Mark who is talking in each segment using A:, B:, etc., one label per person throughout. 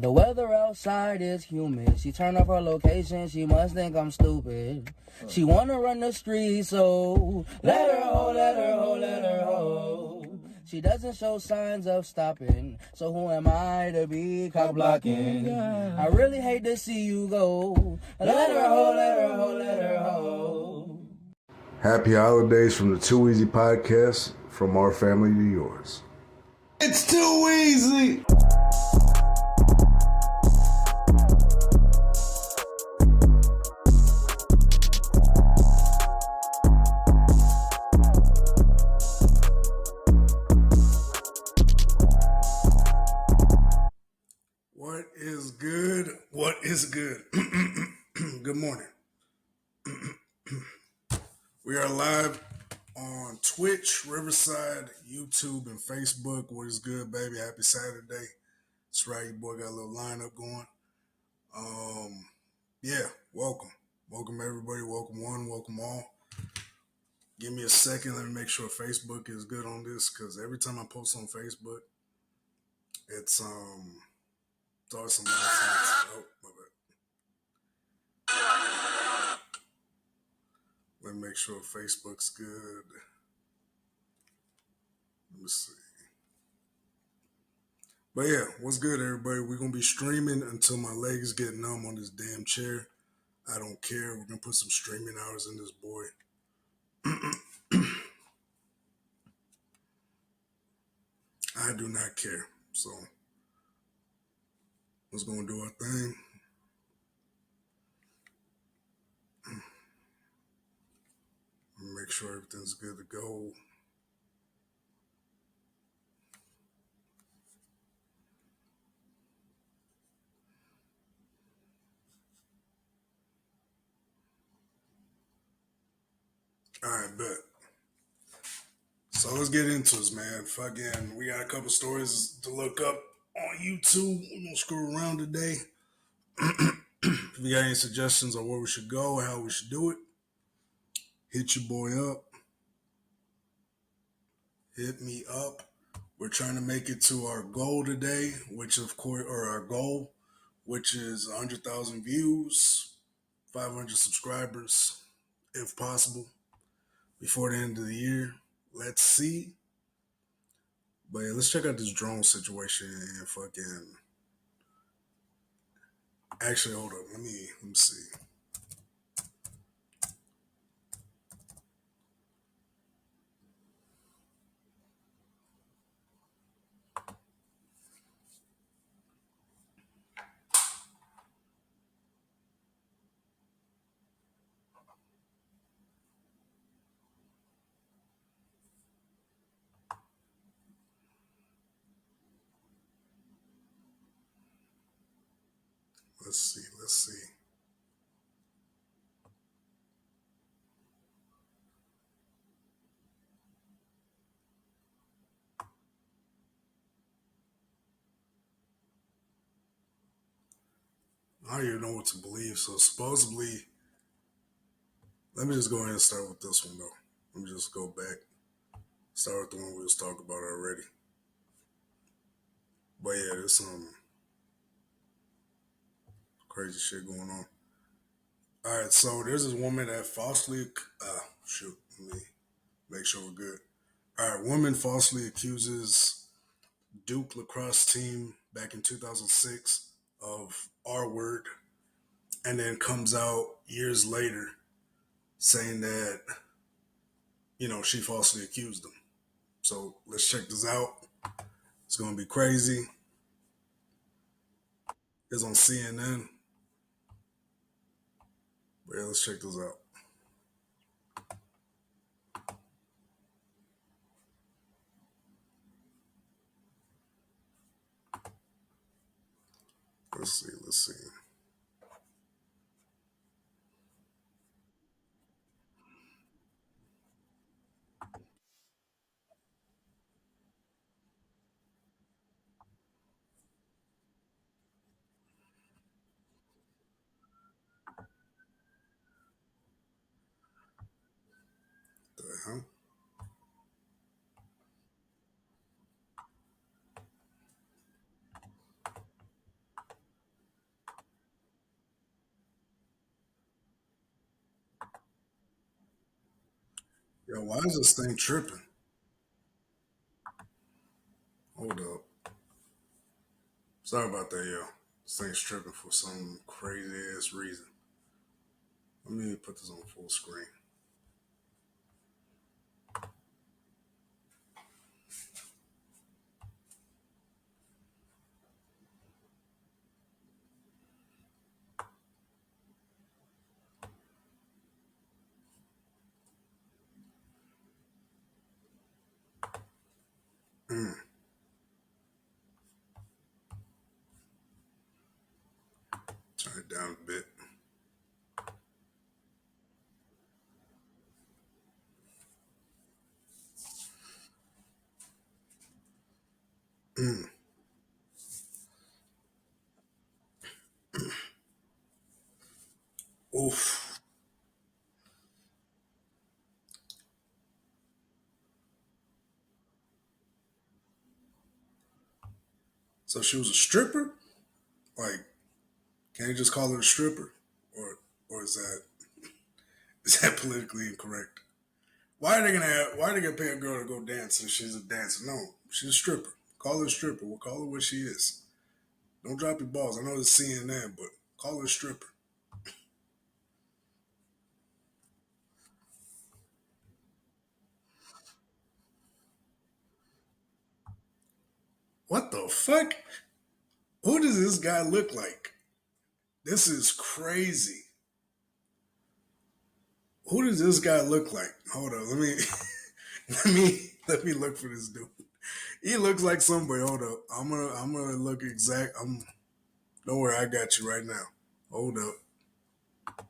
A: The weather outside is humid. She turned off her location, she must think I'm stupid. She wanna run the streets, so let her ho, let her ho, let her ho. She doesn't show signs of stopping, so who am I to be cock blocking? I really hate to see you go. Let her ho, let her ho, let her ho.
B: Happy holidays from the Too Easy Podcast, from our family to yours.
C: It's too easy.
B: What is good? What is good? Good morning. We are live on Twitch, Riverside, YouTube, and Facebook. What is good, baby? Happy Saturday. That's right, your boy got a little lineup going. Yeah, welcome. Welcome, everybody. Welcome one, welcome all. Give me a second. Let me make sure Facebook is good on this, because every time I post on Facebook, it's always some nonsense. Oh, my bad. Let me make sure Facebook's good. Let me see. But yeah, what's good, everybody? We're going to be streaming until my legs get numb on this damn chair. I don't care. We're going to put some streaming hours in this boy. I do not care. So, let's go and do our thing. Make sure everything's good to go. All right, bet. So let's get into this, man. Fucking, we got a couple stories to look up on YouTube. We're gonna screw around today. If you got any suggestions on where we should go or how we should do it, hit your boy up. Hit me up. We're trying to make it to our goal today, which of course, or our goal, which is 100,000 views, 500 subscribers, if possible, before the end of the year. Let's see. But yeah, let's check out this drone situation and fucking. Actually, hold up. Let me see. Let's see. I don't even know what to believe. So supposedly, let me just go ahead and start with this one though. Let me just go back. Start with the one we was talking about already. But yeah, there's some crazy shit going on. All right, so there's this woman that falsely, let me make sure we're good. All right, woman falsely accuses Duke lacrosse team back in 2006 of R-word, and then comes out years later saying that, she falsely accused them. So let's check this out. It's going to be crazy. It's on CNN. But yeah, let's check this out. Let's see. The hell? Yo, why is this thing tripping? Hold up. Sorry about that, yo. This thing's tripping for some crazy ass reason. Let me put this on full screen. Mm. Turn it down a bit. Mm. Oof. So she was a stripper? Like, can you just call her a stripper? Or is that politically incorrect? Why are they gonna pay a girl to go dance if she's a dancer? No, she's a stripper. Call her a stripper. We'll call her what she is. Don't drop your balls. I know it's CNN, but call her a stripper. What the fuck? Who does this guy look like? This is crazy. Who does this guy look like? Hold on, let me let me look for this dude. He looks like somebody. Hold up. I'm gonna look exact. Don't worry, I got you right now. Hold up.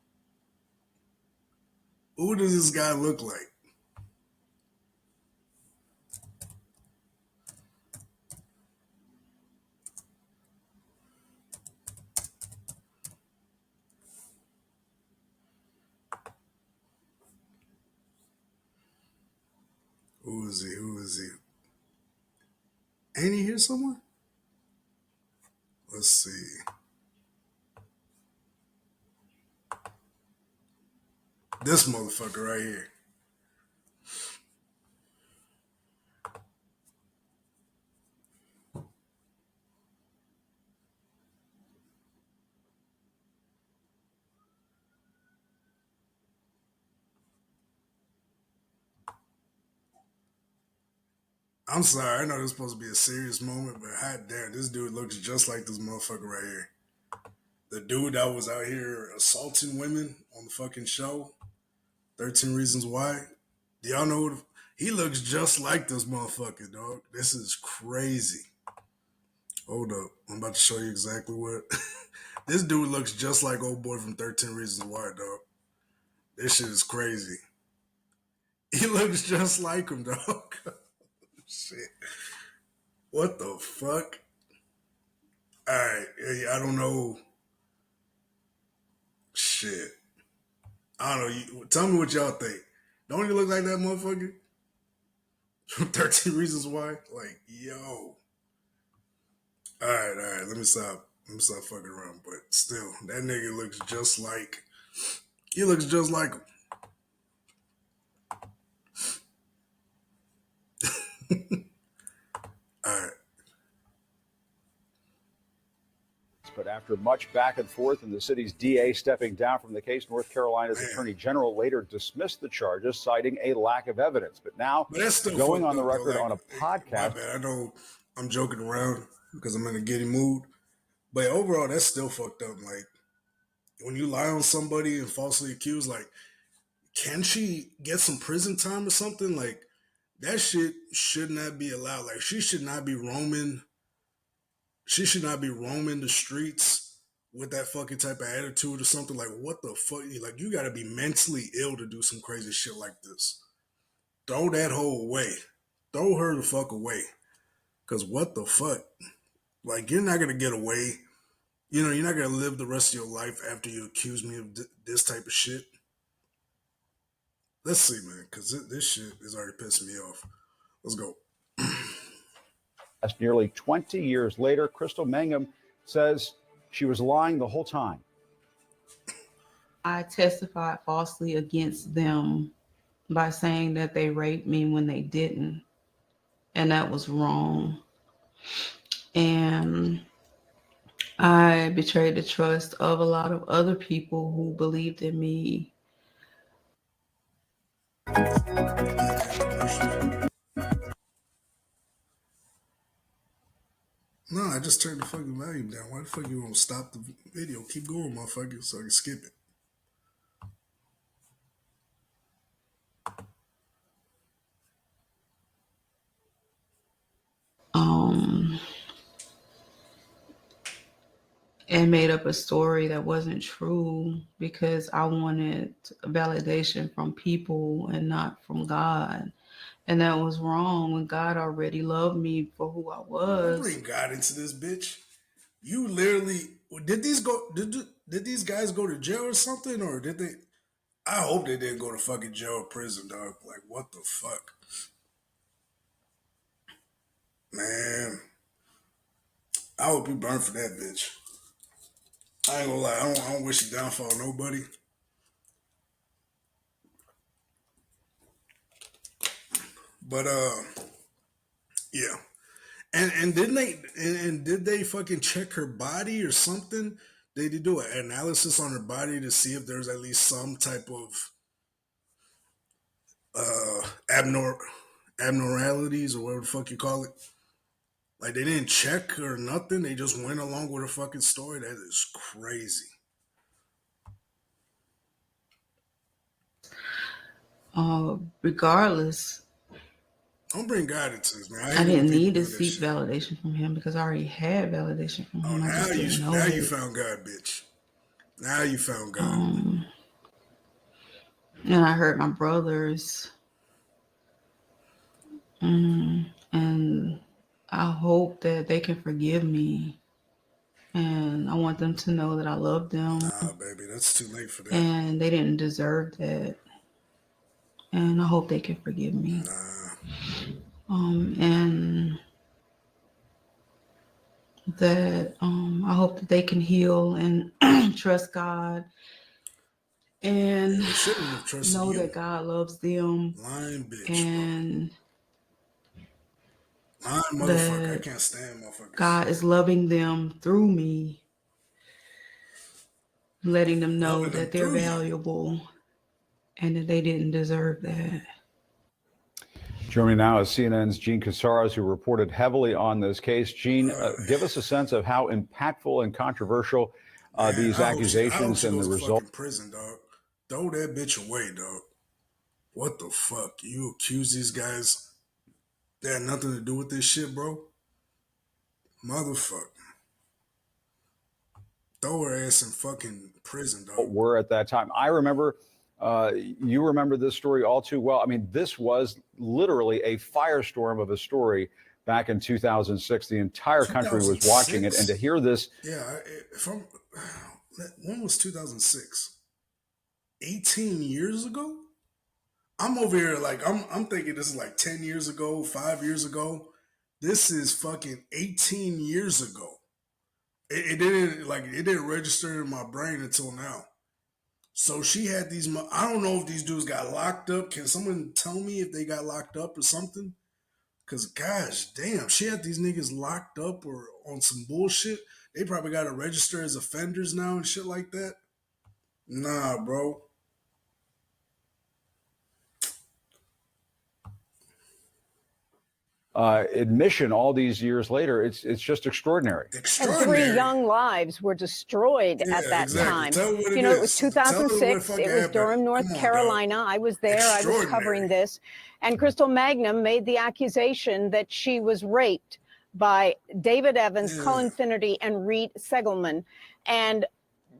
B: Who does this guy look like? Who is he? Who is he? Ain't he here somewhere? Let's see. This motherfucker right here. I'm sorry, I know this is supposed to be a serious moment, but hot damn, this dude looks just like this motherfucker right here. The dude that was out here assaulting women on the fucking show, 13 Reasons Why. Do y'all know he looks just like this motherfucker, dog? This is crazy. Hold up. I'm about to show you exactly what. This dude looks just like old boy from 13 Reasons Why, dog. This shit is crazy. He looks just like him, dog. Shit. What the fuck? Alright, I don't know. Shit. I don't know. Tell me what y'all think. Don't he look like that motherfucker? From 13 Reasons Why? Like, yo. Alright. Let me stop. Fucking around. But still, that nigga looks just like. He looks just like him. Alright.
D: But after much back and forth and the city's DA stepping down from the case, North Carolina's Attorney General later dismissed the charges, citing a lack of evidence. But now, going on the record on a podcast.
B: My bad. I know I'm joking around because I'm in a giddy mood. But overall, that's still fucked up. Like, when you lie on somebody and falsely accuse, like, can she get some prison time or something? Like, that shit should not be allowed. Like, she should not be roaming the streets with that fucking type of attitude or something. Like, what the fuck? Like, you gotta be mentally ill to do some crazy shit like this. Throw that hoe away. Throw her the fuck away. Cause what the fuck? Like, you're not gonna get away. You know, you're not gonna live the rest of your life after you accuse me of this type of shit. Let's see, man, because this shit is already pissing me off. Let's go.
D: Nearly 20 years later, Crystal Mangum says she was lying the whole time.
E: I testified falsely against them by saying that they raped me when they didn't. And that was wrong. And I betrayed the trust of a lot of other people who believed in me.
B: No, I just turned the fucking volume down. Why the fuck you won't stop the video? Keep going, motherfucker, so I can skip it.
E: And made up a story that wasn't true because I wanted validation from people and not from God. And that was wrong when God already loved me for who I was.
B: Don't bring God into this, bitch. You literally did these guys go to jail or something, or did they? I hope they didn't go to fucking jail or prison, dog. Like, what the fuck, man? I hope you burn for that bitch. I ain't gonna lie. I don't wish you downfall nobody. But yeah. And did they fucking check her body or something? Did they do an analysis on her body to see if there's at least some type of abnormalities or whatever the fuck you call it? Like, they didn't check or nothing. They just went along with her fucking story. That is crazy.
E: Regardless,
B: don't bring God into this, man.
E: I didn't need to seek validation from him because I already had validation from him.
B: Now you found God, bitch. Now you found God.
E: And I hurt my brothers. And I hope that they can forgive me. And I want them to know that I love them.
B: Nah, baby, that's too late for that.
E: And they didn't deserve that. And I hope they can forgive me. And that I hope that they can heal and trust God and know that God loves them.
B: Lying bitch.
E: And
B: lying motherfucker. I can't stand motherfuckers.
E: God is loving them through me, letting them know that they're valuable and that they didn't deserve that.
D: Joining me now is CNN's Gene Casares, who reported heavily on this case. Gene, give us a sense of how impactful and controversial these accusations and the result.
B: Prison, dog. Throw that bitch away, dog. What the fuck? You accuse these guys? They had nothing to do with this shit, bro. Motherfucker. Throw her ass in fucking prison, dog.
D: Were at that time. I remember. You remember this story all too well. I mean, this was literally a firestorm of a story back in 2006. The entire country was watching it, and to hear this.
B: Yeah, when was 2006? 18 years ago? I'm over here like I'm thinking this is like 10 years ago, 5 years ago. This is fucking 18 years ago. It didn't register in my brain until now. So she had these, I don't know if these dudes got locked up. Can someone tell me if they got locked up or something? Because gosh damn, she had these niggas locked up or on some bullshit. They probably got to register as offenders now and shit like that. Nah, bro.
D: Admission all these years later, it's just extraordinary.
F: And 3 young lives were destroyed at that time. It was 2006. It was Durham, North Carolina. I was there. I was covering this. And Crystal Magnum made the accusation that she was raped by David Evans, Cullen Finnerty, and Reed Segelman. And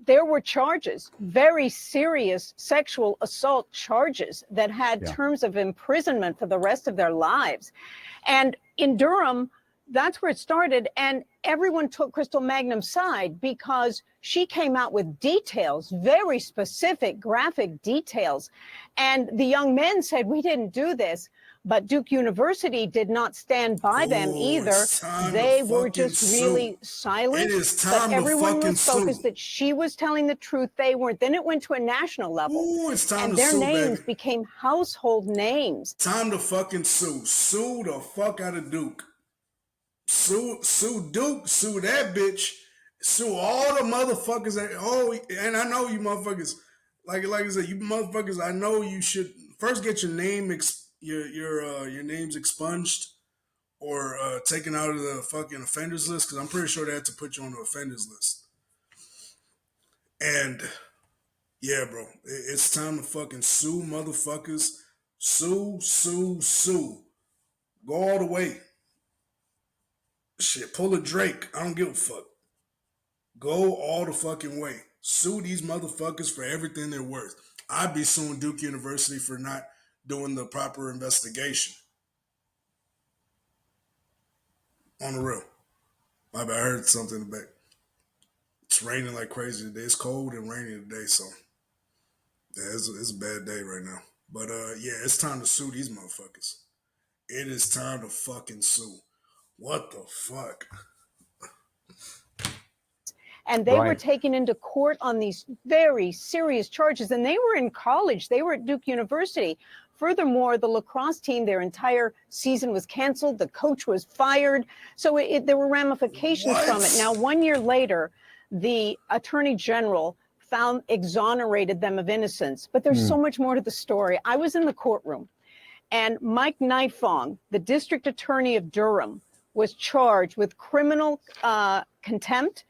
F: there were charges, very serious sexual assault charges that had terms of imprisonment for the rest of their lives. And in Durham, that's where it started. And everyone took Crystal Magnum's side because she came out with details, very specific, graphic details. And the young men said, we didn't do this. But Duke University did not stand by them either. They were just really silent.
B: It is time
F: but everyone
B: to
F: was focused that she was telling the truth. They weren't. Then it went to a national level.
B: It's time
F: and
B: to
F: their
B: sue,
F: names
B: baby.
F: became household names.
B: Time to fucking sue. Sue the fuck out of Duke. Sue Duke. Sue that bitch. Sue all the motherfuckers. And I know you motherfuckers. Like I said, you motherfuckers. I know you should first get your name your names expunged or taken out of the fucking offenders list, because I'm pretty sure they had to put you on the offenders list. And yeah, bro, it's time to fucking sue motherfuckers. Sue. Go all the way. Shit, pull a Drake. I don't give a fuck. Go all the fucking way. Sue these motherfuckers for everything they're worth. I'd be suing Duke University for not doing the proper investigation. On the real. My bad, I heard something in the back. It's raining like crazy today. It's cold and rainy today, so yeah, it's a bad day right now. But yeah, it's time to sue these motherfuckers. It is time to fucking sue. What the fuck?
F: And they were taken into court on these very serious charges. And they were in college. They were at Duke University. Furthermore, the lacrosse team, their entire season was canceled. The coach was fired. So there were ramifications from it. Now, 1 year later, the attorney general exonerated them of innocence. But there's so much more to the story. I was in the courtroom, and Mike Nifong, the district attorney of Durham, was charged with criminal contempt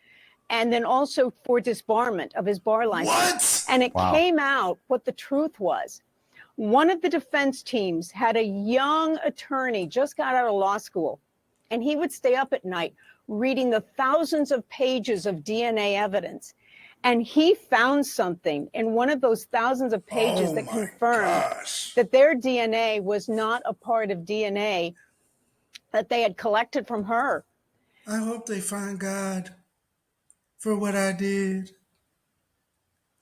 F: and then also for disbarment of his bar license. And it came out what the truth was. One of the defense teams had a young attorney, just got out of law school, and he would stay up at night reading the thousands of pages of DNA evidence. And he found something in one of those thousands of pages that confirmed that their DNA was not a part of DNA that they had collected from her.
B: I hope they find God for what I did.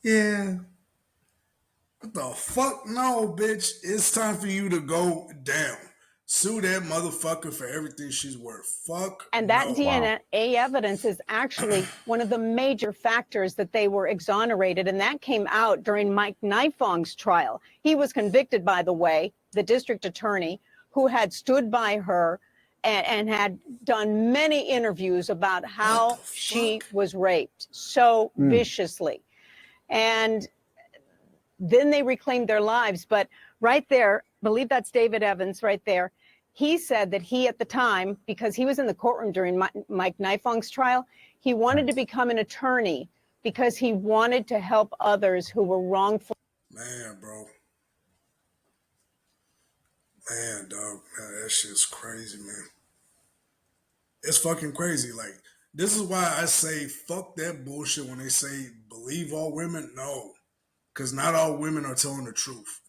B: Yeah. What the fuck? No, bitch. It's time for you to go down. Sue that motherfucker for everything she's worth. Fuck.
F: And that DNA evidence is actually one of the major factors that they were exonerated. And that came out during Mike Nifong's trial. He was convicted, by the way, the district attorney who had stood by her and had done many interviews about how she was raped so viciously. And then they reclaimed their lives. But right there, I believe that's David Evans right there. He said that he, at the time, because he was in the courtroom during Mike Nifong's trial, he wanted to become an attorney because he wanted to help others who were wrongful.
B: Man, bro. Man, dog. Man, that shit's crazy, man. It's fucking crazy. Like, this is why I say fuck that bullshit when they say believe all women. No. Because not all women are telling the truth.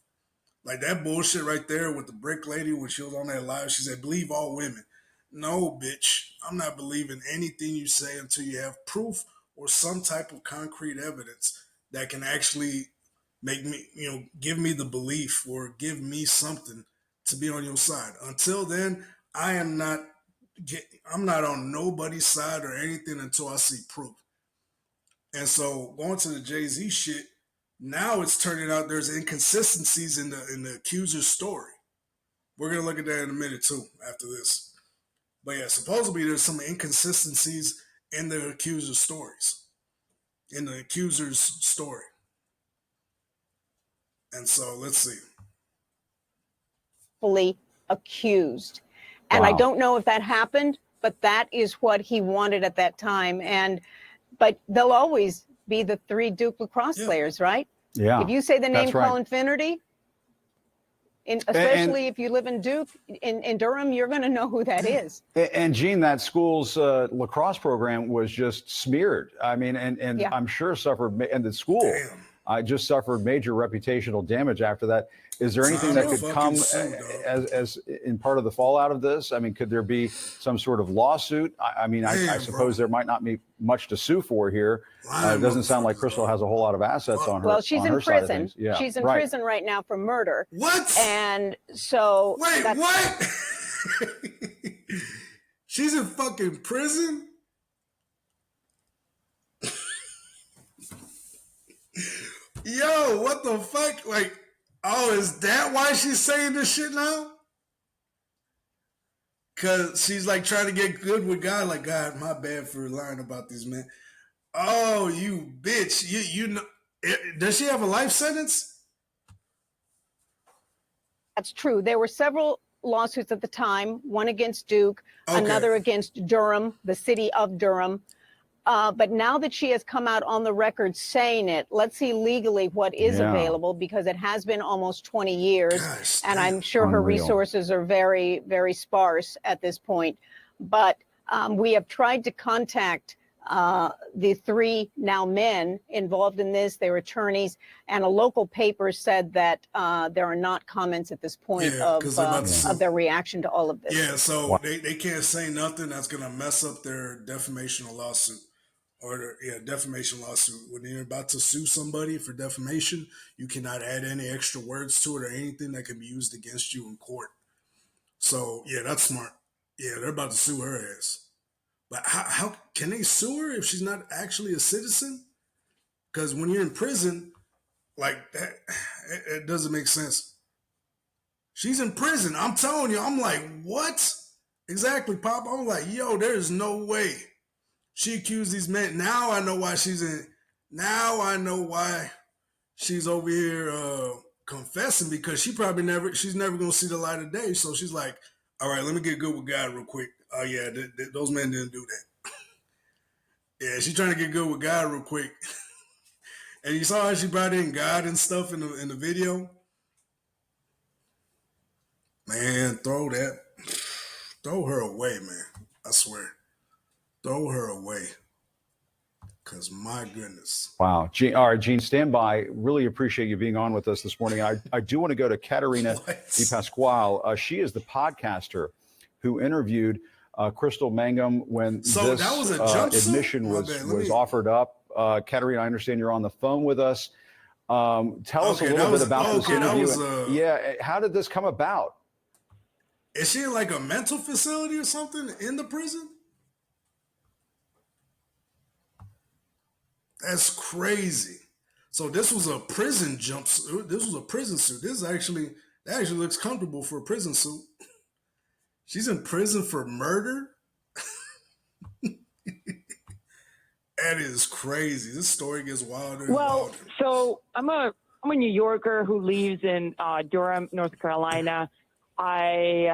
B: Like that bullshit right there with the brick lady when she was on that live, she said, believe all women. No, bitch. I'm not believing anything you say until you have proof or some type of concrete evidence that can actually make me, give me the belief or give me something to be on your side. Until then, I'm not on nobody's side or anything until I see proof. And so going to the Jay-Z shit, now it's turning out there's inconsistencies in the accuser's story. We're going to look at that in a minute too after this. But yeah, supposedly there's some inconsistencies in the accuser's stories. In the accuser's story. And so let's see.
F: Fully accused. And I don't know if that happened, but that is what he wanted at that time. But they'll always be the three Duke lacrosse players, right?
D: Yeah.
F: If you say the name Colin Finnerty, especially if you live in Duke, in Durham, you're going to know who that is.
D: And Gene, that school's lacrosse program was just smeared. I mean, and I'm sure suffered, and the school I just suffered major reputational damage after that. Is there anything that could come as in part of the fallout of this? I mean, could there be some sort of lawsuit? I suppose there might not be much to sue for here. It doesn't sound like Crystal has a whole lot of assets on her.
F: Well, she's in prison.
D: Yeah,
F: she's in prison right now for murder.
B: What?
F: And so
B: wait, what? She's in fucking prison? Yo, what the fuck? Like, oh, is that why she's saying this shit now? Because she's like trying to get good with God. Like, God, my bad for lying about these men. Oh, you bitch. You know, does she have a life sentence?
F: That's true. There were several lawsuits at the time, one against Duke, another against Durham, the city of Durham. But now that she has come out on the record saying it, let's see legally what is available, because it has been almost 20 years. Gosh, and I'm sure her resources are very, very sparse at this point. But we have tried to contact the three now men involved in this, their attorneys, and a local paper said that there are not comments at this point of their reaction to all of this.
B: Yeah, so they can't say nothing that's going to mess up their defamation lawsuit. Or defamation lawsuit. When you're about to sue somebody for defamation, you cannot add any extra words to it or anything that can be used against you in court. So yeah, that's smart. Yeah, they're about to sue her ass. But how can they sue her if she's not actually a citizen? Because when you're in prison, like that, it doesn't make sense. She's in prison. I'm telling you, I'm like, what? Exactly, Pop. I'm like, yo, there is no way. She accused these men. Now I know why she's in. Now I know why she's over here confessing, because she's never going to see the light of day. So she's like, all right, let me get good with God real quick. Oh yeah, those men didn't do that. Yeah, she's trying to get good with God real quick. And you saw how she brought in God and stuff in the video. Man, throw her away, man. I swear. Throw her away. Because my goodness.
D: Wow. All right, Gene, stand by. Really appreciate you being on with us this morning. I do want to go to Caterina Di Pasquale. She is the podcaster who interviewed Crystal Mangum when this admission was offered up. Caterina, I understand you're on the phone with us. Tell us a little bit about this interview. How did this come about?
B: Is she in like a mental facility or something in the prison? That's crazy. So this was a prison jumpsuit. This was a prison suit. That actually looks comfortable for a prison suit. She's in prison for murder. That is crazy. This story gets wilder and wilder.
G: So I'm a New Yorker who lives in Durham, North Carolina. I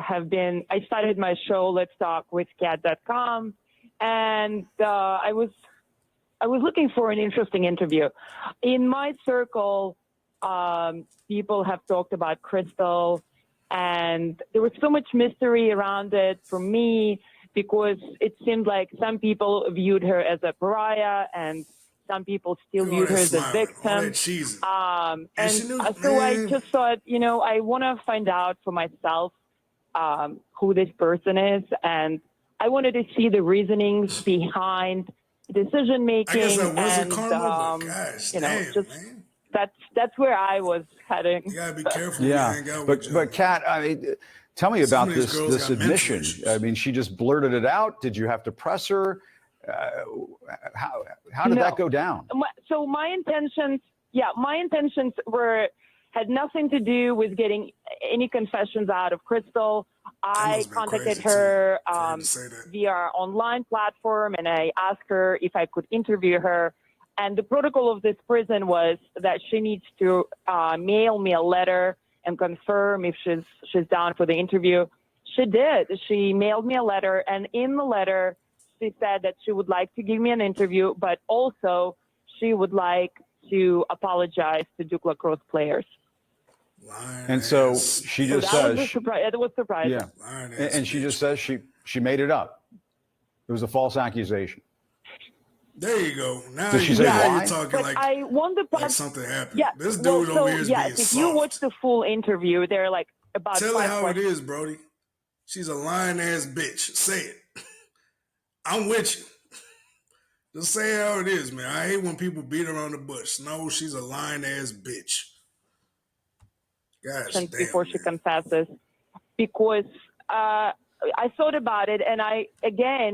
G: started my show, Let's Talk with Cat.com, and I was looking for an interesting interview. In my circle, people have talked about Crystal, and there was so much mystery around it for me, because it seemed like some people viewed her as a pariah and some people still viewed her as a victim. So I just thought, I want to find out for myself who this person is, and I wanted to see the reasonings behind decision making.
B: I guess that wasn't karma, but gosh, man.
G: That's where I was heading.
B: You gotta be careful.
D: But Kat, tell me about this admission. I mean, she just blurted it out. Did you have to press her? How did that go down?
G: So my intentions had nothing to do with getting any confessions out of Crystal. I contacted her via our online platform, and I asked her if I could interview her. And the protocol of this prison was that she needs to mail me a letter and confirm if she's down for the interview. She did. She mailed me a letter, and in the letter, she said that she would like to give me an interview, but also she would like to apologize to Duke lacrosse players.
D: And so she just says,
G: it was surprising.
D: Yeah. And she just says she made it up. It was a false accusation.
B: There you go. Now
D: Did she say why?
B: you're talking
G: but I want the
B: like something happened.
G: Yeah.
B: This dude over here is being
G: if you watch
B: soft.
G: the full interview, they're like about
B: Tell
G: 5
B: it how
G: questions.
B: it is, Brody. She's a lying ass bitch. Say it. I'm with you. Just say how it is, man. I hate when people beat around the bush. No, she's a lying ass bitch. Gosh damn,
G: before she confesses, because I thought about it, and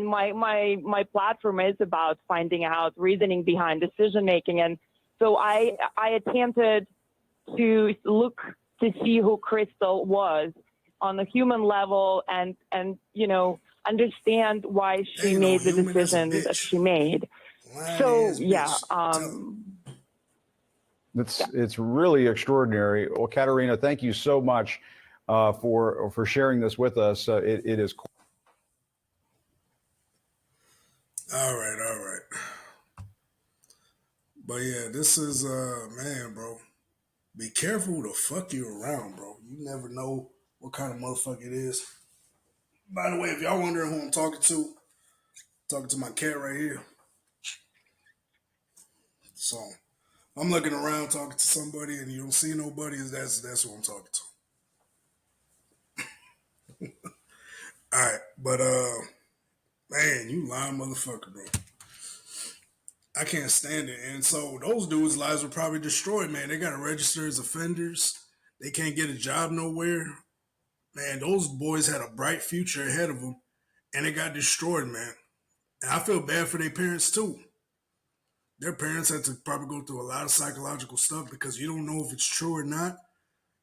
G: my platform is about finding out reasoning behind decision making, and so I attempted to look to see who Crystal was on a human level, and understand why she made the decision that she made. So yeah.
D: It's really extraordinary. Well, Katerina, thank you so much for sharing this with us. It is.
B: All right. But yeah, this is man, bro. Be careful who the fuck you around, bro. You never know what kind of motherfucker it is. By the way, if y'all wondering who I'm talking to my cat right here. So I'm looking around talking to somebody and you don't see nobody, that's who I'm talking to. All right, but man, you lying motherfucker, bro. I can't stand it. And so those dudes' lives were probably destroyed, man. They got to register as offenders. They can't get a job nowhere. Man, those boys had a bright future ahead of them, and they got destroyed, man. And I feel bad for their parents, too. Their parents had to probably go through a lot of psychological stuff because you don't know if it's true or not.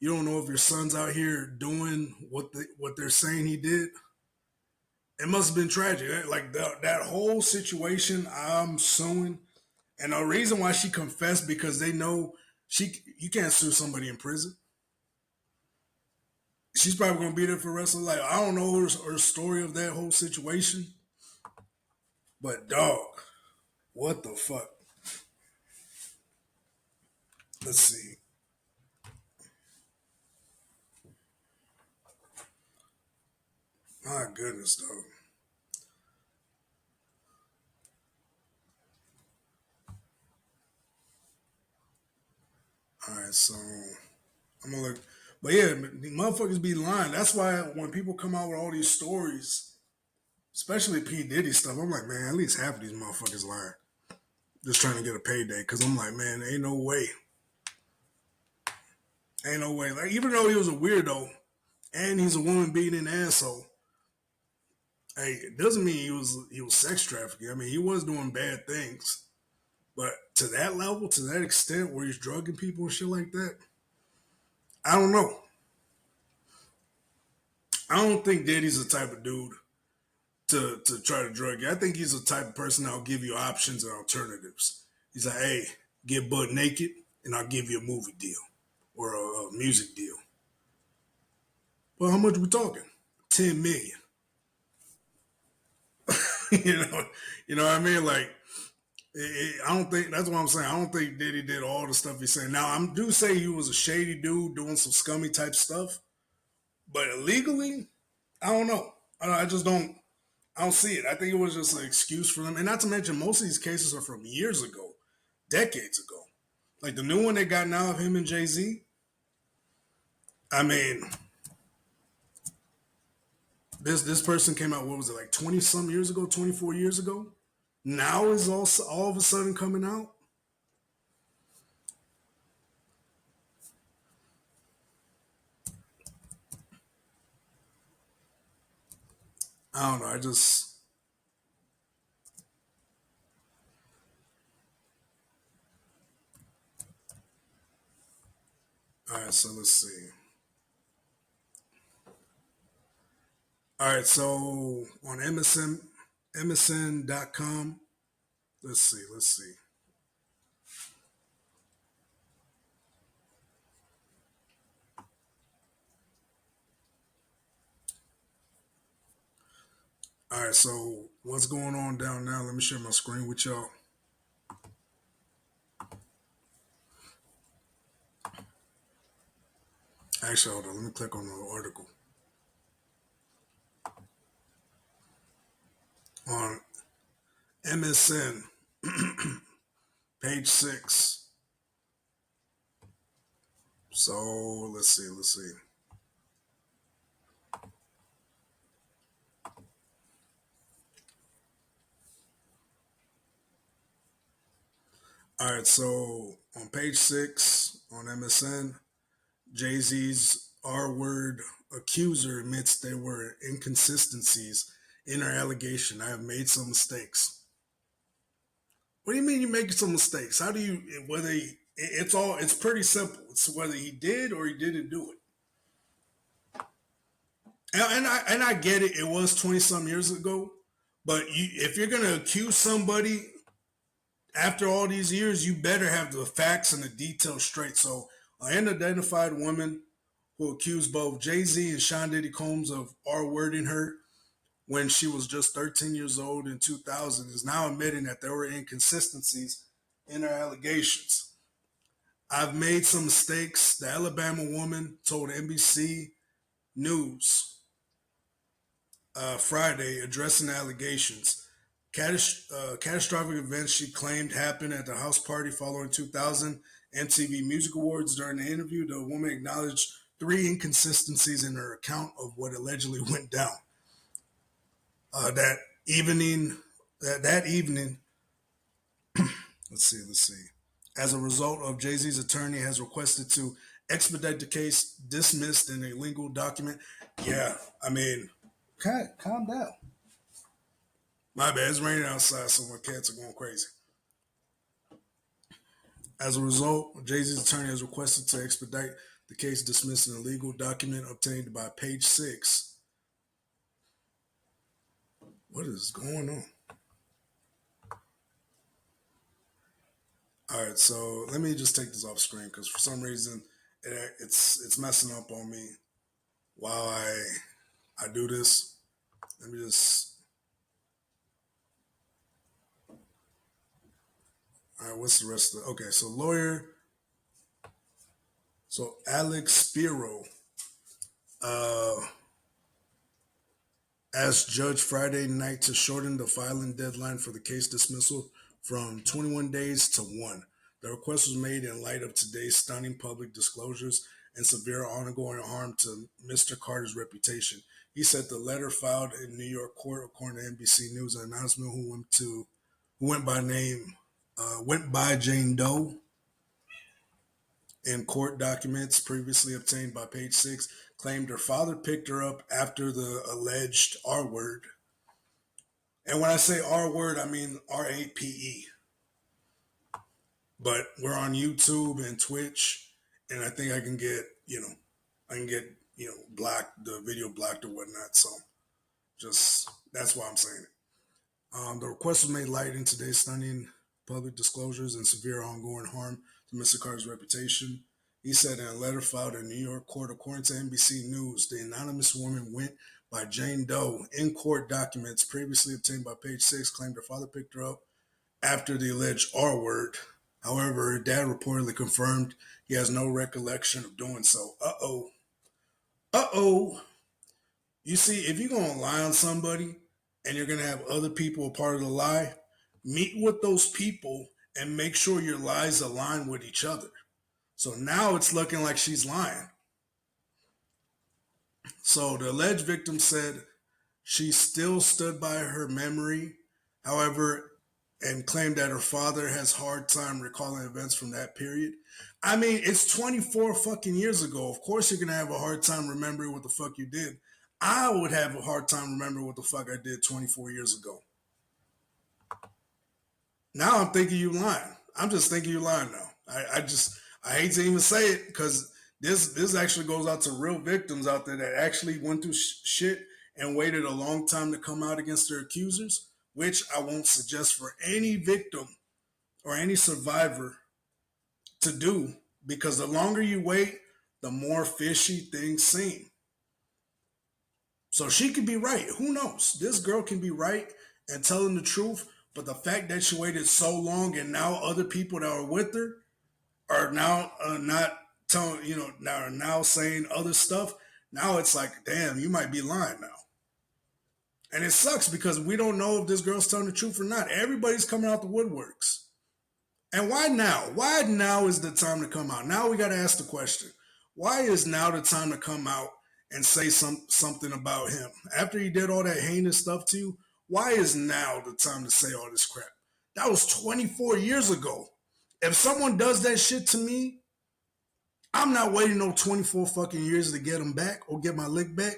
B: You don't know if your son's out here doing what they're saying he did. It must have been tragic. Like that whole situation, I'm suing. And the reason why she confessed, because they know you can't sue somebody in prison. She's probably going to be there for the rest of her life. I don't know her story of that whole situation. But dog, what the fuck? Let's see. My goodness, dog. All right, so I'm gonna look. But yeah, the motherfuckers be lying. That's why when people come out with all these stories, especially P. Diddy stuff, I'm like, man, at least half of these motherfuckers lying. Just trying to get a payday. Cause I'm like, man, ain't no way. Ain't no way. Like, even though he was a weirdo and he's a woman beating asshole, hey, it doesn't mean he was sex trafficking. I mean, he was doing bad things. But to that level, to that extent where he's drugging people and shit like that, I don't know. I don't think Diddy's the type of dude to try to drug you. I think he's the type of person that'll give you options and alternatives. He's like, hey, get butt naked and I'll give you a movie deal or a music deal. Well, how much are we talking? 10 million. you know what I mean? Like, I don't think, that's what I'm saying. I don't think Diddy did all the stuff he's saying. Now, I do say he was a shady dude doing some scummy type stuff, but illegally, I don't know. I just don't see it. I think it was just an excuse for them. And not to mention, most of these cases are from years ago, decades ago. Like the new one they got now of him and Jay-Z. I mean, this person came out, what was it, like 20-some years ago, 24 years ago? Now is all of a sudden coming out? I don't know. All right, so let's see. All right, so on MSN.com, let's see. All right, so what's going on down now? Let me share my screen with y'all. Actually, hold on. Let me click on the article. On MSN, Page 6. So let's see. All right, so on page 6 on MSN, Jay-Z's R-word accuser admits there were inconsistencies in her allegation. I have made some mistakes. What do you mean you're making some mistakes? How do you, it's pretty simple. It's whether he did or he didn't do it. And I get it. It was 20-some years ago. But if you're going to accuse somebody after all these years, you better have the facts and the details straight. So an unidentified woman who accused both Jay-Z and Sean Diddy Combs of R-wording her when she was just 13 years old in 2000 is now admitting that there were inconsistencies in her allegations. I've made some mistakes. The Alabama woman told NBC News Friday, addressing the allegations. Catastrophic events she claimed happened at the house party following 2000 MTV Music Awards. During the interview, the woman acknowledged 3 inconsistencies in her account of what allegedly went down. That evening, let's see. As a result of Jay-Z's attorney has requested to expedite the case, dismissed in a legal document. Yeah, I mean, calm down. My bad, it's raining outside, so my cats are going crazy. As a result, Jay-Z's attorney has requested to expedite the case, dismissed in a legal document obtained by page 6. What is going on? All right, so let me just take this off screen because for some reason it's messing up on me while I do this. Let me just. All right, what's the rest of the? Okay, so lawyer. So Alex Spiro asked Judge Friday night to shorten the filing deadline for the case dismissal from 21 days to 1. The request was made in light of today's stunning public disclosures and severe ongoing harm to Mr. Carter's reputation. He said the letter filed in New York court, according to NBC News, an announcement who went by Jane Doe in court documents previously obtained by page 6, claimed her father picked her up after the alleged R word. And when I say R word, I mean RAPE. But we're on YouTube and Twitch, and I think I can get, blocked, the video blocked or whatnot. So that's why I'm saying it. The request was made light in today's stunning public disclosures and severe ongoing harm to Mr. Carter's reputation. He said in a letter filed in New York court, according to NBC News, the anonymous woman went by Jane Doe in court documents previously obtained by page 6, claimed her father picked her up after the alleged R word. However, her dad reportedly confirmed he has no recollection of doing so. You see, if you're going to lie on somebody and you're going to have other people a part of the lie, meet with those people and make sure your lies align with each other. So now it's looking like she's lying. So the alleged victim said she still stood by her memory, however, and claimed that her father has hard time recalling events from that period. I mean, it's 24 fucking years ago. Of course you're going to have a hard time remembering what the fuck you did. I would have a hard time remembering what the fuck I did 24 years ago. Now I'm thinking you lying. I'm just thinking you lying now. I hate to even say it because this actually goes out to real victims out there that actually went through shit and waited a long time to come out against their accusers, which I won't suggest for any victim or any survivor to do, because the longer you wait, the more fishy things seem. So she could be right. Who knows? This girl can be right and telling the truth, but the fact that she waited so long and now other people that are with her are now not telling, now saying other stuff. Now it's like, damn, you might be lying now. And it sucks because we don't know if this girl's telling the truth or not. Everybody's coming out the woodworks. And why now? Why now is the time to come out? Now we got to ask the question. Why is now the time to come out and say something about him? After he did all that heinous stuff to you, why is now the time to say all this crap? That was 24 years ago. If someone does that shit to me, I'm not waiting no 24 fucking years to get them back or get my lick back.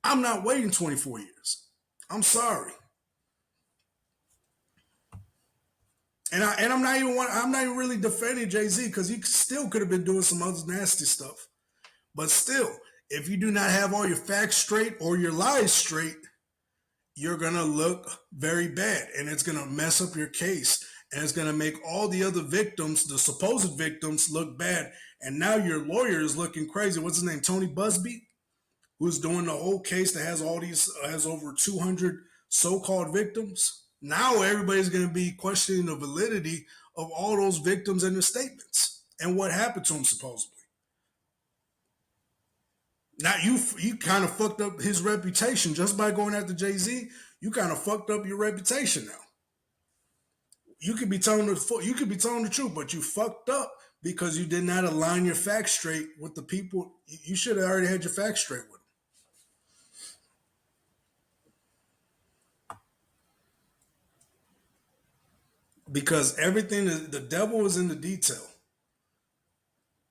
B: I'm not waiting 24 years. I'm sorry. And I'm not even really defending Jay-Z because he still could have been doing some other nasty stuff. But still, if you do not have all your facts straight or your lies straight, you're going to look very bad. And it's going to mess up your case. And it's going to make all the other victims, the supposed victims, look bad. And now your lawyer is looking crazy. What's his name? Tony Busby, who's doing the whole case that has over 200 so-called victims. Now everybody's going to be questioning the validity of all those victims and their statements and what happened to them supposedly. Now you kind of fucked up his reputation just by going after Jay-Z. You kind of fucked up your reputation now. You could be telling the truth, but you fucked up because you did not align your facts straight with the people. You should have already had your facts straight with them. Because the devil is in the detail.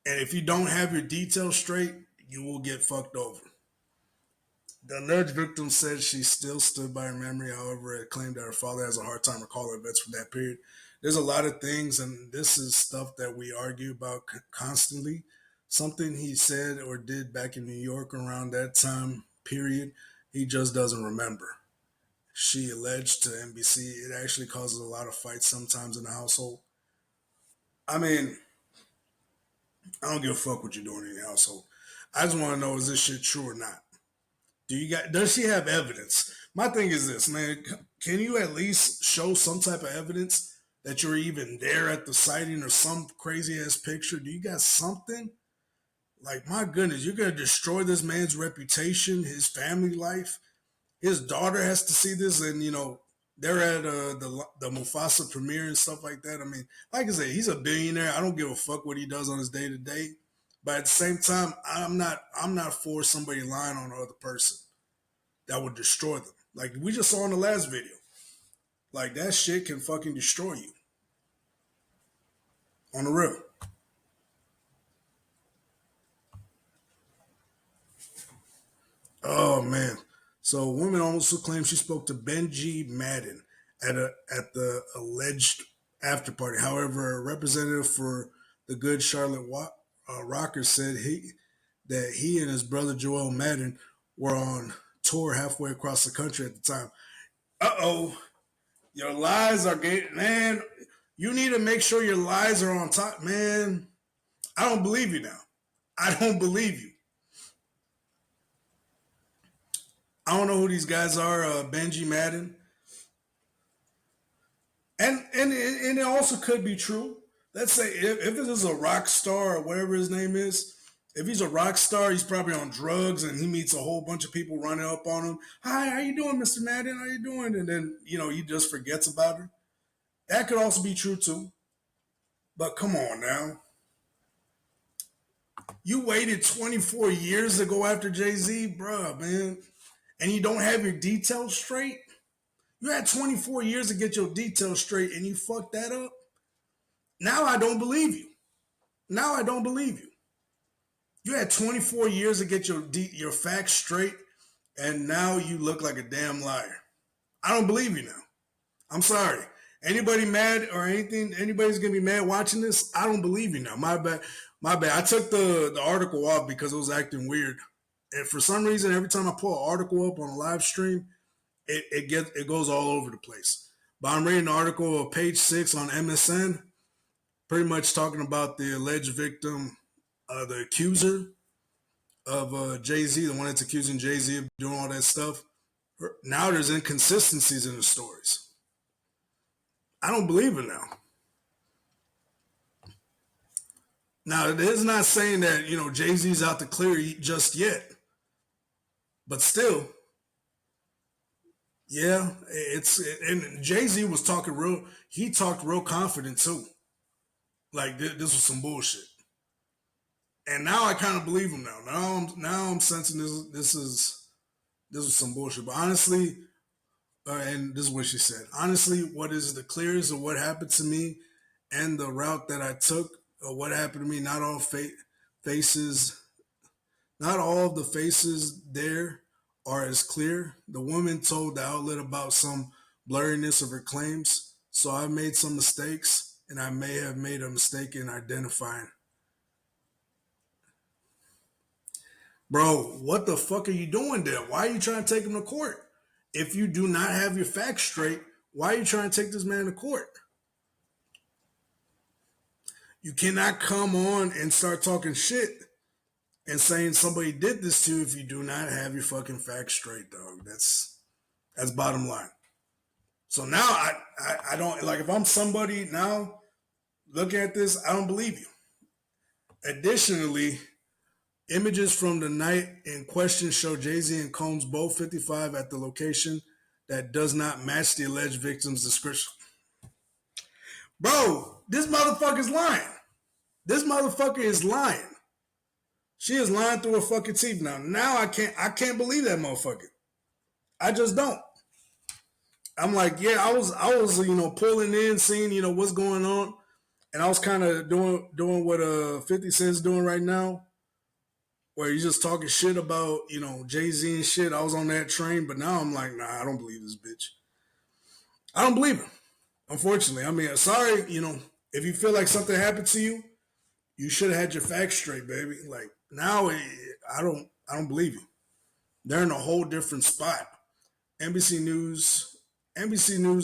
B: And if you don't have your details straight, you will get fucked over. The alleged victim said she still stood by her memory. However, it claimed that her father has a hard time recalling events from that period. There's a lot of things, and this is stuff that we argue about constantly. Something he said or did back in New York around that time period, he just doesn't remember. She alleged to NBC it actually causes a lot of fights sometimes in the household. I mean, I don't give a fuck what you're doing in your household. I just want to know, is this shit true or not? Does she have evidence? My thing is this, man. Can you at least show some type of evidence that you're even there at the sighting or some crazy ass picture? Do you got something? Like, my goodness, you're going to destroy this man's reputation, his family life. His daughter has to see this, and they're at the Mufasa premiere and stuff like that. I mean, like I said, he's a billionaire. I don't give a fuck what he does on his day to day, but at the same time, I'm not for somebody lying on another person that would destroy them. Like we just saw in the last video, like that shit can fucking destroy you on the real. Oh man. So a woman also claims she spoke to Benji Madden at the alleged after party. However, a representative for the Good Charlotte Rockers said that he and his brother Joel Madden were on tour halfway across the country at the time. Your lies are getting, man. You need to make sure your lies are on top, man. I don't believe you now. I don't believe you. I don't know who these guys are, Benji Madden. And it also could be true. Let's say if this is a rock star or whatever his name is, if he's a rock star, he's probably on drugs and he meets a whole bunch of people running up on him. Hi, how you doing, Mr. Madden? How you doing? And then, he just forgets about her. That could also be true too. But come on now. You waited 24 years to go after Jay-Z, bruh, man. And you don't have your details straight? You had 24 years to get your details straight and you fucked that up? Now I don't believe you. Now I don't believe you. You had 24 years to get your facts straight and now you look like a damn liar. I don't believe you now. I'm sorry. Anybody mad or anything, anybody's going to be mad watching this? I don't believe you now. My bad. I took the article off because it was acting weird. And for some reason, every time I pull an article up on a live stream, it goes all over the place. But I'm reading an article of page 6 on MSN, pretty much talking about the alleged victim, the accuser of Jay-Z, the one that's accusing Jay-Z of doing all that stuff. Now there's inconsistencies in the stories. I don't believe it now. Now, it is not saying that, Jay-Z's out to clear just yet. But still, Yeah, and Jay-Z was talking he talked real confident too. Like this was some bullshit. And now I kind of believe him now. Now I'm sensing this was some bullshit. But honestly, and this is what she said. Honestly, what is the clearest of what happened to me and the route that I took, or what happened to me, not all faces, not all of the faces there are as clear. The woman told the outlet about some blurriness of her claims, so I made some mistakes, and I may have made a mistake in identifying. Bro, what the fuck are you doing there? Why are you trying to take him to court? If you do not have your facts straight, why are you trying to take this man to court? You cannot come on and start talking shit and saying somebody did this to you if you do not have your fucking facts straight, dog. That's bottom line. So now I don't, like, if I'm somebody now looking at this, I don't believe you. Additionally, images from the night in question show Jay-Z and Combs both 55 at the location that does not match the alleged victim's description. Bro, this motherfucker's lying. This motherfucker is lying. She is lying through her fucking teeth now. Now I can't believe that motherfucker. I just don't. I'm like, yeah, I was, pulling in, seeing, what's going on. And I was kind of doing what 50 Cent's doing right now, where he's just talking shit about, Jay-Z and shit. I was on that train, but now I'm like, nah, I don't believe this bitch. I don't believe him, unfortunately. I mean, sorry, if you feel like something happened to you, you should have had your facts straight, baby. Like, now I don't believe you. They're in a whole different spot. NBC News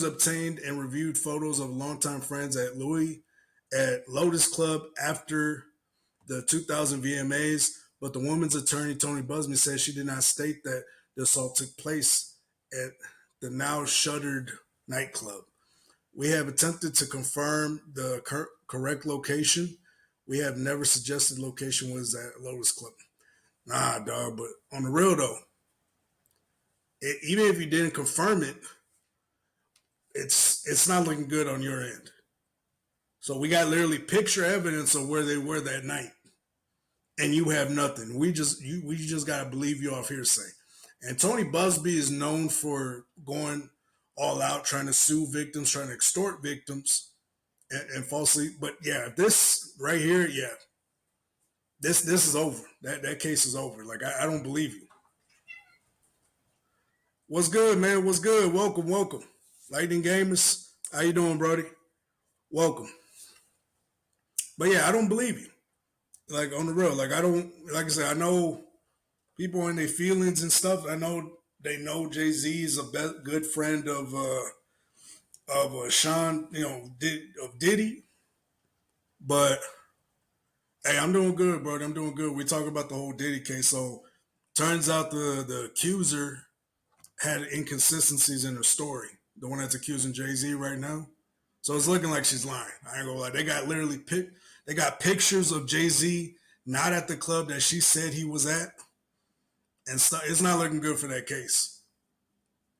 B: obtained and reviewed photos of longtime friends at Lotus Club after the 2000 VMAs, but the woman's attorney, Tony Busby, said she did not state that the assault took place at the now shuttered nightclub. We have attempted to confirm the correct location. We have never suggested location was at Lotus Club. Nah, dog, but on the real though, even if you didn't confirm it, it's not looking good on your end. So we got literally picture evidence of where they were that night, and you have nothing. We just gotta believe you off hearsay. And Tony Busby is known for going all out, trying to sue victims, trying to extort victims, and falsely. But yeah, this right here, yeah, this is over. That case is over. Like I don't believe you. What's good, man? What's good? Welcome. Lightning Gamers, how you doing, Brody? Welcome. But yeah, I don't believe you. Like, on the real, like I said, I know people in their feelings and stuff. I know they know Jay-Z is a good friend of Sean, of Diddy. But hey, I'm doing good, Brody. I'm doing good. We're talking about the whole Diddy case. So turns out the accuser had inconsistencies in her story. The one that's accusing Jay-Z right now. So it's looking like she's lying. I ain't gonna lie. They got literally they got pictures of Jay-Z not at the club that she said he was at. And it's not looking good for that case.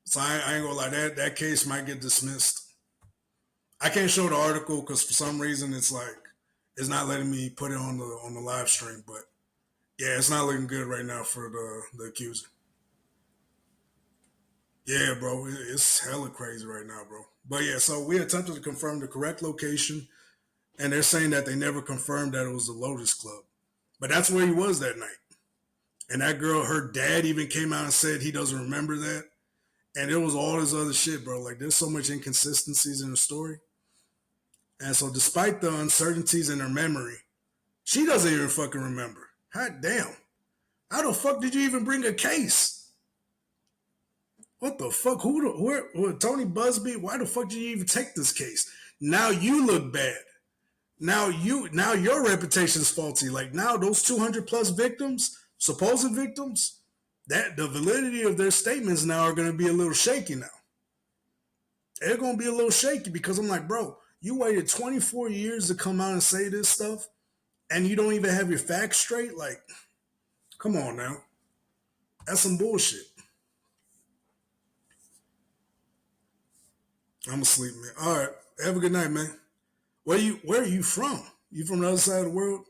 B: So I ain't gonna lie, that case might get dismissed. I can't show the article because for some reason it's not letting me put it on the live stream. But yeah, it's not looking good right now for the accuser. Yeah, bro, it's hella crazy right now, bro. But yeah, so we attempted to confirm the correct location, and they're saying that they never confirmed that it was the Lotus Club. But that's where he was that night. And that girl, her dad even came out and said he doesn't remember that. And it was all this other shit, bro. Like, there's so much inconsistencies in the story. And so despite the uncertainties in her memory, she doesn't even fucking remember. God damn. How the fuck did you even bring a case? What the fuck? Who Tony Busby? Why the fuck did you even take this case? Now you look bad. Now your reputation's faulty. Like, now those 200 plus victims, supposed victims, that the validity of their statements now are going to be a little shaky now. They're going to be a little shaky because I'm like, bro, you waited 24 years to come out and say this stuff and you don't even have your facts straight? Like, come on now. That's some bullshit. I'm asleep, man. All right. Have a good night, man. Where are you from? You from the other side of the world?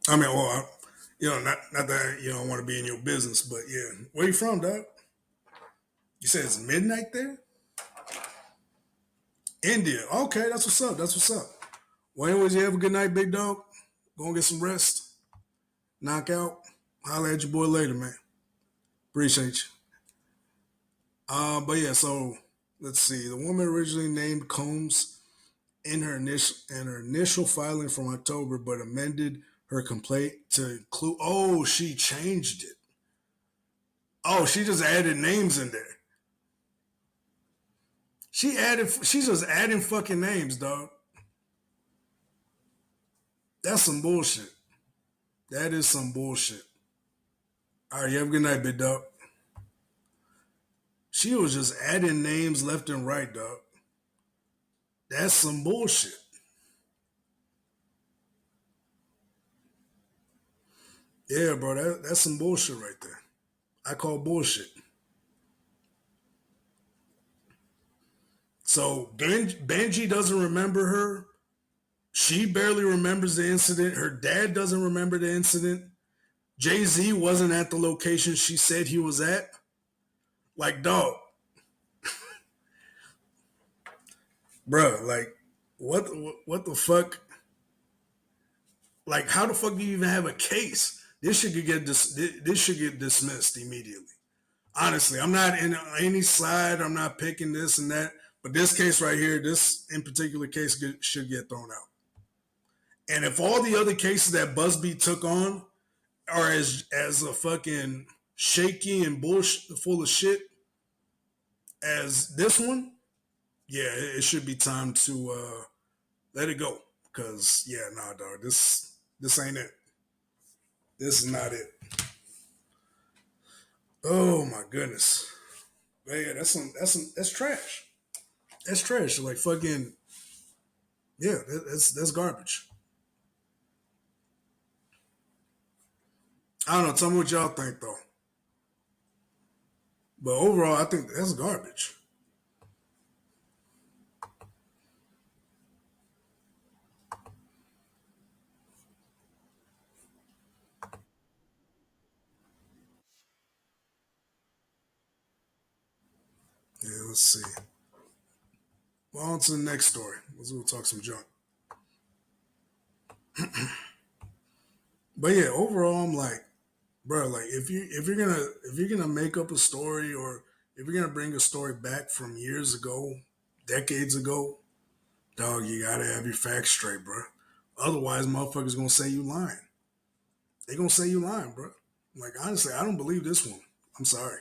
B: I mean, well, not that you don't want to be in your business, but yeah. Where you from, dog? You said it's midnight there? India. Okay, that's what's up. That's what's up. Well, anyways, you have a good night, big dog. Go and get some rest. Knock out. Holla at your boy later, man. Appreciate you. But yeah, so let's see. The woman originally named Combs in her initial filing from October, but amended her complaint to include. Oh, she changed it. Oh, she just added names in there. She's just adding fucking names, dog. That's some bullshit. That is some bullshit. All right, you have a good night, big dog. She was just adding names left and right, dog. That's some bullshit. Yeah, bro, that's some bullshit right there. I call bullshit. So Benji doesn't remember her. She barely remembers the incident. Her dad doesn't remember the incident. Jay-Z wasn't at the location she said he was at. Like, dog. Bro, like, what the fuck? Like, how the fuck do you even have a case? This should get dismissed immediately. Honestly, I'm not in any side. I'm not picking this and that. But this case right here, this in particular case should get thrown out. And if all the other cases that Busby took on are as a fucking shaky and bullshit, full of shit as this one, yeah, it should be time to let it go. Cause yeah, nah, dog, this ain't it. This is not it. Oh my goodness. But yeah, that's trash. That's trash. Like fucking yeah, that's garbage. I don't know. Tell me what y'all think though. But overall, I think that's garbage. Yeah, let's see. Well, on to the next story. Let's go talk some junk. But yeah, overall, I'm like, bro, like if you're gonna make up a story or if you're gonna bring a story back from years ago, decades ago, dog, you gotta have your facts straight, bro. Otherwise, motherfuckers gonna say you lying. They gonna say you lying, bro. Like honestly, I don't believe this one. I'm sorry.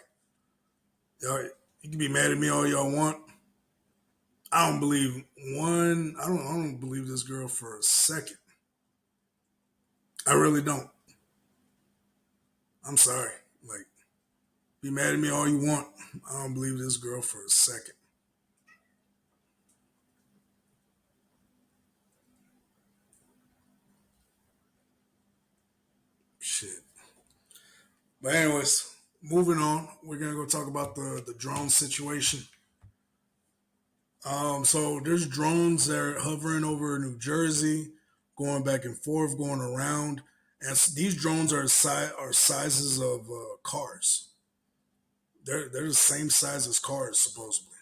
B: Y'all, you can be mad at me all y'all want. I don't believe one. I don't believe this girl for a second. I really don't. I'm sorry. Like, be mad at me all you want. I don't believe this girl for a second. Shit. But anyways, moving on. We're gonna go talk about the drone situation. So there's drones that are hovering over New Jersey, going back and forth, going around, and these drones are sizes of cars. They're the same size as cars supposedly,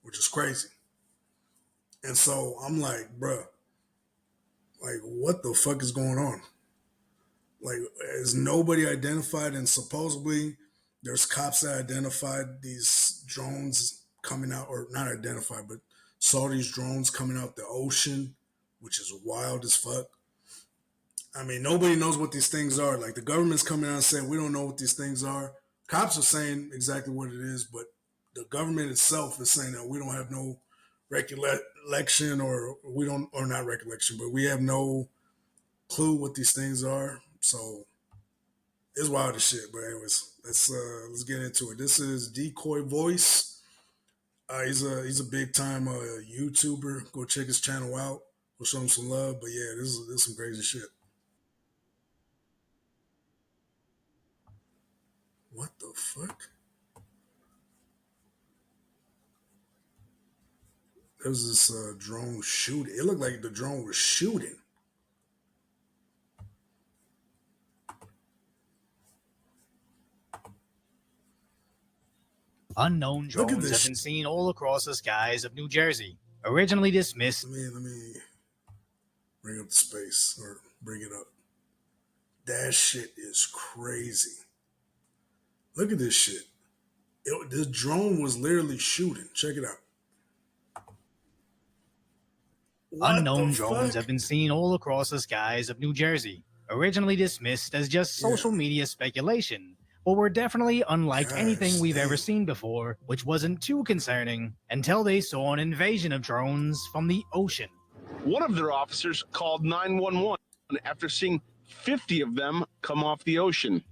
B: which is crazy. And so I'm like, bruh, like what the fuck is going on? Like, is nobody identified? And supposedly there's cops that identified these drones coming out, or not identified, but saw these drones coming out the ocean, which is wild as fuck. I mean, nobody knows what these things are. Like, the government's coming out and saying, we don't know what these things are. Cops are saying exactly what it is, but the government itself is saying that we don't have no recollection, or we don't, or not recollection, but we have no clue what these things are. So it's wild as shit. But anyways, let's get into it. This is Decoy Voice. He's a big time YouTuber. Go check his channel out. We'll show him some love. But yeah, this is some crazy shit. What the fuck? there was this drone shoot. It looked like the drone was shooting.
H: Unknown drones have been seen all across the skies of New Jersey. Originally dismissed.
B: Let me bring up the space or bring it up. That shit is crazy. Look at this shit. This drone was literally shooting. Check it out.
H: Unknown drones have been seen all across the skies of New Jersey. Originally dismissed as just social media speculation, but were definitely unlike anything we've ever seen before, which wasn't too concerning until they saw an invasion of drones from the ocean.
C: One of their officers called 911 after seeing 50 of them come off the ocean.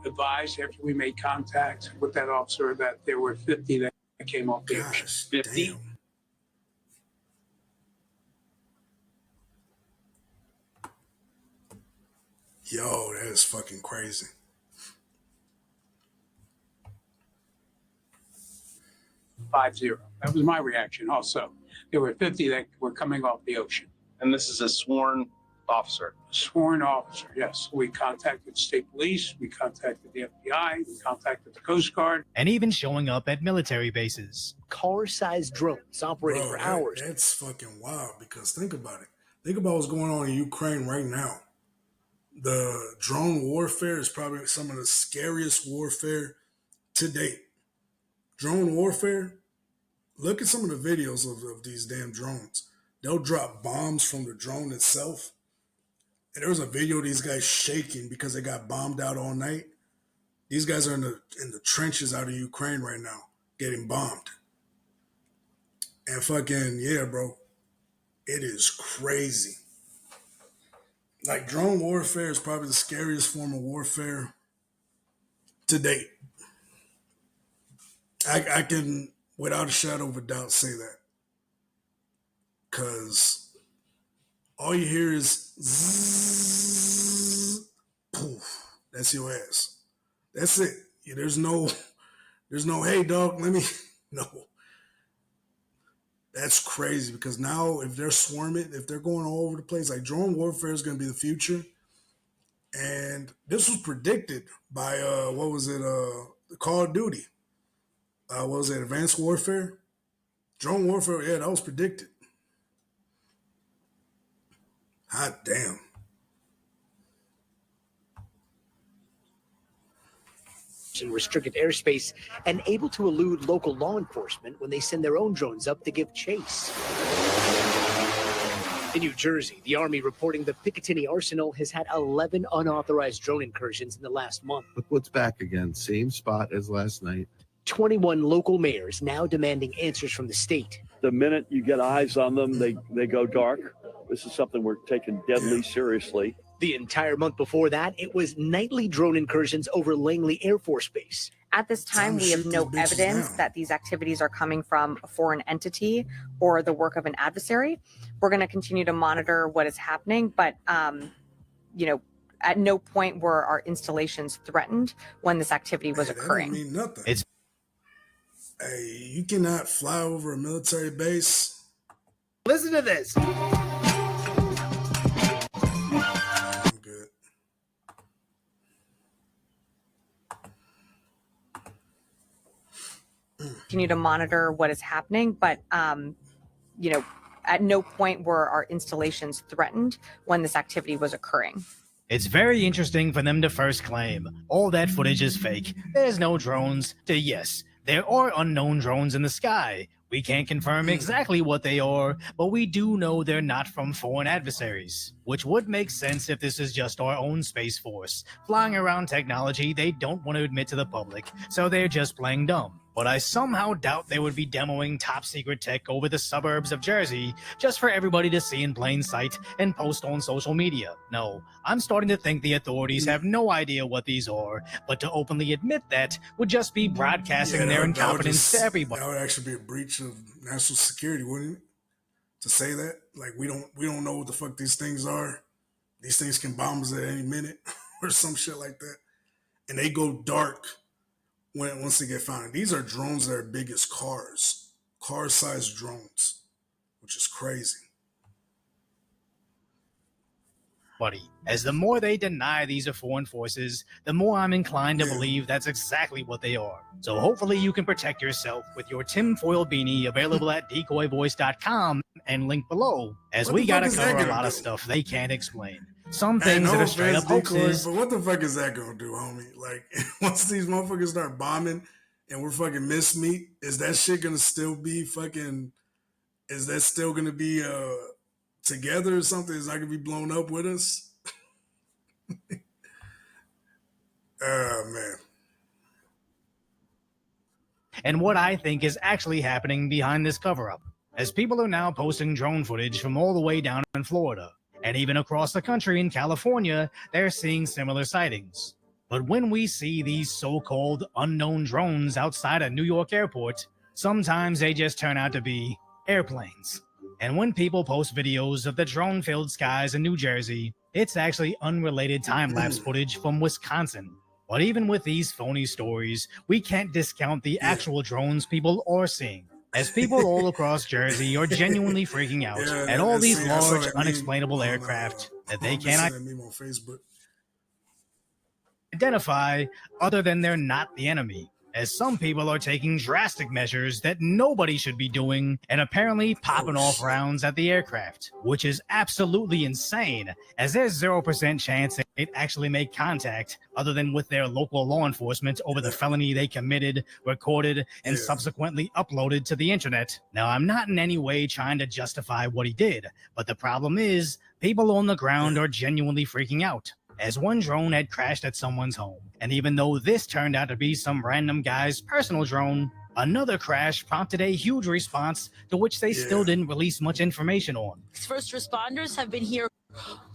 I: Advised after we made contact with that officer that there were 50 that came off the ocean. 50?
B: Damn. Yo, that is fucking crazy.
I: That was my reaction also. There were 50 that were coming off the ocean.
C: And this is a sworn officer?
I: Sworn officer, yes. We contacted state police, we contacted the FBI, we contacted the Coast Guard.
H: And even showing up at military bases.
J: Car-sized drones operating for hours.
B: That's fucking wild because think about it. Think about what's going on in Ukraine right now. The drone warfare is probably some of the scariest warfare to date. Drone warfare, look at some of the videos of these damn drones. They'll drop bombs from the drone itself. And there was a video of these guys shaking because they got bombed out all night. These guys are in the trenches out of Ukraine right now, getting bombed. And fucking, yeah, bro, it is crazy. Like, drone warfare is probably the scariest form of warfare to date. I can, without a shadow of a doubt, say that. Because all you hear is zzz, poof, that's your ass. That's it. Yeah, there's no, hey, dog, no. That's crazy because now if they're swarming, if they're going all over the place, like drone warfare is going to be the future. And this was predicted by, Call of Duty. What was it, Advanced Warfare? Drone warfare, yeah, that was predicted. Hot damn.
J: In restricted airspace and able to elude local law enforcement when they send their own drones up to give chase. In New Jersey, the Army reporting the Picatinny Arsenal has had 11 unauthorized drone incursions in the last month.
K: Look what's back again. Same spot as last night.
J: 21 local mayors now demanding answers from the state.
L: The minute you get eyes on them, they go dark. This is something we're taking deadly seriously.
J: The entire month before that, it was nightly drone incursions over Langley Air Force Base.
M: At this time, we have no evidence that these activities are coming from a foreign entity or the work of an adversary. We're going to continue to monitor what is happening, but, at no point were our installations threatened when this activity was occurring.
B: That don't mean nothing. Hey, you cannot fly over a military base.
J: Listen to this.
M: Continue to monitor what is happening, but at no point were our installations threatened when this activity was occurring.
H: It's very interesting for them to first claim all that footage is fake. There's no drones, to yes, there are unknown drones in the sky. We can't confirm exactly what they are, but we do know they're not from foreign adversaries, which would make sense if this is just our own Space Force, flying around technology they don't want to admit to the public, so they're just playing dumb. But I somehow doubt they would be demoing top secret tech over the suburbs of Jersey just for everybody to see in plain sight and post on social media. No, I'm starting to think the authorities have no idea what these are, but to openly admit that would just be broadcasting their incompetence to everybody.
B: That would actually be a breach of national security, wouldn't it? To say that, like we don't know what the fuck these things are. These things can bomb us at any minute or some shit like that, and they go dark once they get found. These are drones that are big as cars, car-sized drones. which is crazy.
H: Buddy, as the more they deny these are foreign forces, the more I'm inclined to believe that's exactly what they are. So hopefully you can protect yourself with your tinfoil beanie, available at decoyvoice.com and link below, as we gotta cover a lot of stuff they can't explain. Some things that are straight up hoaxes.
B: But what the fuck is that gonna do, homie? Like, once these motherfuckers start bombing and we're fucking mincemeat, is that shit gonna still be fucking, is that still gonna be together or something? Is that gonna be blown up with us? Man.
H: And what I think is actually happening behind this cover-up, as people are now posting drone footage from all the way down in Florida, and even across the country in California, they're seeing similar sightings. But when we see these so-called unknown drones outside a New York airport, sometimes they just turn out to be airplanes. And when people post videos of the drone-filled skies in New Jersey, it's actually unrelated time-lapse footage from Wisconsin. But even with these phony stories, we can't discount the actual drones people are seeing, as people all across Jersey are genuinely freaking out at all these large, unexplainable aircraft that they cannot identify other than they're not the enemy, as some people are taking drastic measures that nobody should be doing and apparently popping off rounds at the aircraft, which is absolutely insane, as there's 0% chance it actually made contact other than with their local law enforcement over the felony they committed, recorded, and subsequently uploaded to the internet. Now, I'm not in any way trying to justify what he did, but the problem is people on the ground are genuinely freaking out, as one drone had crashed at someone's home. And even though this turned out to be some random guy's personal drone, another crash prompted a huge response to which they still didn't release much information on.
N: First responders have been here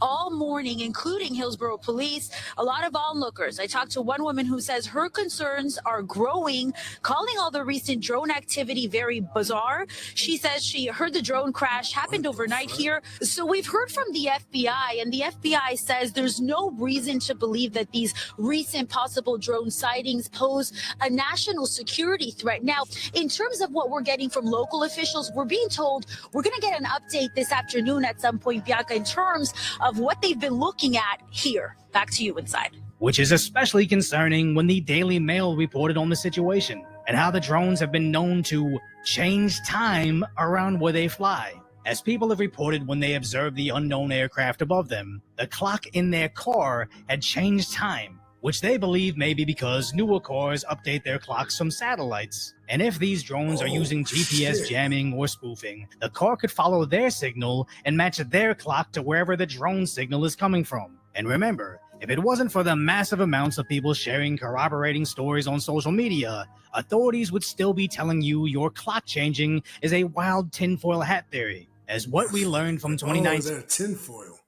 N: all morning, including Hillsborough Police, a lot of onlookers. I talked to one woman who says her concerns are growing, calling all the recent drone activity very bizarre. She says she heard the drone crash happened overnight here. So we've heard from the FBI, and the FBI says there's no reason to believe that these recent possible drone sightings pose a national security threat. Now, in terms of what we're getting from local officials, we're being told we're going to get an update this afternoon at some point, Bianca, in terms of what they've been looking at here. Back to you inside.
H: Which is especially concerning when the Daily Mail reported on the situation and how the drones have been known to change time around where they fly. As people have reported when they observed the unknown aircraft above them, the clock in their car had changed time, which they believe may be because newer cars update their clocks from satellites. And if these drones are using GPS jamming or spoofing, the car could follow their signal and match their clock to wherever the drone signal is coming from. And remember, if it wasn't for the massive amounts of people sharing corroborating stories on social media, authorities would still be telling you your clock changing is a wild tinfoil hat theory, as what we learned from 2019.
B: Is that tinfoil?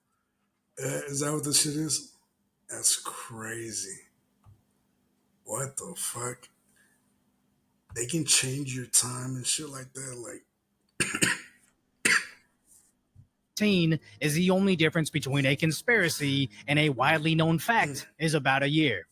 B: Is that what this shit is? That's crazy. What the fuck? They can change your time and shit like that. Like,
H: is the only difference between a conspiracy and a widely known fact is about a year.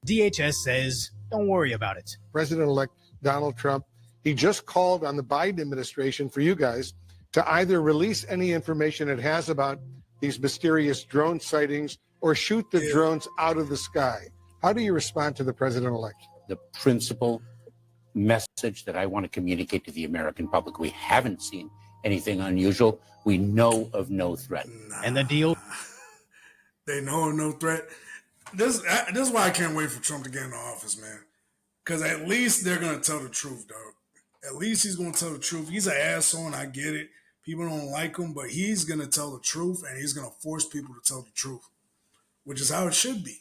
H: DHS says, don't worry about it.
O: President-elect Donald Trump, he just called on the Biden administration for you guys to either release any information it has about these mysterious drone sightings or shoot the drones out of the sky. How do you respond to the president-elect?
P: The principal message that I want to communicate to the American public: we haven't seen anything unusual. We know of no threat.
H: And the deal?
B: They know of no threat. This is why I can't wait for Trump to get into office, man. Because at least they're going to tell the truth, dog. At least he's going to tell the truth. He's an asshole, and I get it. People don't like him, but he's going to tell the truth, and he's going to force people to tell the truth, which is how it should be.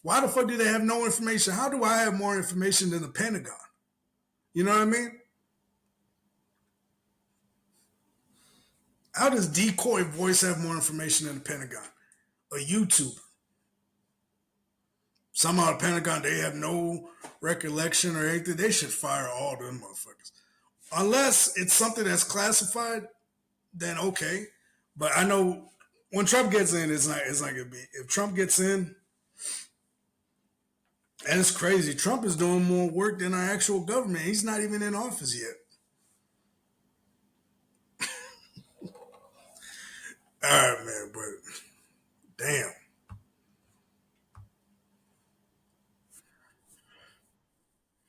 B: Why the fuck do they have no information? How do I have more information than the Pentagon? You know what I mean? How does Decoy Voice have more information than the Pentagon? A YouTuber. Somehow the Pentagon, they have no recollection or anything. They should fire all them motherfuckers. Unless it's something that's classified, then okay. But I know when Trump gets in, it's not gonna be. If Trump gets in, and it's crazy, Trump is doing more work than our actual government. He's not even in office yet. All right, man, but damn.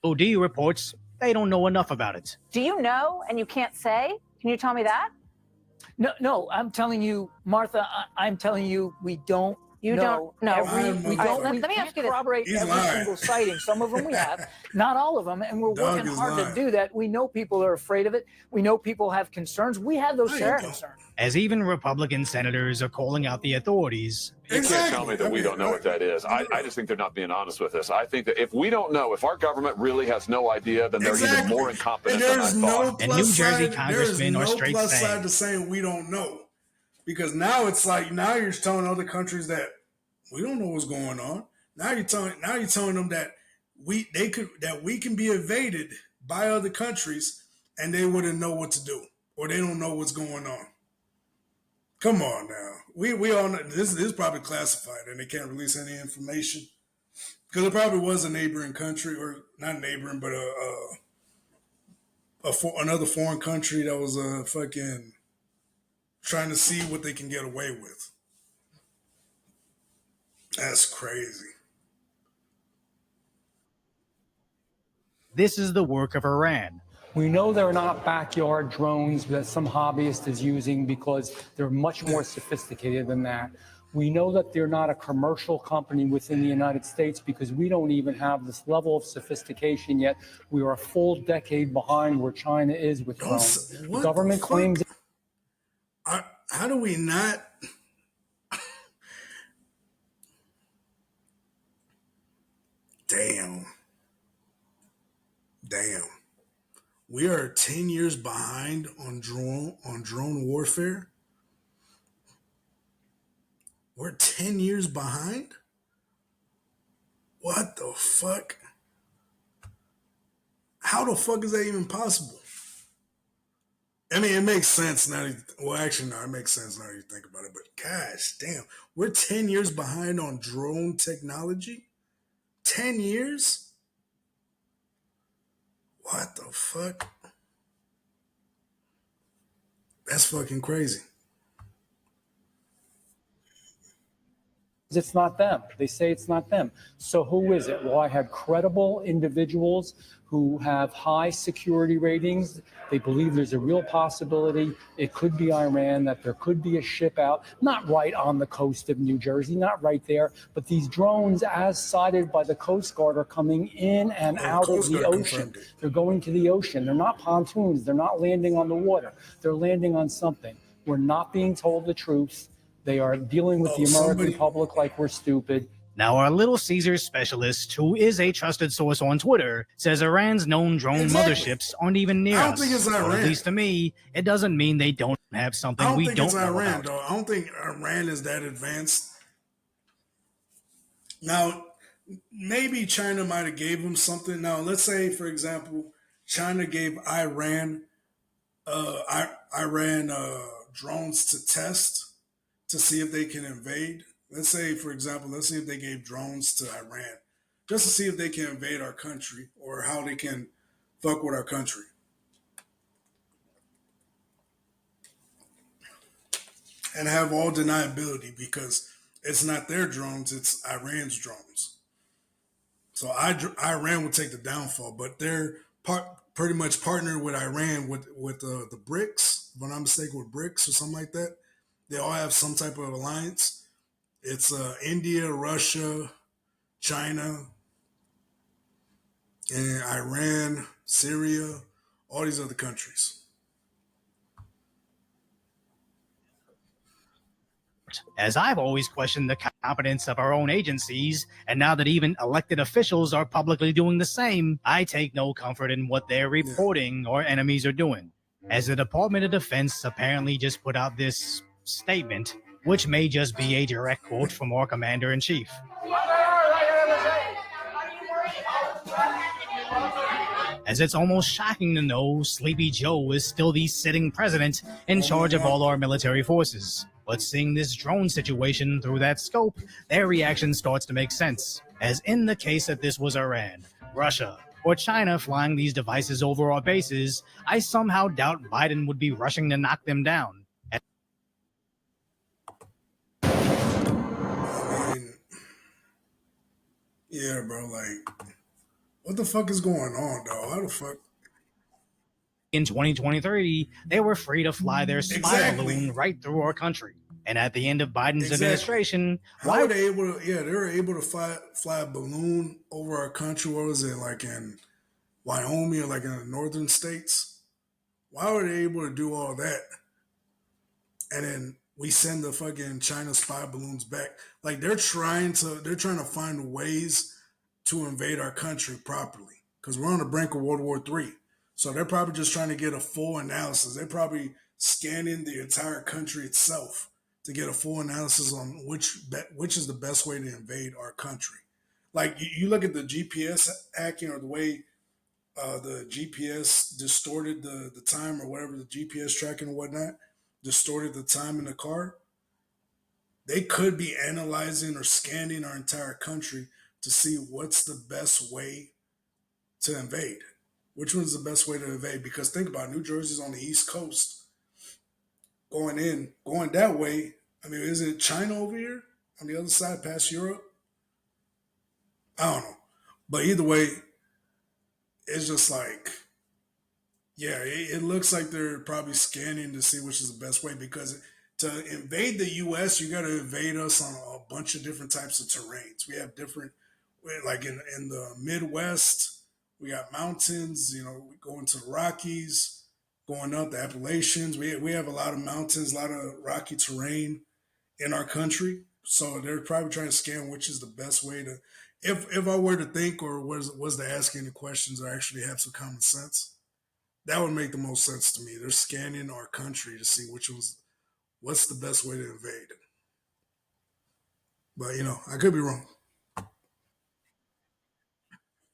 H: OD reports they don't know enough about it.
Q: Do you know and you can't say? Can you tell me that?
R: No, I'm telling you, Martha, I'm telling you, we don't
Q: You
R: know.
Q: don't know.
R: Let me ask you to corroborate every single sighting. Some of them we have, not all of them, and we're working hard to do that. We know people are afraid of it. We know people have concerns. We have those same concerns.
H: As even Republican senators are calling out the authorities.
S: You can't tell me that we don't know what that is. I just think they're not being honest with us. I think that if we don't know, if our government really has no idea, then they're even more incompetent than I thought.
H: And New Jersey congressmen are straight
B: plus
H: saying.
B: side to saying we don't know. Because now it's like, now you're telling other countries that we don't know what's going on. Now you're telling them that we can be invaded by other countries and they wouldn't know what to do, or they don't know what's going on. Come on now. We all know this is probably classified and they can't release any information. Because it probably was a neighboring country, or not neighboring, but another foreign country that was fucking trying to see what they can get away with. That's crazy.
H: This is the work of Iran.
T: We know they're not backyard drones that some hobbyist is using because they're much more sophisticated than that. We know that they're not a commercial company within the United States because we don't even have this level of sophistication yet. We are a full decade behind where China is with drones. The government claims.
B: How do we not? Damn. We are 10 years behind on drone warfare. We're 10 years behind? What the fuck? How the fuck is that even possible? I mean, it makes sense now. Well, actually, no, it makes sense now you think about it. But gosh, damn, we're 10 years behind on drone technology? 10 years? What the fuck? That's fucking crazy.
T: It's not them. They say it's not them. So who is it? Well, I have credible individuals who have high security ratings. They believe there's a real possibility it could be Iran, that there could be a ship out, not right on the coast of New Jersey, not right there, but these drones, as cited by the Coast Guard, are coming in and out of the ocean. They're going to the ocean. They're not pontoons. They're not landing on the water. They're landing on something. We're not being told the truth. They are dealing with the American public like we're stupid.
H: Now, our Little Caesars specialist, who is a trusted source on Twitter, says Iran's known drone motherships aren't even near us.
B: I don't think it's Iran.
H: Or at least to me, it doesn't mean they don't have something we don't know about.
B: I don't think it's Iran, though. I don't think Iran is that advanced. Now, maybe China might have gave them something. Now, let's say, for example, China gave Iran drones to test to see if they can invade. Let's say, for example, let's see if they gave drones to Iran just to see if they can invade our country or how they can fuck with our country. And have all deniability because it's not their drones, it's Iran's drones. So Iran would take the downfall, but they're pretty much partnered with Iran with the BRICS, if I'm not mistaken, with BRICS or something like that. They all have some type of alliance. It's India, Russia, China, and Iran, Syria, all these other countries.
H: As I've always questioned the competence of our own agencies, and now that even elected officials are publicly doing the same, I take no comfort in what they're reporting our enemies are doing. As the Department of Defense apparently just put out this statement, which may just be a direct quote from our commander-in-chief. As it's almost shocking to know Sleepy Joe is still the sitting president in charge of all our military forces. But seeing this drone situation through that scope, their reaction starts to make sense. As in the case that this was Iran, Russia, or China flying these devices over our bases, I somehow doubt Biden would be rushing to knock them down.
B: Yeah, bro, like, what the fuck is going on, dog? How the fuck?
H: In 2023, they were free to fly their spy balloon right through our country. And at the end of Biden's administration,
B: how were they able to? Yeah, they were able to fly a balloon over our country. What was it, like in Wyoming or like in the northern states? Why were they able to do all that? And then we send the fucking China spy balloons back. Like they're trying to find ways to invade our country properly because we're on the brink of World War III. So they're probably just trying to get a full analysis. They're probably scanning the entire country itself to get a full analysis on which is the best way to invade our country. Like you look at the GPS hacking or the way the GPS distorted the time or whatever, the GPS tracking and whatnot, distorted the time in the car. They could be analyzing or scanning our entire country to see what's the best way to invade. Which one's the best way to invade? Because think about it, New Jersey's on the East Coast. Going that way, I mean, is it China over here on the other side past Europe? I don't know. But either way, it's just like, yeah, it looks like they're probably scanning to see which is the best way because to invade the U.S., you got to invade us on a bunch of different types of terrains. We have different, like in the Midwest, we got mountains, you know, we go into the Rockies, going up the Appalachians. We have a lot of mountains, a lot of rocky terrain in our country. So they're probably trying to scan which is the best way to, if I were to think or was to ask any questions or actually have some common sense, that would make the most sense to me. They're scanning our country to see what's the best way to invade. But, you know, I could be wrong.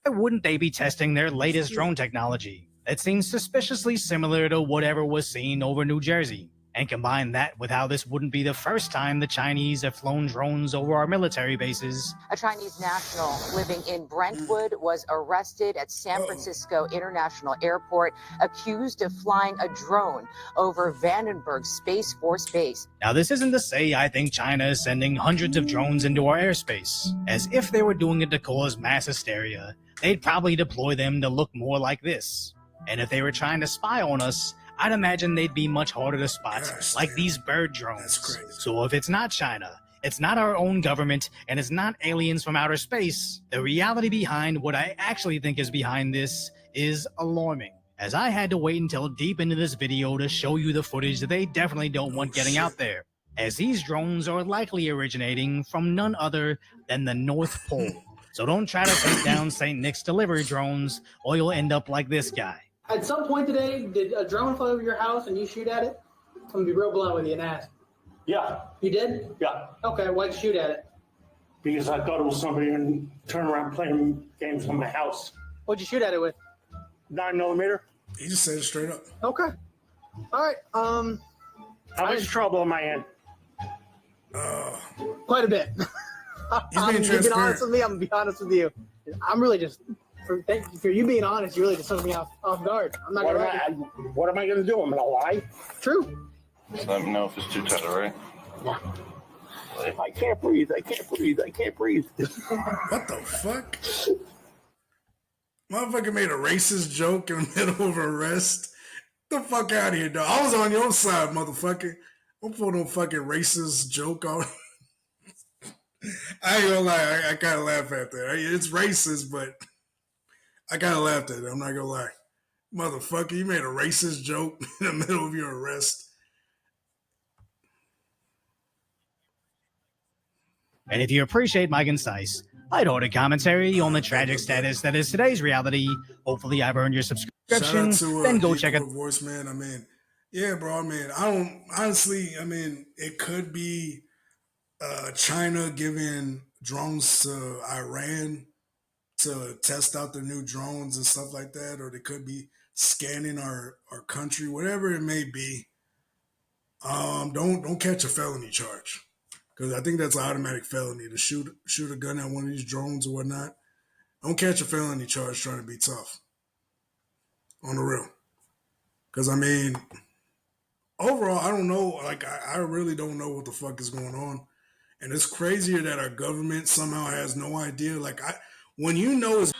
H: Why wouldn't they be testing their latest drone technology? It seems suspiciously similar to whatever was seen over New Jersey. And combine that with how this wouldn't be the first time the Chinese have flown drones over our military bases.
U: A Chinese national living in Brentwood was arrested at San Francisco International Airport, accused of flying a drone over Vandenberg Space Force Base.
H: Now, this isn't to say I think China is sending hundreds of drones into our airspace. As if they were doing it to cause mass hysteria, they'd probably deploy them to look more like this. And if they were trying to spy on us, I'd imagine they'd be much harder to spot, like these bird drones. So if it's not China, it's not our own government, and it's not aliens from outer space, the reality behind what I actually think is behind this is alarming. As I had to wait until deep into this video to show you the footage that they definitely don't want getting out there, as these drones are likely originating from none other than the North Pole. So don't try to take down St. Nick's delivery drones, or you'll end up like this guy.
V: At some point today, did a drone fly over your house and you shoot at it? I'm going to be real blunt with you and ask.
W: Yeah.
V: You did?
W: Yeah.
V: Okay, why'd you shoot at it?
W: Because I thought it was somebody and turned around playing games on my house.
V: What'd you shoot at it with?
W: 9mm.
B: He just said it straight up.
V: Okay. All right.
W: How much trouble am I in?
V: Quite a bit.
B: He's being
V: You've been honest with me, I'm going to be honest with you. I'm really just... For you being honest, you really just took me off guard. I'm not gonna lie.
W: What am I going to do? I'm going to lie?
V: True.
X: Just let me know if it's too tight, all right?
W: Yeah. I can't breathe. I can't breathe. I can't breathe.
B: What the fuck? Motherfucker made a racist joke in the middle of arrest. Get the fuck out of here, dog. I was on your side, motherfucker. Don't put no fucking racist joke on. I ain't gonna lie. I kind of laugh at that. It's racist, but I kind of laughed at it. I'm not gonna lie. Motherfucker, you made a racist joke in the middle of your arrest.
H: And if you appreciate my concise, lighthearted commentary on the tragic status that is today's reality, hopefully I've earned your subscription. Then go check it.
B: Voice, man. I mean, yeah, bro. I mean, I don't honestly. I mean, it could be China giving drones to Iran to test out their new drones and stuff like that, or they could be scanning our country, whatever it may be. Don't catch a felony charge, because I think that's an automatic felony to shoot a gun at one of these drones or whatnot. Don't catch a felony charge trying to be tough. On the real. Because, I mean, overall, I don't know. Like, I really don't know what the fuck is going on. And it's crazier that our government somehow has no idea. Like, when you know it's...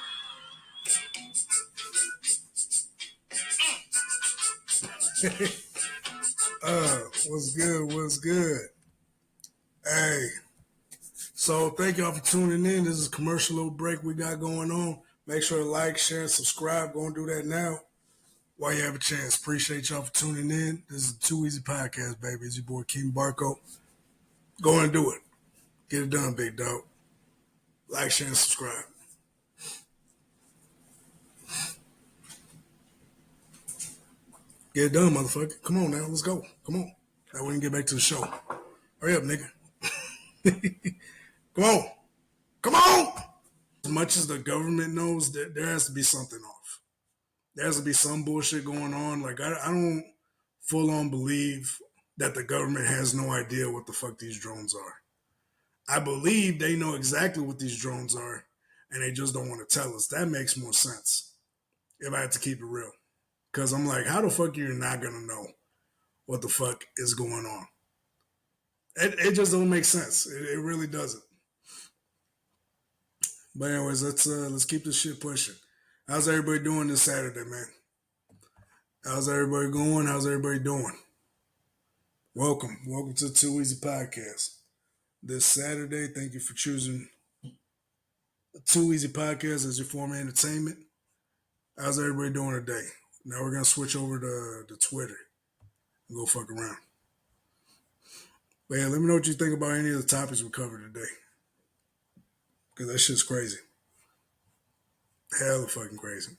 B: What's good? What's good? Hey. So, thank y'all for tuning in. This is a commercial little break we got going on. Make sure to like, share, and subscribe. Go and do that now while you have a chance. Appreciate y'all for tuning in. This is the Too Easy Podcast, baby. It's your boy, King Barco. Go and do it. Get it done, big dog. Like, share, and subscribe. Get it done, motherfucker. Come on now. Let's go. Come on. Now we can get back to the show. Hurry up, nigga. Come on. Come on. As much as the government knows, that there has to be something off. There has to be some bullshit going on. Like, I don't full on believe that the government has no idea what the fuck these drones are. I believe they know exactly what these drones are, and they just don't want to tell us. That makes more sense if I had to keep it real. Because I'm like, how the fuck are you not going to know what the fuck is going on? It just don't make sense. It really doesn't. But anyways, let's keep this shit pushing. How's everybody doing this Saturday, man? How's everybody going? How's everybody doing? Welcome. Welcome to the Too Easy Podcast. This Saturday, thank you for choosing the Too Easy Podcast as your form of entertainment. How's everybody doing today? Now we're going to switch over to Twitter and go fuck around. But yeah, let me know what you think about any of the topics we covered today. Because that shit's crazy. Hella fucking crazy.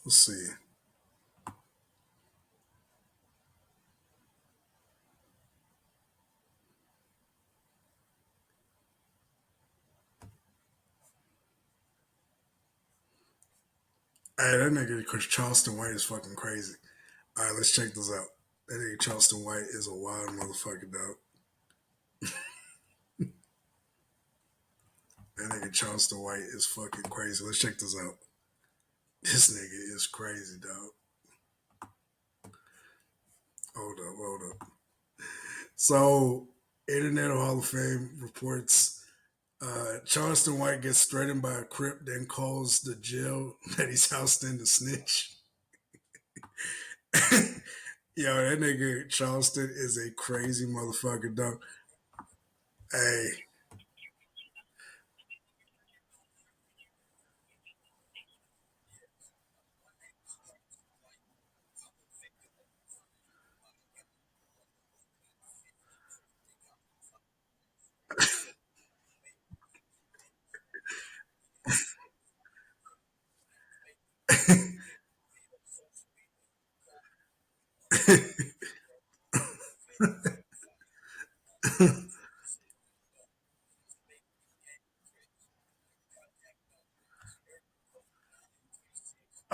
B: Let's see. Hey, that nigga Charleston White is fucking crazy. All right, let's check this out. That nigga Charleston White is a wild motherfucker, dog. That nigga Charleston White is fucking crazy. Let's check this out. This nigga is crazy, dog. Hold up. So, Internet Hall of Fame reports Charleston White gets threatened by a Crip, then calls the jail that he's housed in to snitch. Yo, that nigga Charleston is a crazy motherfucker, dog. Hey.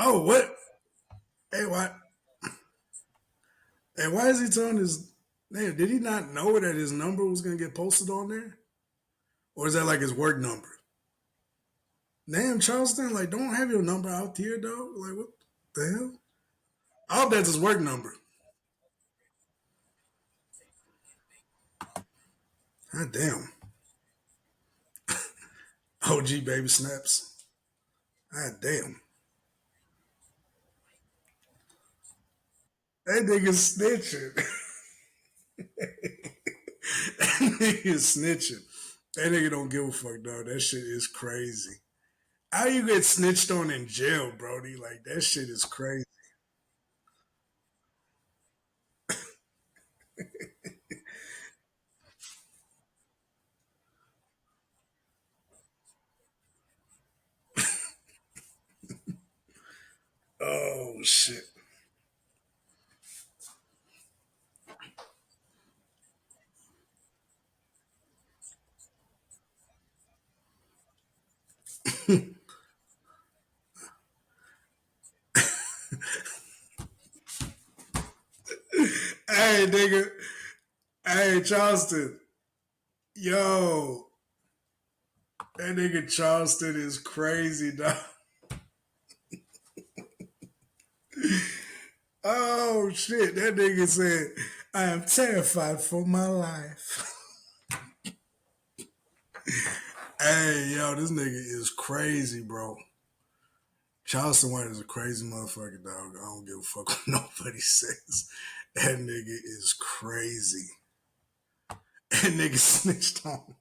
B: Oh, what? Hey, why? Hey, why is he telling his name? Did he not know that his number was gonna get posted on there? Or is that like his work number? Damn, Charleston, like, don't have your number out here, dog. Like, what the hell? I hope that's his work number. God damn. OG baby snaps. God damn. That nigga snitching. That nigga snitching. That nigga don't give a fuck, dog. That shit is crazy. How you get snitched on in jail, Brody? Like, that shit is crazy. Oh, shit. Hey, nigga. Hey, Charleston. Yo. That nigga Charleston is crazy, dog. Oh, shit. That nigga said, I am terrified for my life. Hey, yo, this nigga is crazy, bro. Charleston White is a crazy motherfucker, dog. I don't give a fuck what nobody says. That nigga is crazy. That nigga snitched on.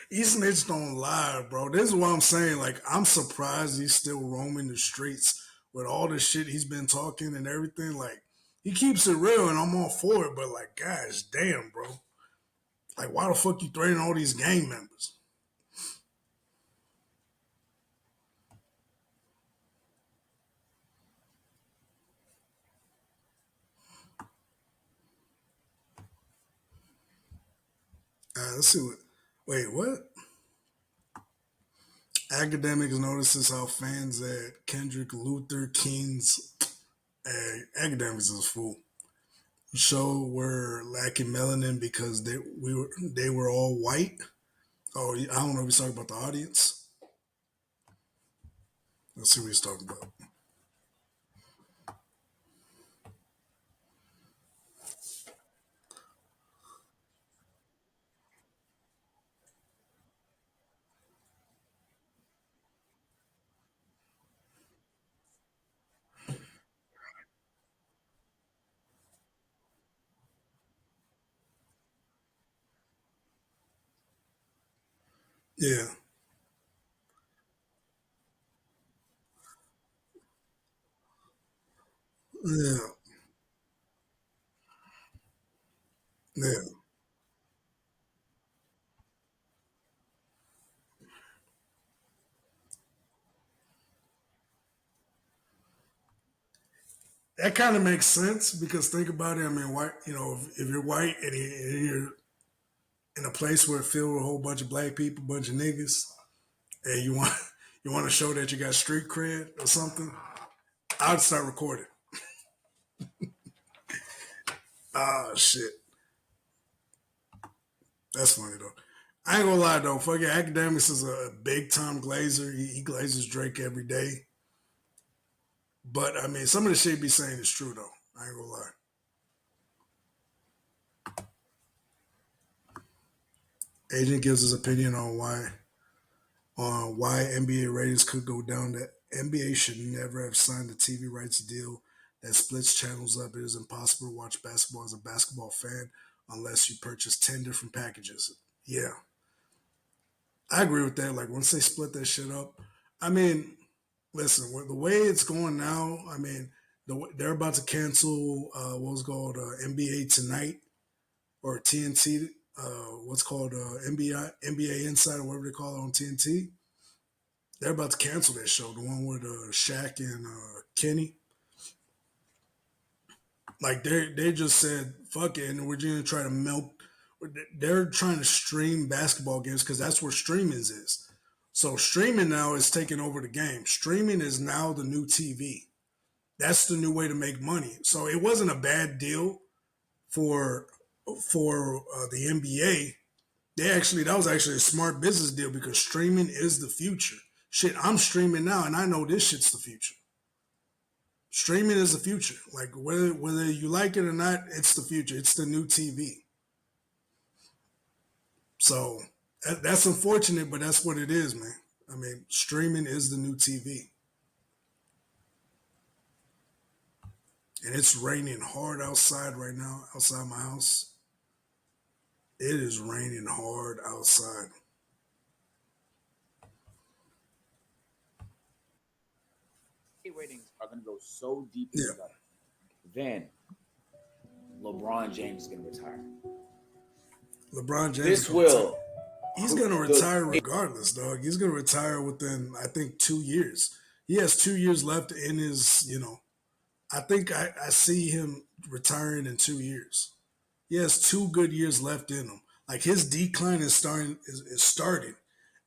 B: He snitched on live, bro. This is what I'm saying. Like, I'm surprised he's still roaming the streets with all the shit he's been talking and everything. Like, he keeps it real and I'm all for it, but like, gosh damn, bro. Like, why the fuck you threatening all these gang members? Let's see what. Wait, what? Academics notices how fans at Kendrick Luther King's Academics is a fool. Show were lacking melanin because they were all white. Oh, I don't know if he's talking about the audience. Let's see what he's talking about. Yeah. Yeah. Yeah. That kind of makes sense because think about it. I mean, white. You know, if you're white and you're in a place where it's filled with a whole bunch of black people, bunch of niggas, and you want to show that you got street cred or something, I'd start recording. Ah, shit. That's funny though. I ain't gonna lie though. Fucking Academics is a big time glazer. He glazes Drake every day. But I mean, some of the shit he be saying is true though. I ain't gonna lie. Agent gives his opinion on why NBA ratings could go down. That NBA should never have signed a TV rights deal that splits channels up. It is impossible to watch basketball as a basketball fan unless you purchase 10 different packages. Yeah. I agree with that. Like once they split that shit up, I mean, listen, the way it's going now, I mean, they're about to cancel what was called NBA Tonight or TNT, what's called NBA Inside or whatever they call it on TNT. They're about to cancel that show, the one with Shaq and Kenny. Like they just said, fuck it, and we're gonna try to milk. They're trying to stream basketball games because that's where streaming is. So streaming now is taking over the game. Streaming is now the new TV. That's the new way to make money. So it wasn't a bad deal for the NBA. That was actually a smart business deal because streaming is the future. Shit, I'm streaming now, and I know this shit's the future. Streaming is the future. Like whether you like it or not, it's the future. It's the new TV. So that's unfortunate, but that's what it is, man. I mean, streaming is the new TV. And it's raining hard outside right now, outside my house. It is raining hard outside.
A: Ratings are going to go so deep in the gutter. Then LeBron James is going to retire.
B: LeBron James. He's going to retire regardless, dog. He's going to retire within, I think, 2 years. He has 2 years left in his, I think I see him retiring in 2 years. He has 2 good years left in him. Like his decline is starting.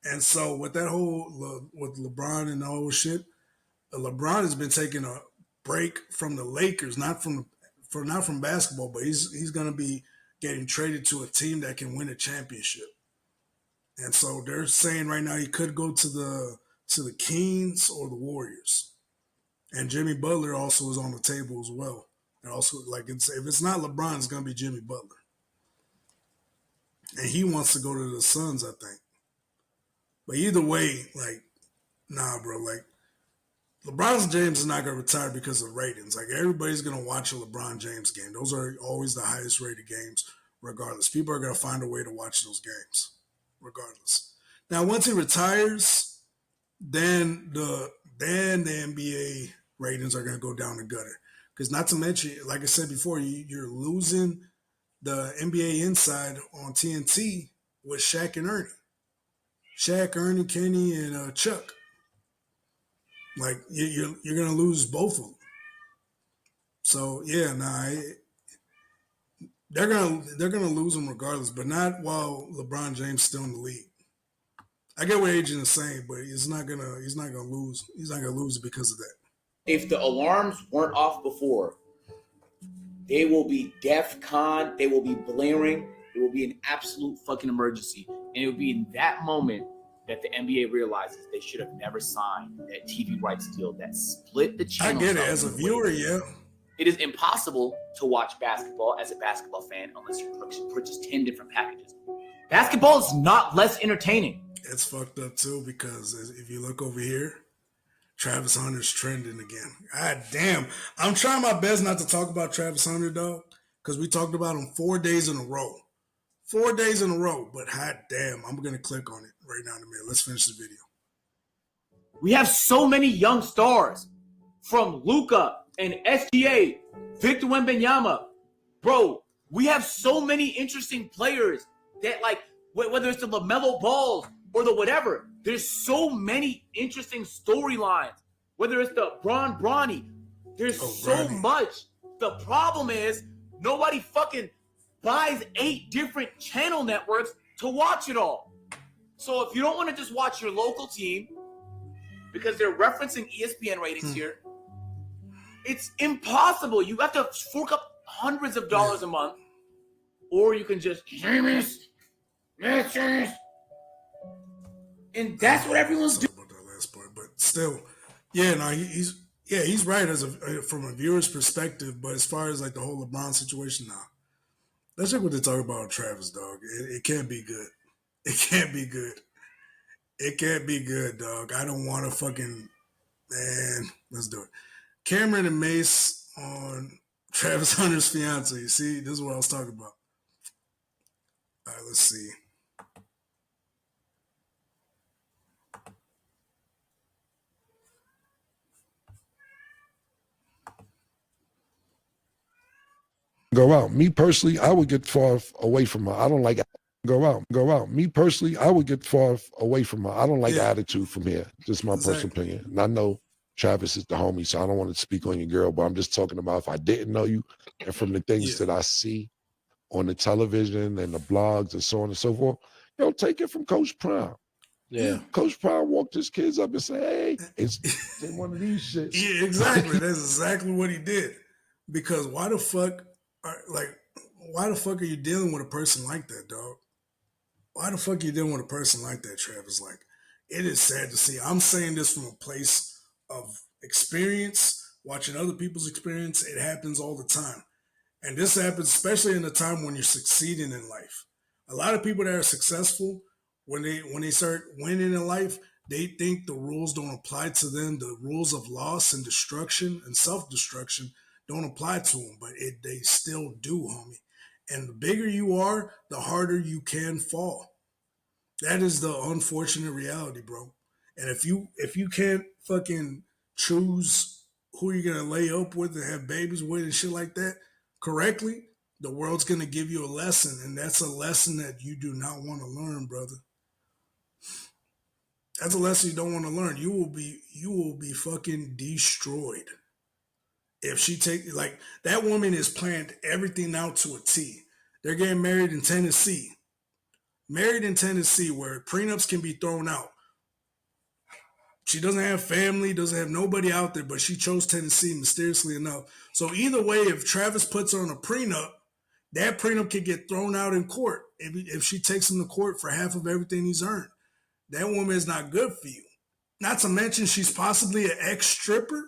B: And so with that whole, with LeBron and the whole shit, LeBron has been taking a break from the Lakers, not from basketball, but he's going to be getting traded to a team that can win a championship. And so they're saying right now he could go to the Kings or the Warriors. And Jimmy Butler also is on the table as well. And also, like, if it's not LeBron, it's going to be Jimmy Butler. And he wants to go to the Suns, I think. But either way, like, nah, bro. Like, LeBron James is not going to retire because of ratings. Like, everybody's going to watch a LeBron James game. Those are always the highest rated games, regardless. People are going to find a way to watch those games, regardless. Now, once he retires, then the NBA ratings are going to go down the gutter. Because not to mention, like I said before, you're losing the NBA Inside on TNT with Shaq and Ernie. Shaq, Ernie, Kenny, and Chuck. Like, you're going to lose both of them. So, yeah, they're gonna lose them regardless, but not while LeBron James still in the league. I get what Agent is saying, but he's not gonna lose. He's not gonna lose it because of that.
A: If the alarms weren't off before, they will be DEFCON. They will be blaring. It will be an absolute fucking emergency, and it will be in that moment that the NBA realizes they should have never signed that TV rights deal that split the channel.
B: I get it as a viewer, yeah.
A: It is impossible to watch basketball as a basketball fan unless you purchase 10 different packages. Basketball is not less entertaining.
B: It's fucked up too because if you look over here, Travis Hunter's trending again. God damn. I'm trying my best not to talk about Travis Hunter, though, because we talked about him 4 days in a row. 4 days in a row, but hot damn, I'm going to click on it right now in a minute. Let's finish the video.
A: We have so many young stars from Luka and SGA, Victor Wembanyama. Bro, we have so many interesting players that, like, whether it's the LaMelo Balls or the whatever, there's so many interesting storylines. Whether it's the Bronny, there's so much. The problem is nobody fucking buys 8 different channel networks to watch it all. So if you don't want to just watch your local team, because they're referencing ESPN ratings here, it's impossible. You have to fork up hundreds of dollars a month, or you can just and that's what everyone's doing.
B: About that last part, but still, yeah, no, he's right from a viewer's perspective. But as far as like the whole LeBron situation, nah. Let's check what they talk about Travis, dog. It can't be good. It can't be good. It can't be good, dog. I don't want to fucking man. Let's do it. Cameron and Mace on Travis Hunter's fiance. You see, this is what I was talking about. All right, let's see.
D: Go out. Me personally, I would get far away from her. I don't like go out. Me personally, I would get far away from her. I don't like attitude from here. Just my personal opinion. And I know Travis is the homie, so I don't want to speak on your girl, but I'm just talking about if I didn't know you and from the things that I see on the television and the blogs and so on and so forth, take it from Coach Prime. Yeah. Coach Prime walked his kids up and said, hey, it's one of these shits.
B: Yeah, exactly. That's exactly what he did. Because why the fuck are you dealing with a person like that, dog? Why the fuck are you dealing with a person like that, Travis? Like, it is sad to see. I'm saying this from a place of experience, watching other people's experience. It happens all the time. And this happens especially in a time when you're succeeding in life. A lot of people that are successful, when they start winning in life, they think the rules don't apply to them. The rules of loss and destruction and self-destruction don't apply to them, but they still do, homie. And the bigger you are, the harder you can fall. That is the unfortunate reality, bro. And if you can't fucking choose who you're gonna lay up with and have babies with and shit like that correctly, the world's gonna give you a lesson, and that's a lesson that you do not want to learn, brother. That's a lesson you don't want to learn. You will be fucking destroyed. If she like that woman has planned everything out to a T. They're getting married in Tennessee. Married in Tennessee where prenups can be thrown out. She doesn't have family, doesn't have nobody out there, but she chose Tennessee mysteriously enough. So either way, if Travis puts her on a prenup, that prenup could get thrown out in court if she takes him to court for half of everything he's earned. That woman is not good for you. Not to mention she's possibly an ex-stripper.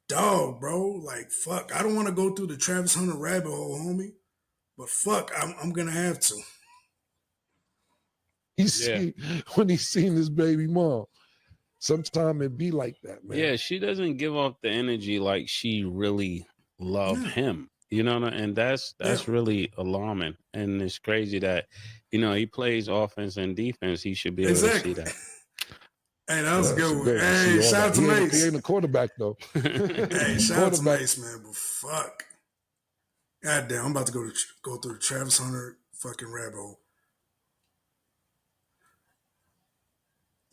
B: Dog, bro. Like, fuck. I don't want to go through the Travis Hunter rabbit hole, homie. But fuck, I'm going to have to.
D: When he's seen his baby mom. Sometimes it be like that, man.
C: Yeah, she doesn't give off the energy like she really loved him. You know, and that's really alarming. And it's crazy that, he plays offense and defense. He should be able to see that.
B: Hey, that was a good one. Hey, shout out to Mace.
D: He ain't a quarterback, though.
B: Hey, shout out to Mace, man. But fuck. God damn, I'm about to go through the Travis Hunter fucking rabbit hole.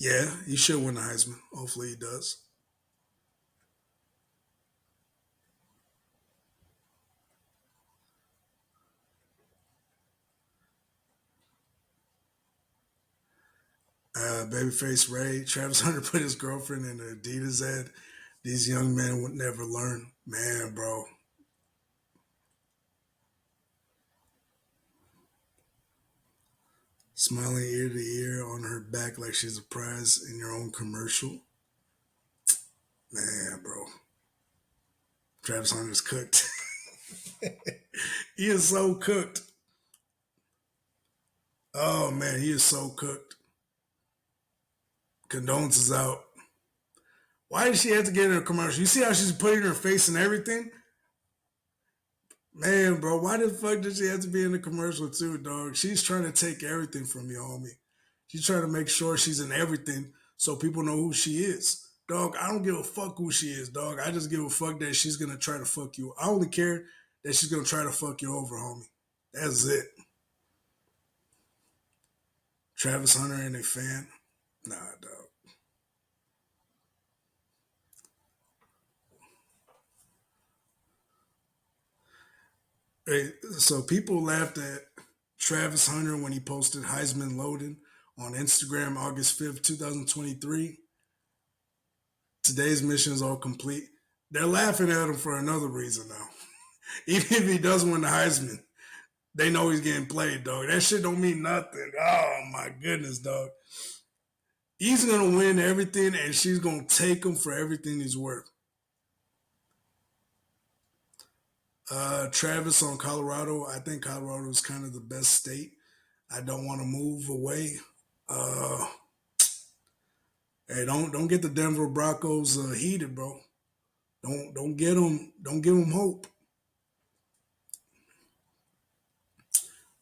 B: Yeah, he should win the Heisman. Hopefully he does. Babyface Ray, Travis Hunter put his girlfriend in an Adidas ad. These young men would never learn. Man, bro. Smiling ear to ear on her back like she's a prize in your own commercial. Man, bro. Travis Hunter's cooked. He is so cooked. Oh, man, he is so cooked. Condolences out. Why did she have to get in a commercial? You see how she's putting her face in everything? Man, bro, why the fuck did she have to be in the commercial too, dog? She's trying to take everything from you, homie. She's trying to make sure she's in everything so people know who she is. Dog, I don't give a fuck who she is, dog. I just give a fuck that she's going to try to fuck you. I only care that she's going to try to fuck you over, homie. That's it. Travis Hunter ain't a fan? Nah, dog. Hey, so people laughed at Travis Hunter when he posted Heisman loading on Instagram August 5th, 2023. Today's mission is all complete. They're laughing at him for another reason now. Even if he does win the Heisman, they know he's getting played, dog. That shit don't mean nothing. Oh, my goodness, dog. He's going to win everything, and she's going to take him for everything he's worth. Travis on Colorado. I think Colorado is kind of the best state. I don't want to move away. Hey, don't get the Denver Broncos heated, bro. Don't get them. Don't give them hope.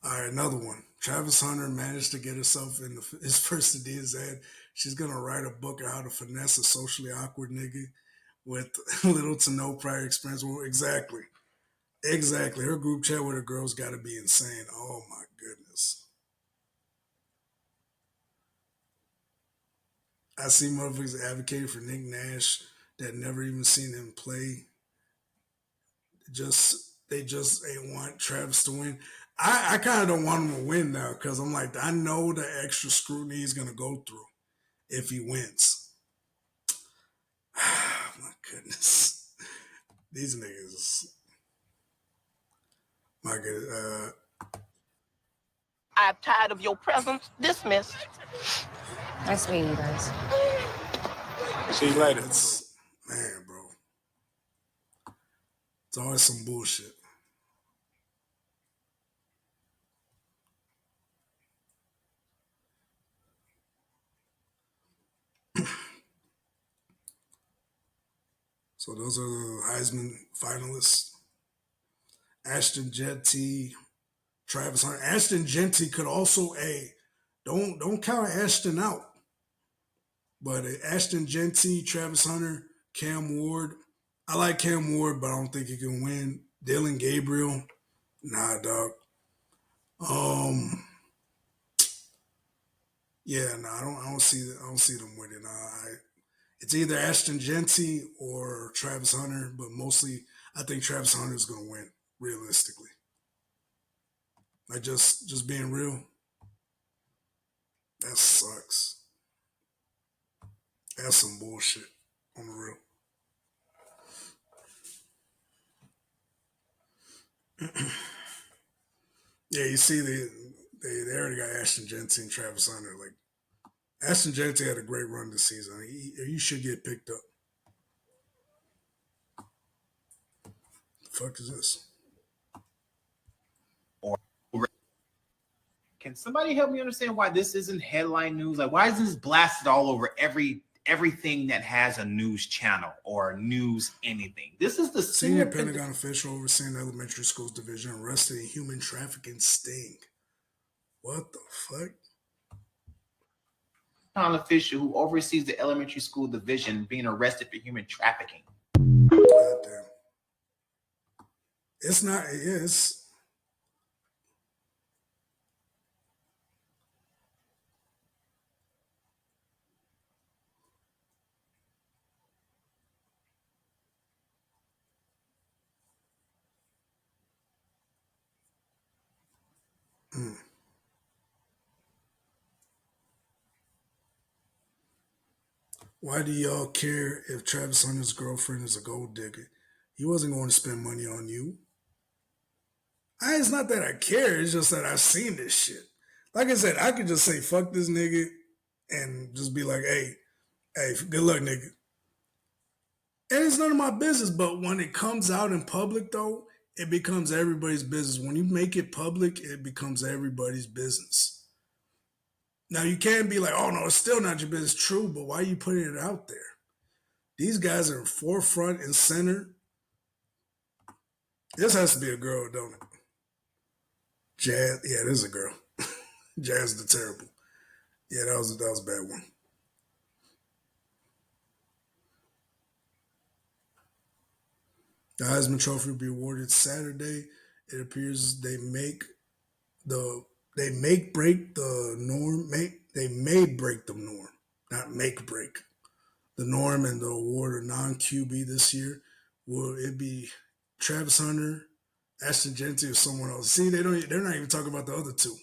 B: All right, another one. Travis Hunter managed to get herself in his first Adidas ad. She's gonna write a book on how to finesse a socially awkward nigga with little to no prior experience. Well, exactly. Her group chat with her girls got to be insane. Oh my goodness. I see motherfuckers advocating for Nick Nash that never even seen him play. They just ain't want Travis to win. I kind of don't want him to win now because I'm like, I know the extra scrutiny he's going to go through if he wins. My goodness. These niggas. My goodness.
E: I'm tired of your presence. Dismissed.
F: Nice meeting you guys.
B: See you later. Man, bro. It's always some bullshit. So those are the Heisman finalists. Ashton Jeanty, Travis Hunter. Ashton Jeanty could also don't count Ashton out. But Ashton Jeanty, Travis Hunter, Cam Ward. I like Cam Ward, but I don't think he can win. Dylan Gabriel, nah, dog. Yeah, no, I don't see them winning. It's either Ashton Jeanty or Travis Hunter, but mostly I think Travis Hunter is going to win, realistically. Like just being real, that sucks. That's some bullshit on the real. Yeah, you see, they already got Ashton Genty and Travis Hunter. Like, Ashton Genty had a great run this season. He should get picked up. The fuck is this?
G: Can somebody help me understand why this isn't headline news? Like, why is this blasted all over everything that has a news channel or news anything? This is the
B: Senior Pentagon official overseeing the elementary schools division arrested in human trafficking sting. What the fuck?
G: Pentagon official who oversees the elementary school division being arrested for human trafficking.
B: God damn. It's not. It's. Why do y'all care if Travis Hunter's girlfriend is a gold digger? He wasn't going to spend money on you. It's not that I care. It's just that I've seen this shit. Like I said, I could just say, fuck this nigga and just be like, hey, good luck, nigga. And it's none of my business. But when it comes out in public, though, it becomes everybody's business. When you make it public, it becomes everybody's business. Now, you can't be like, oh, no, it's still not your business. True, but why are you putting it out there? These guys are forefront and center. This has to be a girl, don't it? Jazz, yeah, this is a girl. Jazz the Terrible. Yeah, that was a bad one. The Heisman Trophy will be awarded Saturday. It appears they may break the norm. They may break the norm, not make break the norm, and the award a non-QB this year. Will it be Travis Hunter, Ashton Genty, or someone else? See, they're not even talking about the other two.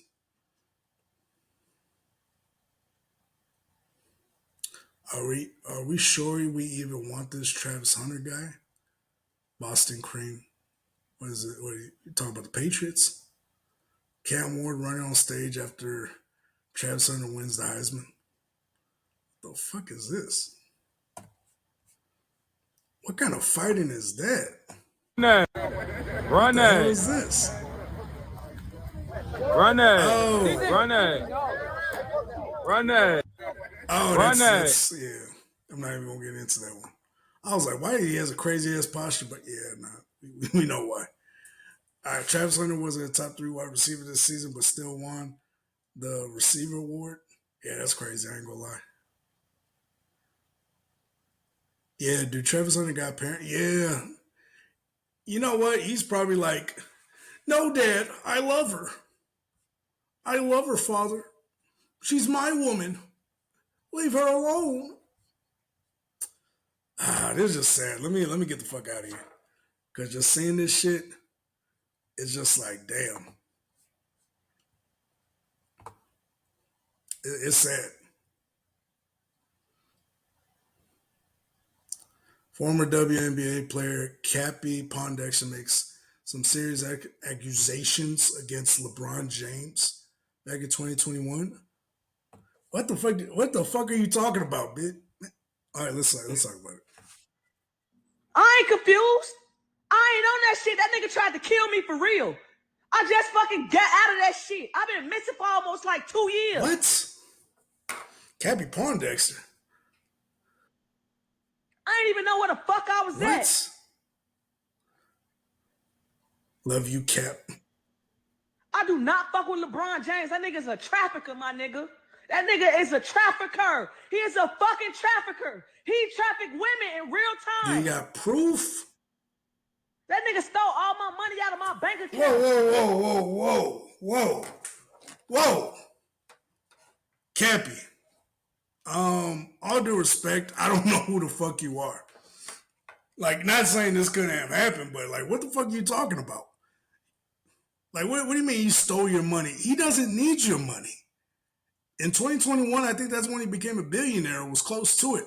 B: Are we sure we even want this Travis Hunter guy? Boston Cream. What is it? What are you talking about? The Patriots? Cam Ward running on stage after Travis Hunter wins the Heisman. What the fuck is this? What kind of fighting is that?
I: Run
B: What the hell
I: it.
B: is this?
I: Run it.
B: Oh.
I: Run it. Run it.
B: Oh,
I: Run
B: that's yeah. I'm not even gonna get into that one. I was like, why he has a crazy ass posture? But yeah, nah, we know why. All right, Travis Hunter wasn't a top 3 wide receiver this season, but still won the receiver award. Yeah, that's crazy. I ain't gonna lie. Yeah, dude, Travis Hunter got parent. Yeah. You know what? He's probably like, no, Dad, I love her. I love her, Father. She's my woman. Leave her alone. This is just sad. Let me get the fuck out of here. Because just seeing this shit, it's just like, damn. It's sad. Former WNBA player Cappy Pondexter makes some serious accusations against LeBron James back in 2021. What the fuck are you talking about, bitch? All right, let's talk about it.
K: I ain't confused. I ain't on that shit. That nigga tried to kill me for real. I just fucking got out of that shit. I've been missing for almost like 2 years.
B: What? Cappy Pondexter.
K: I didn't even know where the fuck I was at.
B: Love you, Cap.
K: I do not fuck with LeBron James. That nigga's a trafficker, my nigga. That nigga is a trafficker. He is a fucking trafficker. He trafficked women in real time.
B: You got proof?
K: That nigga stole all my money out of my bank account.
B: Whoa. Cappy. All due respect, I don't know who the fuck you are. Like, not saying this couldn't have happened, but like, what the fuck are you talking about? Like, what do you mean you stole your money? He doesn't need your money. In 2021, I think that's when he became a billionaire, was close to it.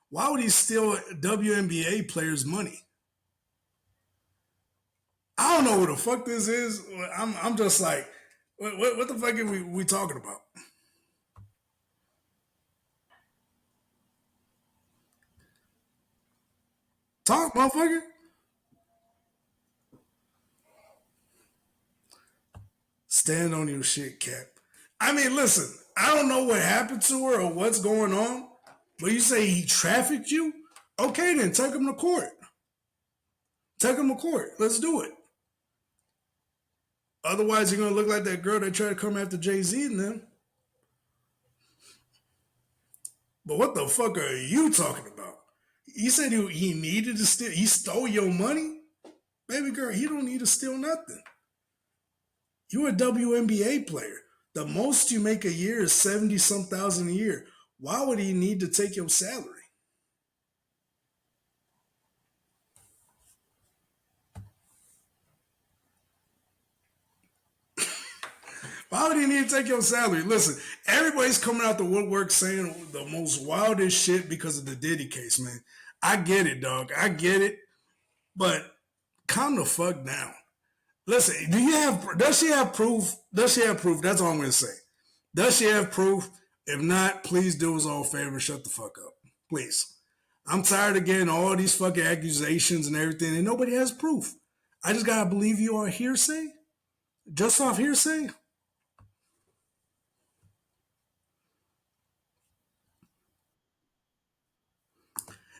B: Why would he steal WNBA players' money? I don't know what the fuck this is. I'm just like, what the fuck are we talking about? Talk, motherfucker. Stand on your shit, Cap. I mean, listen, I don't know what happened to her or what's going on, but you say he trafficked you? Okay, then take him to court. Take him to court. Let's do it. Otherwise, you're going to look like that girl that tried to come after Jay-Z and them. But what the fuck are you talking about? You said he needed to steal. He stole your money? Baby girl, he don't need to steal nothing. You're a WNBA player. The most you make a year is 70-some thousand a year. Why would he need to take your salary? Why would he need to take your salary? Listen, everybody's coming out the woodwork saying the most wildest shit because of the Diddy case, man. I get it, dog. I get it. But calm the fuck down. Listen, does she have proof? Does she have proof? That's all I'm going to say. Does she have proof? If not, please do us all a favor and shut the fuck up. Please. I'm tired of getting all these fucking accusations and everything, and nobody has proof. I just got to believe you are hearsay? Just off hearsay?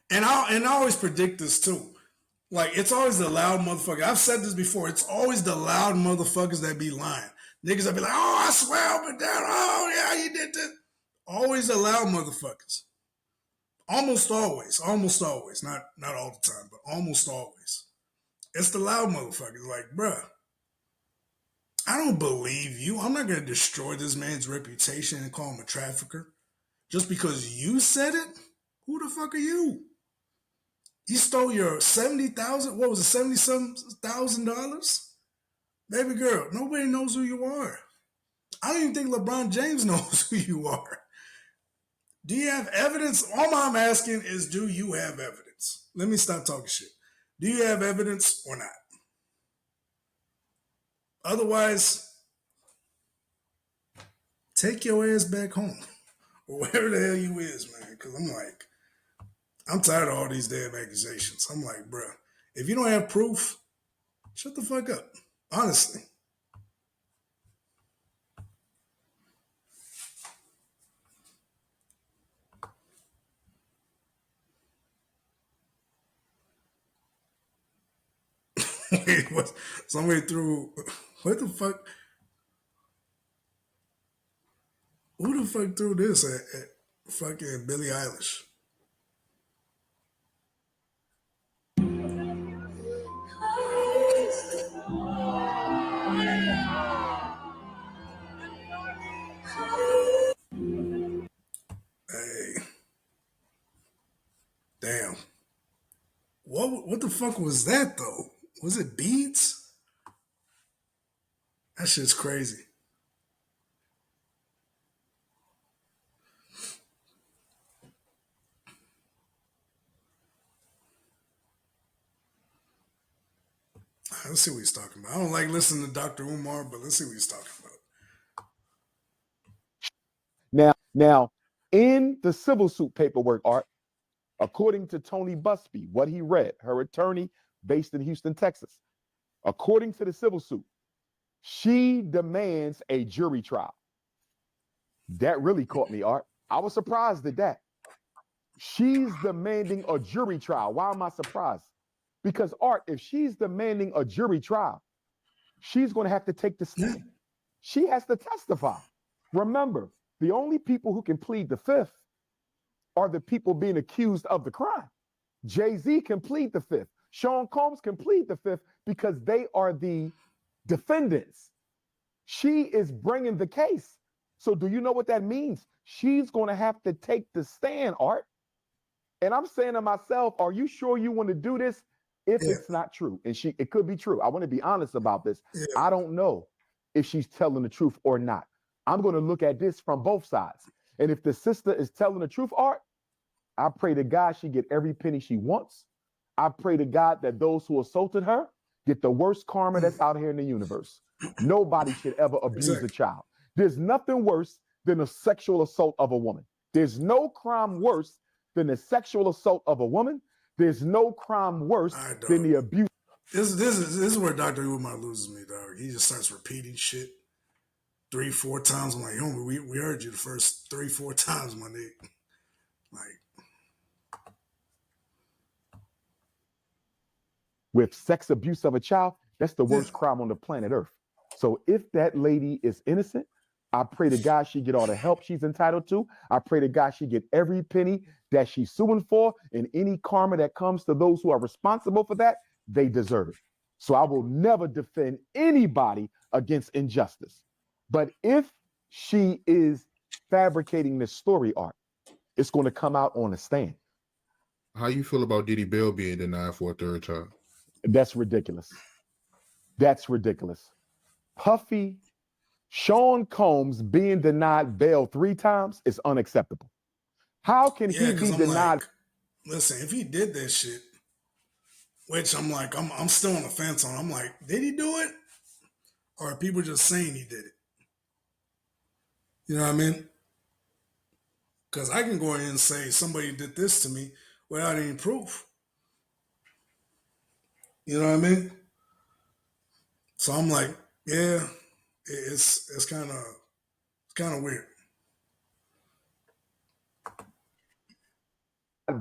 B: And I always predict this too. Like, it's always the loud motherfucker. I've said this before. It's always the loud motherfuckers that be lying. Niggas that be like, oh, I swear up and down. Oh, yeah, you did this. Always the loud motherfuckers. Almost always. Almost always. Not all the time, but almost always. It's the loud motherfuckers. Like, bruh, I don't believe you. I'm not going to destroy this man's reputation and call him a trafficker. Just because you said it? Who the fuck are you? You stole your $70,000, what was it, $70,000? Baby girl, nobody knows who you are. I don't even think LeBron James knows who you are. Do you have evidence? All I'm asking is, do you have evidence? Let me stop talking shit. Do you have evidence or not? Otherwise, take your ass back home. Or wherever the hell you is, man. Because I'm tired of all these damn accusations. I'm like, bruh, if you don't have proof, shut the fuck up. Honestly. Wait, what? Somebody threw, what the fuck? Who the fuck threw this at fucking Billie Eilish? Hey. Damn. What the fuck was that though? Was it beads? That shit's crazy. Let's see what he's talking about. I don't like listening to Dr. Umar, but let's see what he's talking about.
J: Now, in the civil suit paperwork, Art, according to Tony Busby, what he read, her attorney based in Houston, Texas, according to the civil suit, she demands a jury trial. That really caught me, Art. I was surprised at that. She's demanding a jury trial. Why am I surprised? Because, Art, if she's demanding a jury trial, she's going to have to take the stand. She has to testify. Remember, the only people who can plead the fifth are the people being accused of the crime. Jay-Z can plead the fifth. Sean Combs can plead the fifth because they are the defendants. She is bringing the case. So do you know what that means? She's going to have to take the stand, Art. And I'm saying to myself, are you sure you want to do this? If it's not true, and it could be true. I want to be honest about this. I don't know if she's telling the truth or not. I'm going to look at this from both sides. And if the sister is telling the truth, Art, I pray to God she get every penny she wants. I pray to God that those who assaulted her get the worst karma that's out here in the universe. Nobody should ever abuse a child. There's nothing worse than a sexual assault of a woman. There's no crime worse than the sexual assault of a woman. There's no crime worse than the abuse.
B: This is where Dr. Umar loses me, dog. He just starts repeating shit 3-4 times. I'm like, homie, we heard you the first 3-4 times, my nigga. Like,
J: with sex abuse of a child, that's the worst crime on the planet Earth. So if that lady is innocent, I pray to God she get all the help she's entitled to. I pray to God she get every penny that she's suing for, and any karma that comes to those who are responsible for that, they deserve. So I will never defend anybody against injustice. But if she is fabricating this story art, it's going to come out on a stand.
L: How you feel about Diddy bail being denied for a third time?
J: That's ridiculous. That's ridiculous. Puffy, Sean Combs being denied bail 3 times is unacceptable. How can he be denied?
B: Like, listen, if he did that shit, which I'm like, I'm still on the fence on. I'm like, did he do it? Or are people just saying he did it? You know what I mean? Because I can go ahead and say somebody did this to me without any proof. You know what I mean? So I'm like, yeah, it's kind of weird.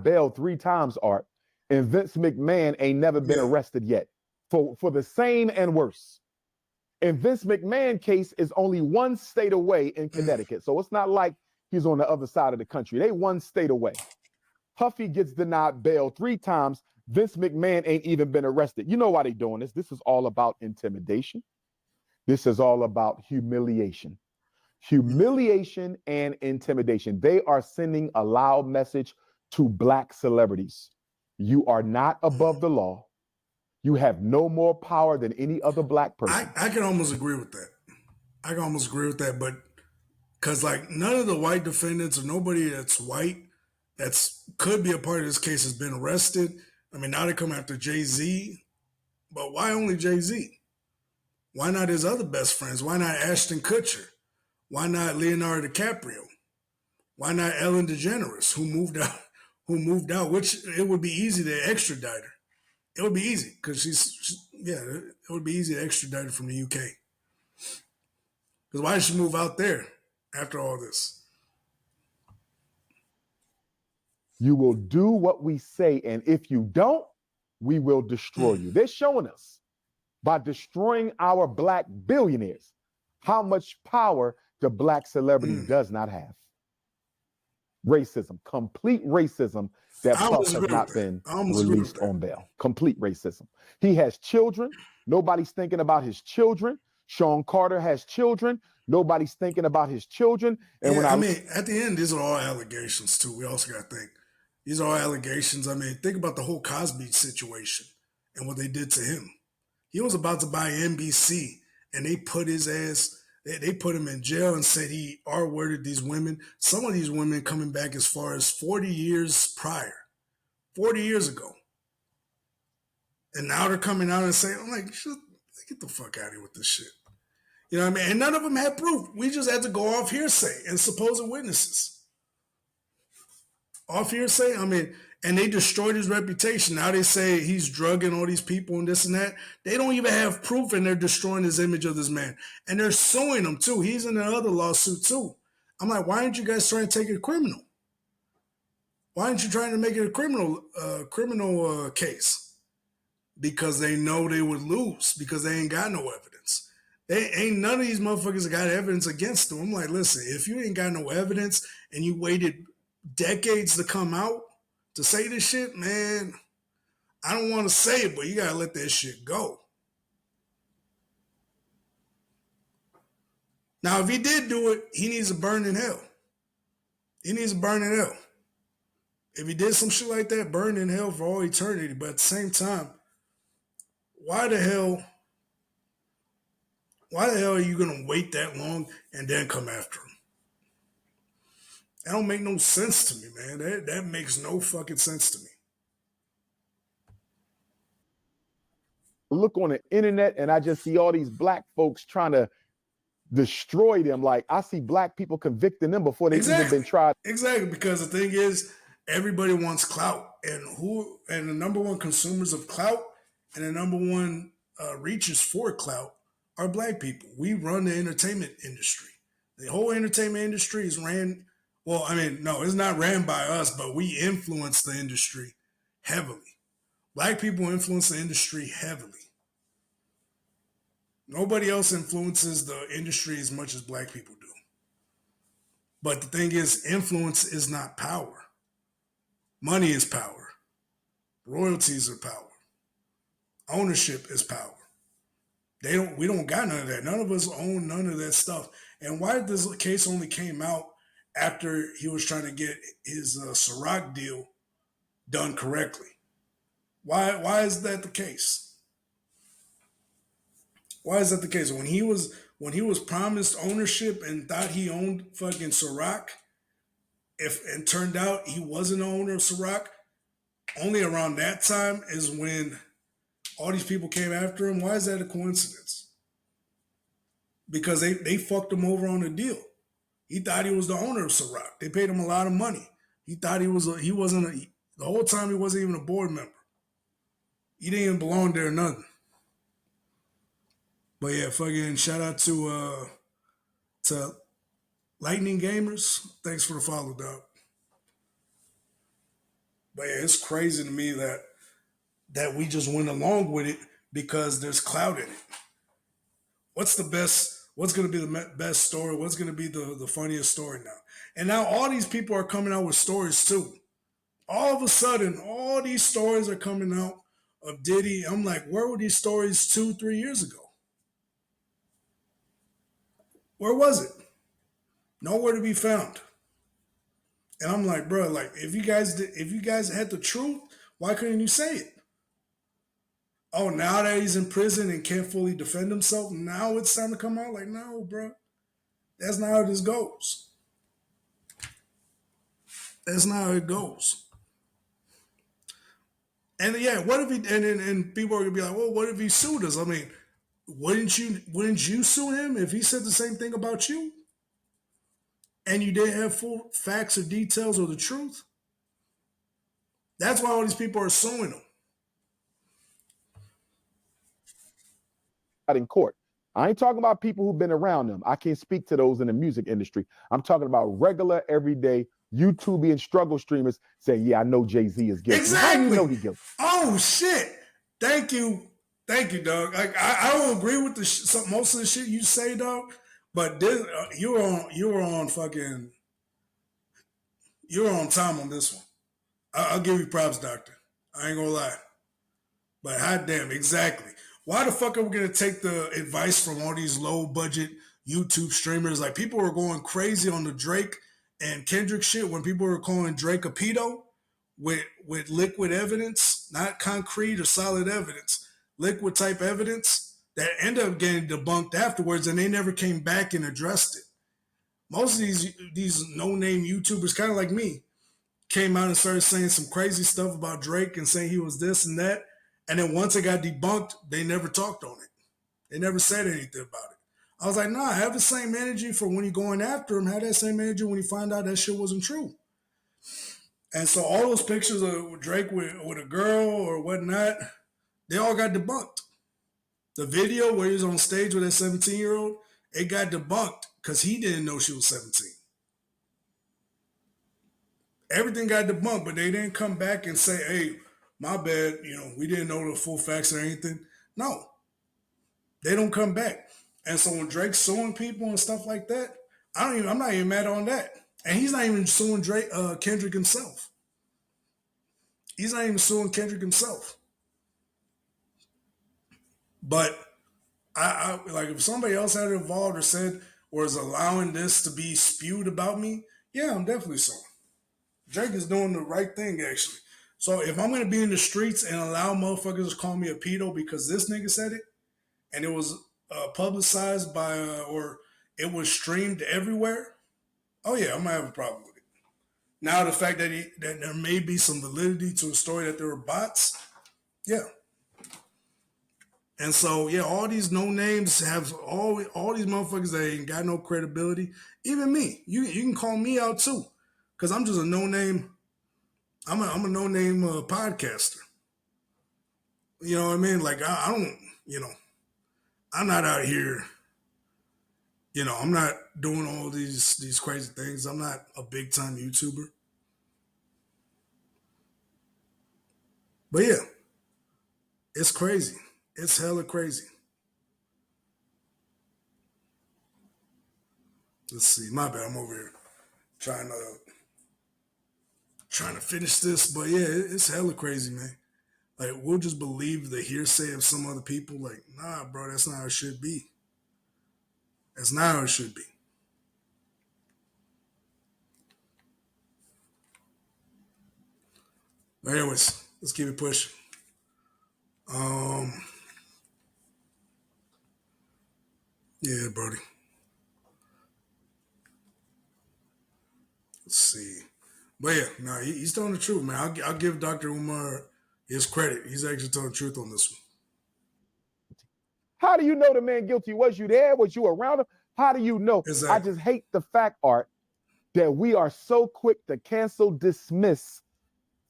J: Bail 3 times, Art, and Vince McMahon ain't never been arrested yet for the same and worse. And Vince McMahon case is only 1 state away in Connecticut. So it's not like he's on the other side of the country. They 1 state away. Puffy gets denied bail 3 times. Vince McMahon ain't even been arrested. You know why they doing this? This is all about intimidation. This is all about humiliation. Humiliation and intimidation. They are sending a loud message to Black celebrities. You are not above the law. You have no more power than any other Black person.
B: I can almost agree with that. But because like none of the white defendants or nobody that's white could be a part of this case has been arrested. I mean, now they come after Jay-Z, but why only Jay-Z? Why not his other best friends? Why not Ashton Kutcher? Why not Leonardo DiCaprio? Why not Ellen DeGeneres, who moved out, which it would be easy to extradite her. It would be easy because it would be easy to extradite her from the UK. Because why did she move out there after all this?
J: You will do what we say, and if you don't, we will destroy you. They're showing us by destroying our Black billionaires how much power the Black celebrity does not have. Racism, complete racism that Puff has not been released on bail. Complete racism. He has children. Nobody's thinking about his children. Sean Carter has children. Nobody's thinking about his children. And
B: yeah,
J: when
B: I mean, at the end, these are all allegations too. We also got to think these are all allegations. I mean, think about the whole Cosby situation and what they did to him. He was about to buy NBC, and they put his ass. They put him in jail and said he R-worded these women. Some of these women coming back as far as 40 years prior, 40 years ago. And now they're coming out and saying, I'm like, get the fuck out of here with this shit. You know what I mean? And none of them had proof. We just had to go off hearsay and supposed witnesses. Off hearsay, I mean, and they destroyed his reputation. Now they say he's drugging all these people and this and that. They don't even have proof, and they're destroying his image of this man. And they're suing him too. He's in another lawsuit too. I'm like, why aren't you guys trying to take it criminal? Why aren't you trying to make it a criminal case? Because they know they would lose because they ain't got no evidence. They ain't none of these motherfuckers got evidence against them. I'm like, listen, if you ain't got no evidence and you waited decades to come out to say this shit, man, I don't want to say it, but you gotta let that shit go. Now, if he did do it, he needs to burn in hell. He needs to burn in hell. If he did some shit like that, burn in hell for all eternity. But at the same time, why the hell are you gonna wait that long and then come after him? That don't make no sense to me, man. That makes no fucking sense to me.
J: Look on the internet and I just see all these black folks trying to destroy them. Like I see black people convicting them before they even been tried.
B: Exactly, because the thing is, everybody wants clout, and the number one consumers of clout and the number one reachers for clout are black people. We run the entertainment industry. The whole entertainment industry is ran. Well, I mean, no, it's not ran by us, but we influence the industry heavily. Black people influence the industry heavily. Nobody else influences the industry as much as black people do. But the thing is, influence is not power. Money is power. Royalties are power. Ownership is power. We don't got none of that. None of us own none of that stuff. And why this case only came out after he was trying to get his Ciroc deal done correctly? Why is that the case? Why is that the case? When he was promised ownership and thought he owned fucking Ciroc, and turned out he wasn't the owner of Ciroc, only around that time is when all these people came after him. Why is that a coincidence? Because they fucked him over on the deal. He thought he was the owner of Ciroc. They paid him a lot of money. He thought the whole time he wasn't even a board member. He didn't even belong there or nothing. But yeah, fucking shout out to Lightning Gamers. Thanks for the follow, dog. But yeah, it's crazy to me that we just went along with it because there's clout in it. What's going to be the best story? What's going to be the funniest story now? And now all these people are coming out with stories too. All of a sudden, all these stories are coming out of Diddy. I'm like, where were these stories 2-3 years ago? Where was it? Nowhere to be found. And I'm like, bro, like if you guys had the truth, why couldn't you say it? Oh, now that he's in prison and can't fully defend himself, now it's time to come out? Like, no, bro. That's not how this goes. That's not how it goes. And yeah, what if he and people are gonna be like, well, what if he sued us? I mean, wouldn't you sue him if he said the same thing about you? And you didn't have full facts or details or the truth? That's why all these people are suing him.
J: In court. I ain't talking about people who've been around them. I can't speak to those in the music industry. I'm talking about regular, everyday YouTube and struggle streamers saying, yeah, I know Jay-Z is guilty.
B: Exactly.
J: How do you know he's guilty?
B: Oh, shit. Thank you, dog. Like, I don't agree with most of the shit you say, dog. But this, you're on time on this one. I'll give you props, doctor. I ain't gonna lie. But hot damn, exactly. Why the fuck are we gonna take the advice from all these low budget YouTube streamers? Like, people were going crazy on the Drake and Kendrick shit when people were calling Drake a pedo with liquid evidence, not concrete or solid evidence, liquid type evidence that ended up getting debunked afterwards, and they never came back and addressed it. Most of these no-name YouTubers, kind of like me, came out and started saying some crazy stuff about Drake and saying he was this and that. And then once it got debunked, they never talked on it. They never said anything about it. I was like, nah, have the same energy for when you're going after him. Have that same energy when you find out that shit wasn't true. And so all those pictures of Drake with a girl or whatnot, they all got debunked. The video where he was on stage with that 17-year-old, it got debunked because he didn't know she was 17. Everything got debunked, but they didn't come back and say, hey, my bad, we didn't know the full facts or anything. No. They don't come back. And so when Drake's suing people and stuff like that, I'm not even mad on that. And he's not even suing Kendrick himself. He's not even suing Kendrick himself. But I like, if somebody else had involved or said or is allowing this to be spewed about me, yeah, I'm definitely suing. Drake is doing the right thing, actually. So if I'm going to be in the streets and allow motherfuckers to call me a pedo because this nigga said it, and it was publicized by, or it was streamed everywhere, oh yeah, I'm going to have a problem with it. Now the fact that that there may be some validity to a story that there were bots, yeah. And so yeah, all these no names have all these motherfuckers that ain't got no credibility. Even me, you can call me out too, because I'm just a no name. I'm a no name podcaster. You know what I mean? Like I don't, I'm not out here. I'm not doing all these crazy things. I'm not a big time YouTuber. But yeah, it's crazy. It's hella crazy. Let's see. My bad. I'm over here trying to finish this. But yeah, it's hella crazy, man. Like, we'll just believe the hearsay of some other people. Like, nah, bro, that's not how it should be. That's not how it should be. But anyways, let's keep it pushing. Yeah, Brody. Let's see. But yeah, no, he's telling the truth, man. I'll give Dr. Umar his credit. He's actually telling the truth on this one.
J: How do you know the man guilty? Was you there? Was you around him? How do you know?
B: Exactly.
J: I just hate the fact, Art, that we are so quick to cancel, dismiss,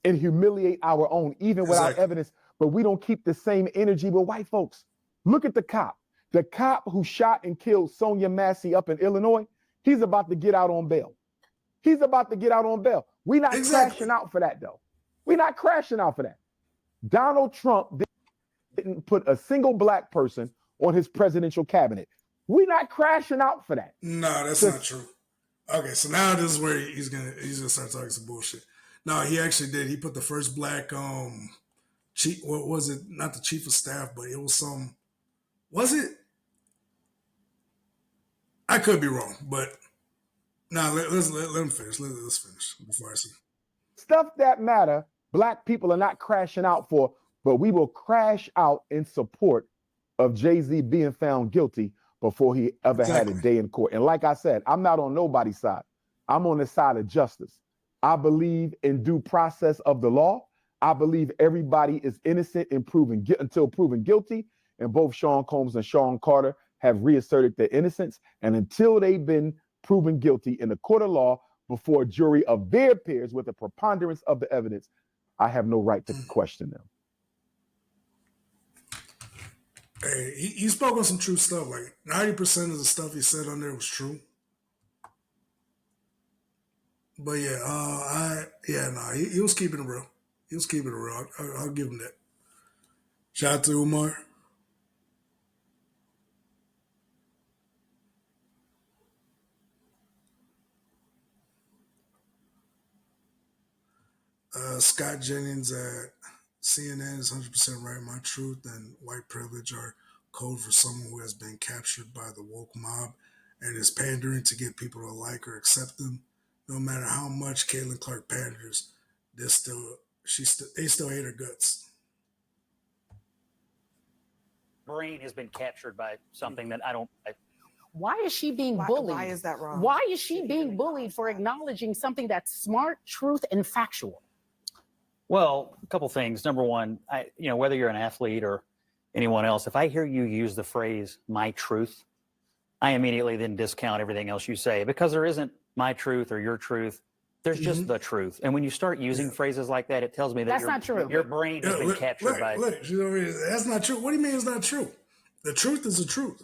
J: and humiliate our own, even without evidence, but we don't keep the same energy with white folks. Look at the cop. The cop who shot and killed Sonia Massey up in Illinois, he's about to get out on bail. He's about to get out on bail. We're not crashing out for that, though. We're not crashing out for that. Donald Trump didn't put a single black person on his presidential cabinet. We're not crashing out for that.
B: No, that's not true. Okay, so now this is where he's gonna start talking some bullshit. No, he actually did. He put the first black chief. What was it? Not the chief of staff, but it was some. Was it? I could be wrong, but no. Let him finish. Let's finish before I see.
J: Stuff that matter, black people are not crashing out for, but we will crash out in support of Jay-Z being found guilty before he ever had a day in court. And like I said, I'm not on nobody's side. I'm on the side of justice. I believe in due process of the law. I believe everybody is innocent until proven guilty. And both Sean Combs and Sean Carter have reasserted their innocence. And until they've been proven guilty in the court of law before a jury of their peers with a preponderance of the evidence, I have no right to question them.
B: Hey, he spoke on some true stuff. Like 90% of the stuff he said on there was true. But yeah, he was keeping it real. He was keeping it real. I'll give him that. Shout out to Umar. Scott Jennings at CNN is 100% right. My truth and white privilege are code for someone who has been captured by the woke mob and is pandering to get people to like or accept them. No matter how much Caitlin Clark panders, they still hate her guts.
M: Brain has been captured by something that I don't.
N: Why is she being bullied?
O: Why is that wrong?
N: Why is she being bullied for acknowledging something that's smart, truth, and factual?
M: Well, a couple things. Number one, whether you're an athlete or anyone else, if I hear you use the phrase "my truth," I immediately then discount everything else you say, because there isn't my truth or your truth. There's just the truth. And when you start using phrases like that, it tells me that
N: not true.
M: Your brain has been captured by.
B: Look, you know what I mean? That's not true. What do you mean it's not true? The truth is the truth.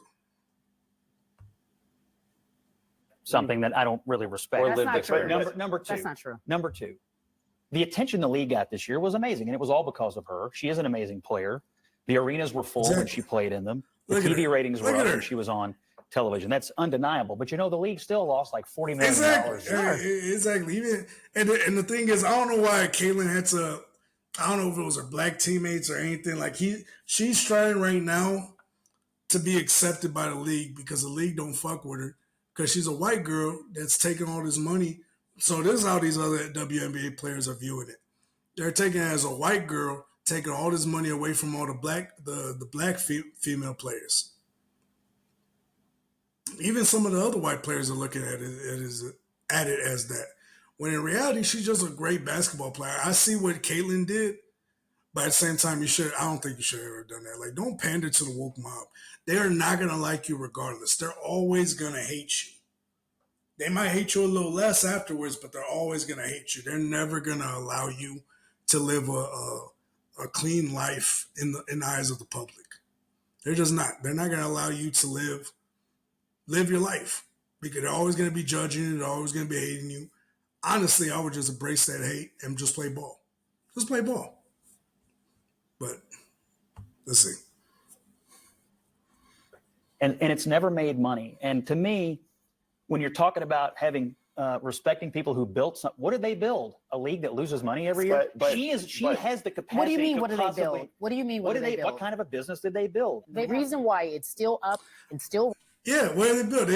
M: Something that I don't really respect.
N: That's not true.
M: Number two.
N: That's not true.
M: Number two, the attention the league got this year was amazing, and it was all because of her. She is an amazing player. The arenas were full when she played in them. The TV ratings were up when she was on television. That's undeniable. But the league still lost like $40 million.
B: Exactly. And the thing is, I don't know why Caitlin had to. I don't know if it was her black teammates or anything. Like she's trying right now to be accepted by the league because the league don't fuck with her because she's a white girl that's taking all this money. So this is how these other WNBA players are viewing it. They're taking it as a white girl taking all this money away from all the black female players. Even some of the other white players are looking at it as that. When in reality, she's just a great basketball player. I see what Caitlyn did, but at the same time, I don't think you should have ever done that. Like, don't pander to the woke mob. They are not going to like you regardless. They're always going to hate you. They might hate you a little less afterwards, but they're always going to hate you. They're never going to allow you to live a clean life in the eyes of the public. They're just not. They're not going to allow you to live your life because they're always going to be judging you. They're always going to be hating you. Honestly, I would just embrace that hate and just play ball. Just play ball. But let's see.
M: And it's never made money. And to me, when you're talking about having respecting people who built something, what did they build? A league that loses money every year? She has the capacity.
N: What do you mean?
M: to
N: What do they
M: possibly-
N: build? What do you mean? What do they build?
M: What kind of a business did they build?
N: The reason why it's still up and still.
B: Yeah, what do they build?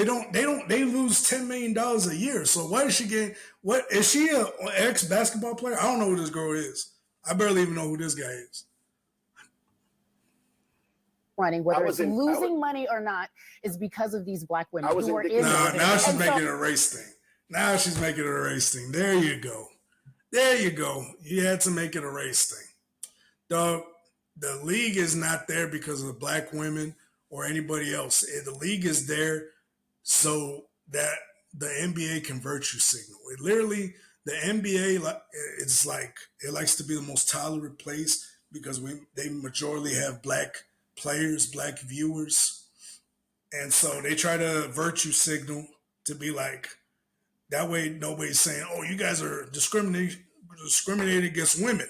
B: They lose $10 million a year. So why is she getting, what, is she an ex-basketball player? I don't know who this girl is. I barely even know who this guy is.
N: Running, whether it's losing money or not, is because of these black women who are in.
B: Now she's making it a race thing. Now she's making it a race thing. There you go. There you go. You had to make it a race thing. Dog, the league is not there because of the black women or anybody else. The league is there so that the NBA can virtue signal. It literally, the NBA, it's like, it likes to be the most tolerant place because they majorly have black players, black viewers. And so they try to virtue signal to be like, that way nobody's saying, oh, you guys are discriminating against women.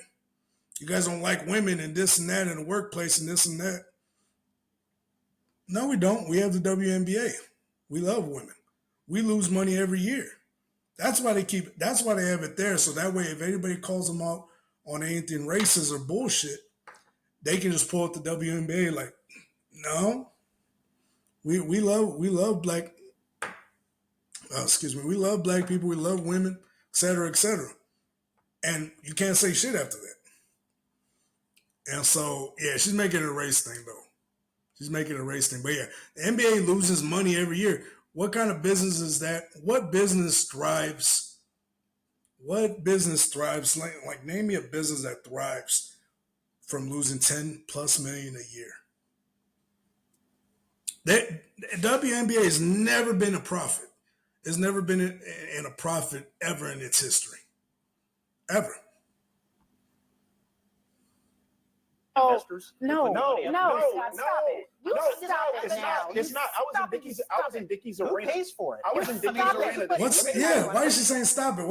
B: You guys don't like women and this and that in the workplace and this and that. No, we don't. We have the WNBA. We love women. We lose money every year. That's why they have it there. So that way, if anybody calls them out on anything racist or bullshit, they can just pull up the WNBA like, no, we love black, we love black people, we love women, et cetera, et cetera. And you can't say shit after that. And so, yeah, she's making it a race thing, though. She's making it a race thing. But yeah, the NBA loses money every year. What kind of business is that? What business thrives? What business thrives? Like name me a business that thrives from losing 10 plus million a year. The WNBA has never been a profit. It's never been in a profit ever in its history. Ever.
N: No, stop it. You stop it now.
J: It's not. I was in Dickie's arena.
M: Who pays for it?
J: I was in Dickie's arena.
B: Why is she saying stop it?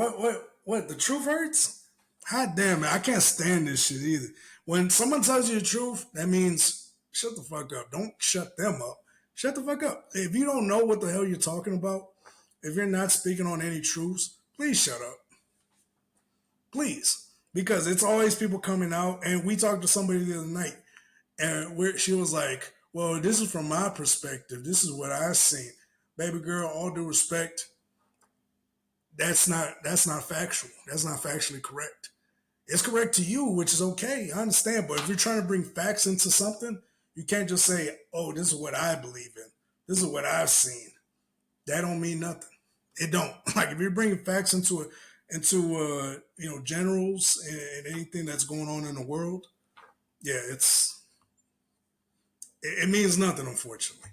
B: What? The truth hurts? God damn it. I can't stand this shit either. When someone tells you the truth, that means shut the fuck up. Don't shut them up. Shut the fuck up. If you don't know what the hell you're talking about, if you're not speaking on any truths, please shut up. Please. Because it's always people coming out, and we talked to somebody the other night, and she was like, well, this is from my perspective. This is what I've seen. Baby girl, all due respect, that's not factual. That's not factually correct. It's correct to you, which is okay. I understand. But if you're trying to bring facts into something, you can't just say, oh, this is what I believe in. This is what I've seen. That don't mean nothing. It don't. Like if you're bringing facts into generals and anything that's going on in the world, yeah, it means nothing, unfortunately.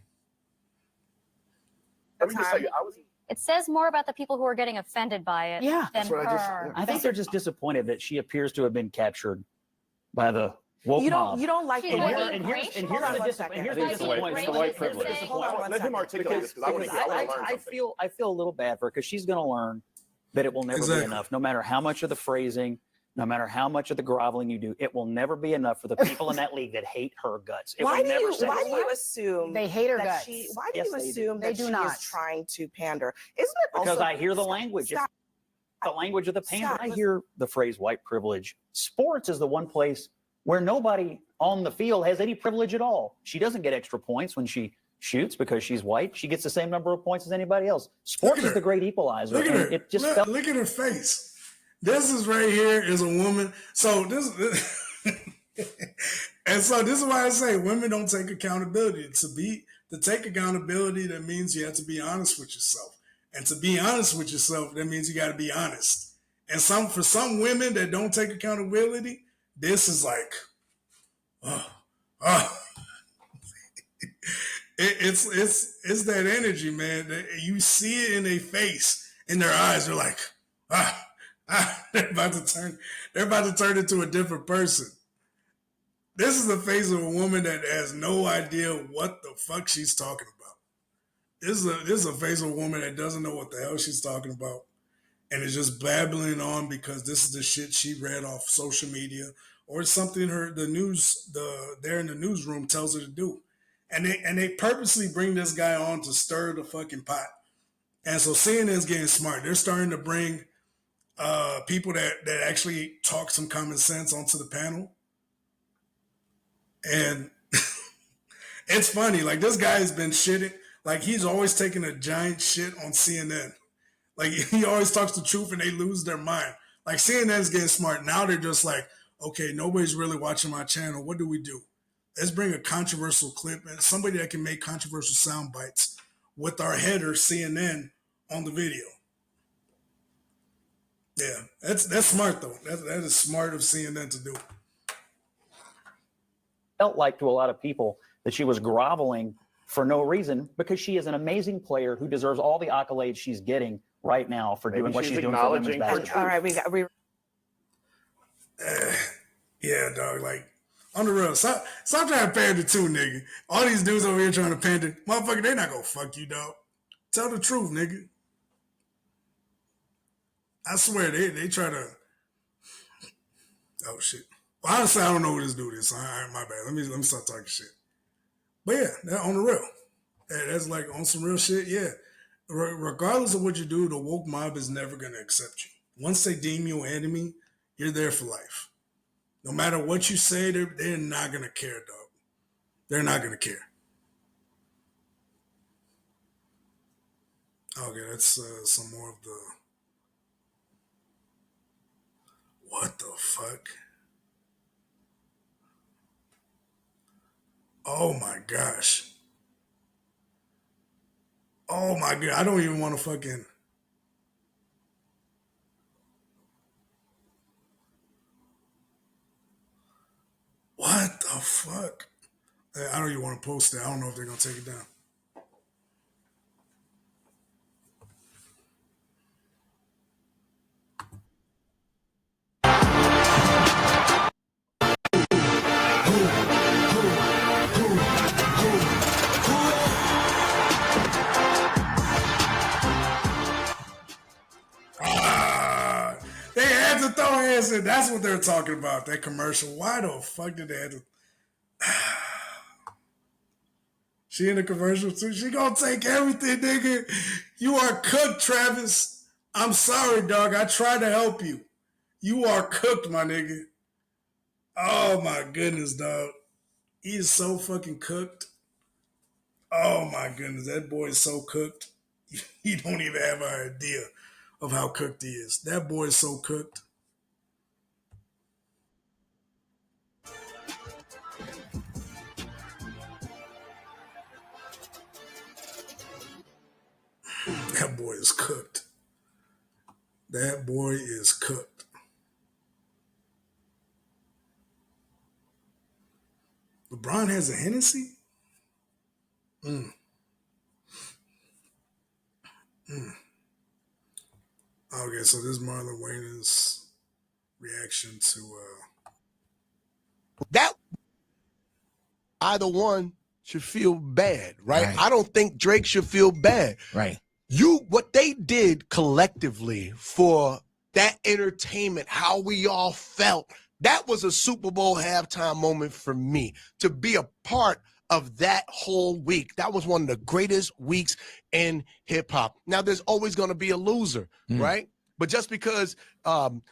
O: It says more about the people who are getting offended by it than her.
M: I think they're just disappointed that she appears to have been captured by the woke mob.
K: You don't like the way.
M: And here's the disappointment.
X: It's the white privilege. Let him articulate this because I want to learn something.
M: I feel a little bad for her because she's going to learn that it will never be enough. No matter how much of the phrasing, no matter how much of the groveling you do, it will never be enough for the people in that league that hate her guts.
K: Why do you assume
N: they hate her
K: that
N: guts?
K: Why do you assume that she is trying to pander? Isn't it
M: Because
K: also,
M: I hear the language. It's the language of the pander. I hear the phrase white privilege. Sports is the one place where nobody on the field has any privilege at all. She doesn't get extra points when she shoots because she's white. She gets the same number of points as anybody else. Sports is the great equalizer.
B: Look at her.
M: It just
B: look at her face. This is right here is a woman. So this and so this is why I say women don't take accountability. To take accountability, that means you have to be honest with yourself. And to be honest with yourself, that means you got to be honest. And for some women that don't take accountability, this is like, it's that energy, man. You see it in their face, in their eyes. They're like, they're about to turn into a different person. This is the face of a woman that has no idea what the fuck she's talking about. This is a face of a woman that doesn't know what the hell she's talking about, and is just babbling on because this is the shit she read off social media, or it's something there in the newsroom tells her to do. And they purposely bring this guy on to stir the fucking pot. And so CNN's getting smart. They're starting to bring people that actually talk some common sense onto the panel. And it's funny. Like, this guy has been shitting. Like, he's always taking a giant shit on CNN. Like, he always talks the truth and they lose their mind. Like, CNN's getting smart. Now they're just like, okay, nobody's really watching my channel. What do we do? Let's bring a controversial clip and somebody that can make controversial sound bites with our header CNN on the video. Yeah, that's smart though. That is smart of CNN to do.
M: Felt like to a lot of people that she was groveling for no reason, because she is an amazing player who deserves all the accolades she's getting right now for doing what she's doing for women's basketball.
N: All right, we
B: yeah, dog. Like, on the real, stop trying to pander too, nigga. All these dudes over here trying to pander, motherfucker, they not gonna fuck you, dog. Tell the truth, nigga. I swear they try to. Oh shit. Well, honestly, I don't know who this dude is. So, all right, my bad. Let me start talking shit. But yeah, that on the real. That's like on some real shit. Yeah. Regardless of what you do, the woke mob is never gonna accept you. Once they deem you an enemy, you're there for life. No matter what you say, they're not gonna care, dog. They're not gonna care. Okay, that's some more of the. What the fuck? Oh my gosh. Oh my god, I don't even want to fucking. What the fuck? I don't even want to post it. I don't know if they're gonna take it down. They had to throw hands in. That's what they're talking about. That commercial. Why the fuck did they have to? She in the commercial too. She gonna take everything, nigga. You are cooked, Travis. I'm sorry, dog. I tried to help you. You are cooked, my nigga. Oh my goodness, dog. He is so fucking cooked. Oh my goodness, that boy is so cooked. You don't even have an idea of how cooked he is. That boy is so cooked. That boy is cooked. That boy is cooked. LeBron has a Hennessy? Okay, so this is Marlon Wayne's reaction to
P: that either one should feel bad, right? I don't think Drake should feel bad.
Q: Right.
P: What they did collectively for that entertainment, how we all felt, that was a Super Bowl halftime moment for me to be a part of that whole week. That was one of the greatest weeks in hip hop. Now, there's always going to be a loser, right? But just because Tommy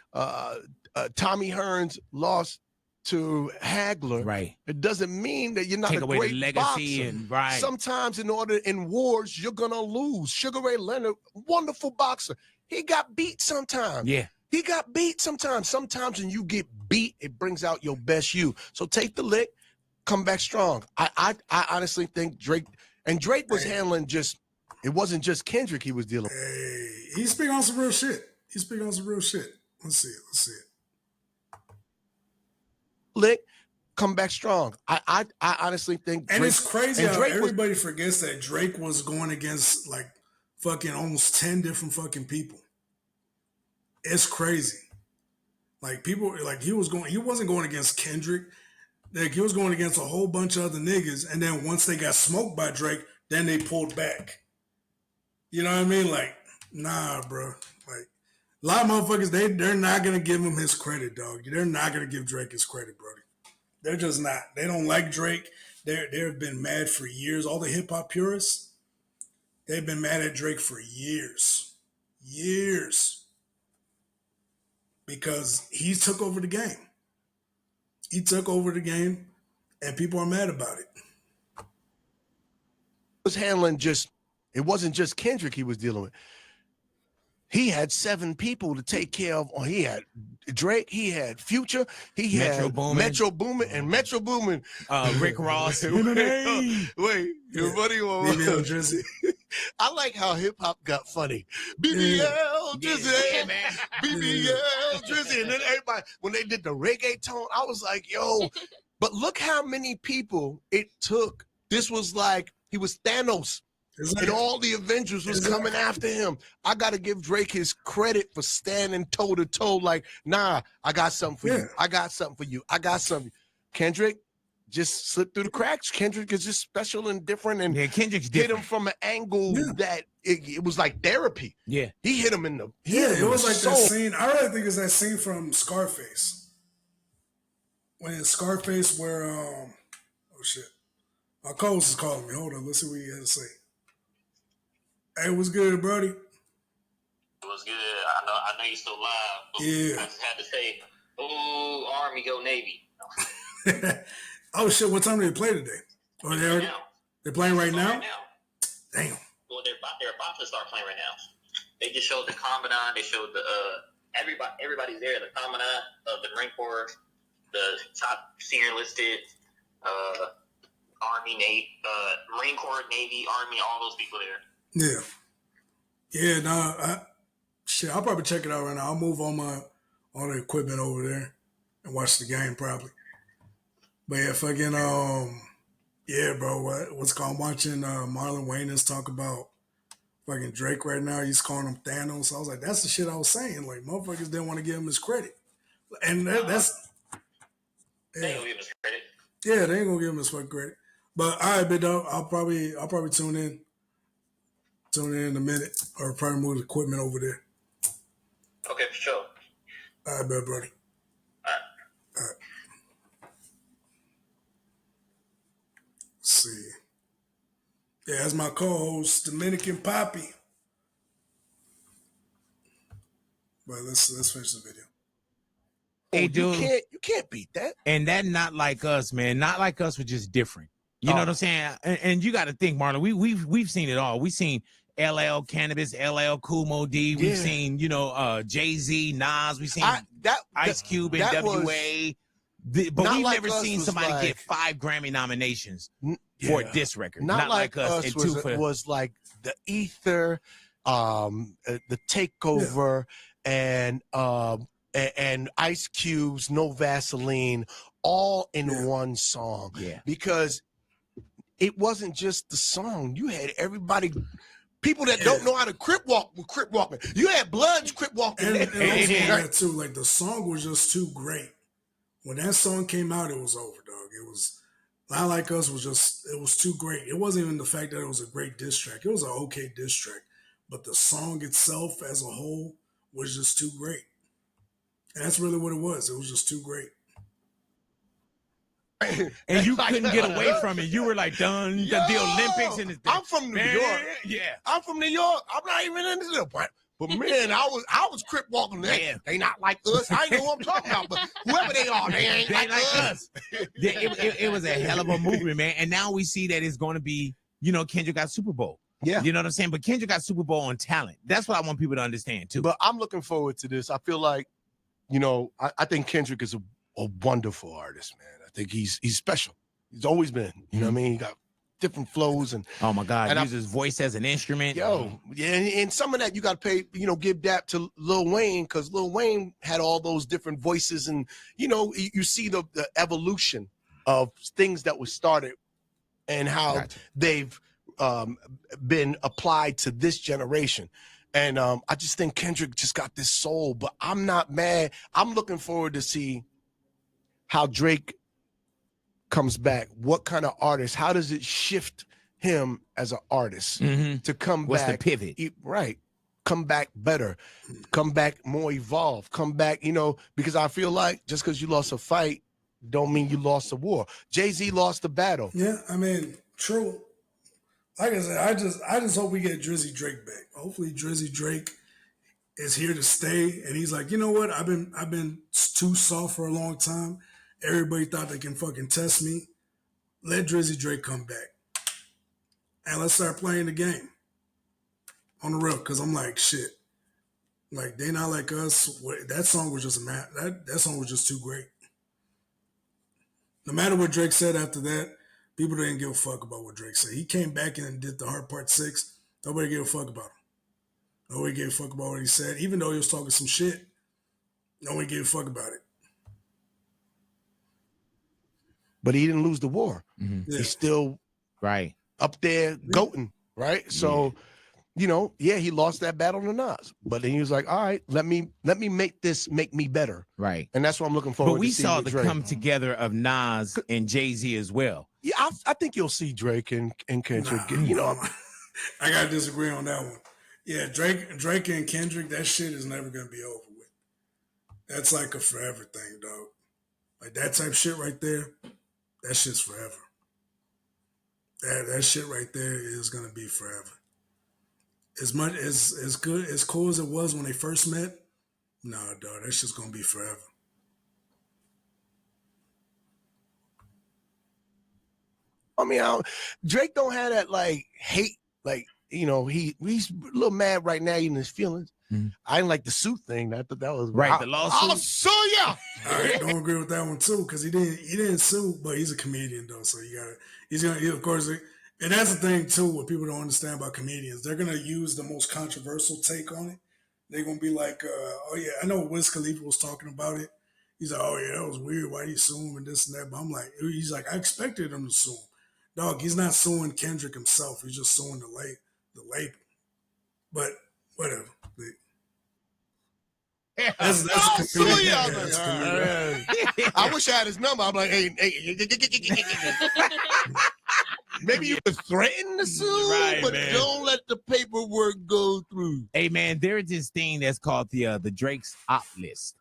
P: Hearns lost to Hagler,
Q: right,
P: it doesn't mean that you're not
Q: take
P: a
Q: away
P: great
Q: the legacy
P: boxer.
Q: and right.
P: Sometimes in wars, you're going to lose. Sugar Ray Leonard, wonderful boxer. He got beat sometimes.
Q: Yeah.
P: He got beat sometimes. Sometimes when you get beat, it brings out your best you. So take the lick, come back strong. I honestly think Drake was handling it wasn't just Kendrick he was dealing with.
B: Hey, he's speaking on some real shit. He's speaking on some real shit. Let's see it. Let's see it.
P: Lick, come back strong. I honestly think
B: And
P: Drake,
B: it's crazy
P: and
B: how
P: Drake
B: everybody forgets that Drake was going against like fucking almost 10 different fucking people. It's crazy. Like people, like he wasn't going against Kendrick. Like he was going against a whole bunch of other niggas. And then once they got smoked by Drake, then they pulled back. You know what I mean? Like, nah, bro. Like a lot of motherfuckers, they're not gonna give him his credit, dog. They're not gonna give Drake his credit, brody. They're just not. They don't like Drake. They've been mad for years. All the hip hop purists, they've been mad at Drake for years. Years. Because he took over the game. He took over the game, and people are mad about it.
P: Was handling it wasn't just Kendrick he was dealing with. He had 7 people to take care of. He had Drake, he had Future, he had Metro Boomin, and Metro Boomin.
Q: Rick Ross.
P: Wait, your buddy was
B: BBL Drizzy.
P: I like how hip hop got funny. BBL Drizzy, BBL Drizzy, and then everybody when they did the reggaeton, I was like, yo. But look how many people it took. This was like he was Thanos. And all the Avengers was coming after him. I got to give Drake his credit for standing toe to toe. Like, nah, I got something for you. I got something for you. I got something. Kendrick just slipped through the cracks. Kendrick is just special and different. And
Q: Kendrick's
P: hit him from an angle that it was like therapy.
Q: Yeah.
P: He hit him in the
B: it was like that scene. I really think it's that scene from Scarface. When in Scarface where oh shit. My co-host is calling me. Hold on, let's see what he has to say. Hey, what's good, Brody?
R: It was good. I know you still live. But
B: Yeah.
R: I just had to say, oh, Army go Navy.
B: Oh shit! What time do they play today? Oh, they're playing right now. Damn.
R: Well, they're about to start playing right now. They just showed the commandant. They showed the everybody's there. The commandant of the Marine Corps, the top senior enlisted, Army, Navy, Marine Corps, Navy, Army, all those people there.
B: Yeah. I'll probably check it out right now. I'll move all the equipment over there and watch the game probably. But yeah, fucking yeah, bro. What's called watching Marlon Wayans talk about fucking Drake right now. He's calling him Thanos. I was like, that's the shit I was saying. Like motherfuckers didn't want to give him his credit, and that's
R: They ain't gonna give him his credit.
B: Yeah, they ain't gonna give him his fucking credit. But all right, big dog. I'll probably tune in in a minute, or probably move the equipment over there.
R: Okay, for sure.
B: All right, bad buddy. All right. Let's see. Yeah, that's my co-host, Dominican Poppy. But let's finish the video.
Q: Hey, dude,
P: you can't beat that.
Q: And that Not Like Us, man. Not Like Us was just different. You know what I'm saying? And you got to think, Marlon. We've seen it all. We've seen LL Cannabis, LL Cool Mo D. We've seen Jay-Z, Nas. We've seen Ice Cube, NWA. But we've never seen somebody get 5 Grammy nominations for a diss record. Not Like Us. And
P: was like the Ether, the Takeover, and Ice Cube's No Vaseline, all in one song.
Q: Yeah.
P: Because it wasn't just the song. You had everybody, people that don't know how to crip walk were crip walking. You had Bloods crip walking.
B: And also that too, like the song was just too great. When that song came out, it was over, dog. It was Not Like Us was just, it was too great. It wasn't even the fact that it was a great diss track. It was an okay diss track. But the song itself as a whole was just too great. And that's really what it was. It was just too great.
Q: And you couldn't get away from it. You were like done. The Olympics and
P: I'm from New York.
Q: Yeah.
P: I'm from New York. I'm not even into the point. But man, I was crip walking there.
Q: Yeah.
P: They not like us. I ain't know what I'm talking about, but whoever they are, they ain't like us.
Q: It was a hell of a movement, man. And now we see that it's going to be, Kendrick got Super Bowl.
P: Yeah.
Q: You know what I'm saying? But Kendrick got Super Bowl on talent. That's what I want people to understand, too.
P: But I'm looking forward to this. I feel like, I think Kendrick is a wonderful artist, man. I think he's special. He's always been. You know what I mean? He got different flows and
Q: oh my God,
P: and
Q: use his voice as an instrument.
P: Yo, yeah, and some of that you got to pay, give that to Lil Wayne because Lil Wayne had all those different voices, and you see the evolution of things that was started and how they've been applied to this generation. And I just think Kendrick just got this soul, but I'm not mad. I'm looking forward to see how Drake comes back. What kind of artist? How does it shift him as an artist to come
Q: What's
P: back?
Q: the pivot?
P: Right. Come back better. Come back more evolved. Come back, because I feel like just because you lost a fight don't mean you lost a war. Jay-Z lost the battle.
B: Yeah, I mean, true. Like I said, I just hope we get Drizzy Drake back. Hopefully Drizzy Drake is here to stay, and he's like, you know what? I've been too soft for a long time. Everybody thought they can fucking test me. Let Drizzy Drake come back, and let's start playing the game on the real. Because I'm like, shit, like they not like us. That song was just that song was just too great. No matter what Drake said after that, people didn't give a fuck about what Drake said. He came back and did the Heart Part 6. Nobody gave a fuck about him. Nobody gave a fuck about what he said. Even though he was talking some shit, nobody gave a fuck about it.
P: But he didn't lose the war.
B: Yeah.
P: He's still up there goating, right? So, he lost that battle to Nas. But then he was like, all right, let me make this make me better.
Q: Right.
P: And that's what I'm looking forward to.
Q: But we saw the
P: Drake.
Q: come together of Nas and Jay-Z as well.
P: Yeah, I think you'll see Drake and Kendrick.
B: I gotta disagree on that one. Yeah, Drake and Kendrick, that shit is never gonna be over with. That's like a forever thing, dog. Like that type shit right there, that shit's forever. That shit right there is gonna be forever. As much as good as cool as it was when they first met, nah, dog, that shit's gonna be forever.
P: I mean, Drake don't have that like hate, like he's a little mad right now in his feelings. I didn't like the suit thing. I thought that was
Q: right. The lawsuit.
P: I'll sue ya.
B: I don't agree with that one too, because he didn't sue, but he's a comedian though, so he's gonna of course. And that's the thing too, what people don't understand about comedians. They're gonna use the most controversial take on it. They're gonna be like, "Oh yeah, I know Wiz Khalifa was talking about it. He's like, oh yeah, that was weird. Why do you sue him and this and that?" But I'm like, he's like, I expected him to sue him. Dog, he's not suing Kendrick himself. He's just suing the label. But whatever. That's a comedian.
P: I wish I had his number. I'm like, hey. Maybe you could threaten to sue, but man, don't let the paperwork go through.
Q: Hey, man, there is this thing that's called the Drake's op list.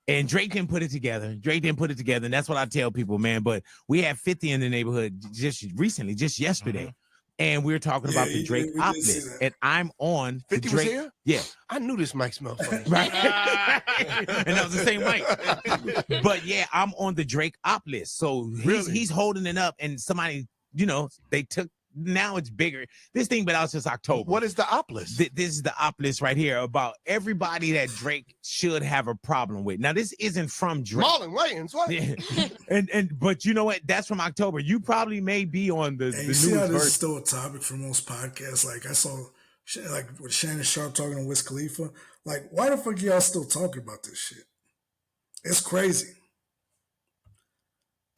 Q: And Drake didn't put it together. And that's what I tell people, man. But we had 50 in the neighborhood just recently, just yesterday. And we were talking about the Drake op list. And I'm on
P: 50
Q: the Drake.
P: Was here?
Q: Yeah.
P: I knew this mic smelled funny.
Q: Right. And that was the same mic. But yeah, I'm on the Drake op list. So he's holding it up, and somebody, they took. Now it's bigger. This thing been out since October.
P: What is the op list?
Q: This is the op list right here about everybody that Drake should have a problem with. Now, this isn't from Drake.
P: Marlon Wayans, what?
Q: Yeah. But you know what? That's from October. You probably may be on the
B: you
Q: newest
B: see how this
Q: version.
B: is still a topic for most podcasts. Like I saw, like with Shannon Sharp talking to Wiz Khalifa. Like, why the fuck y'all still talking about this shit? It's crazy.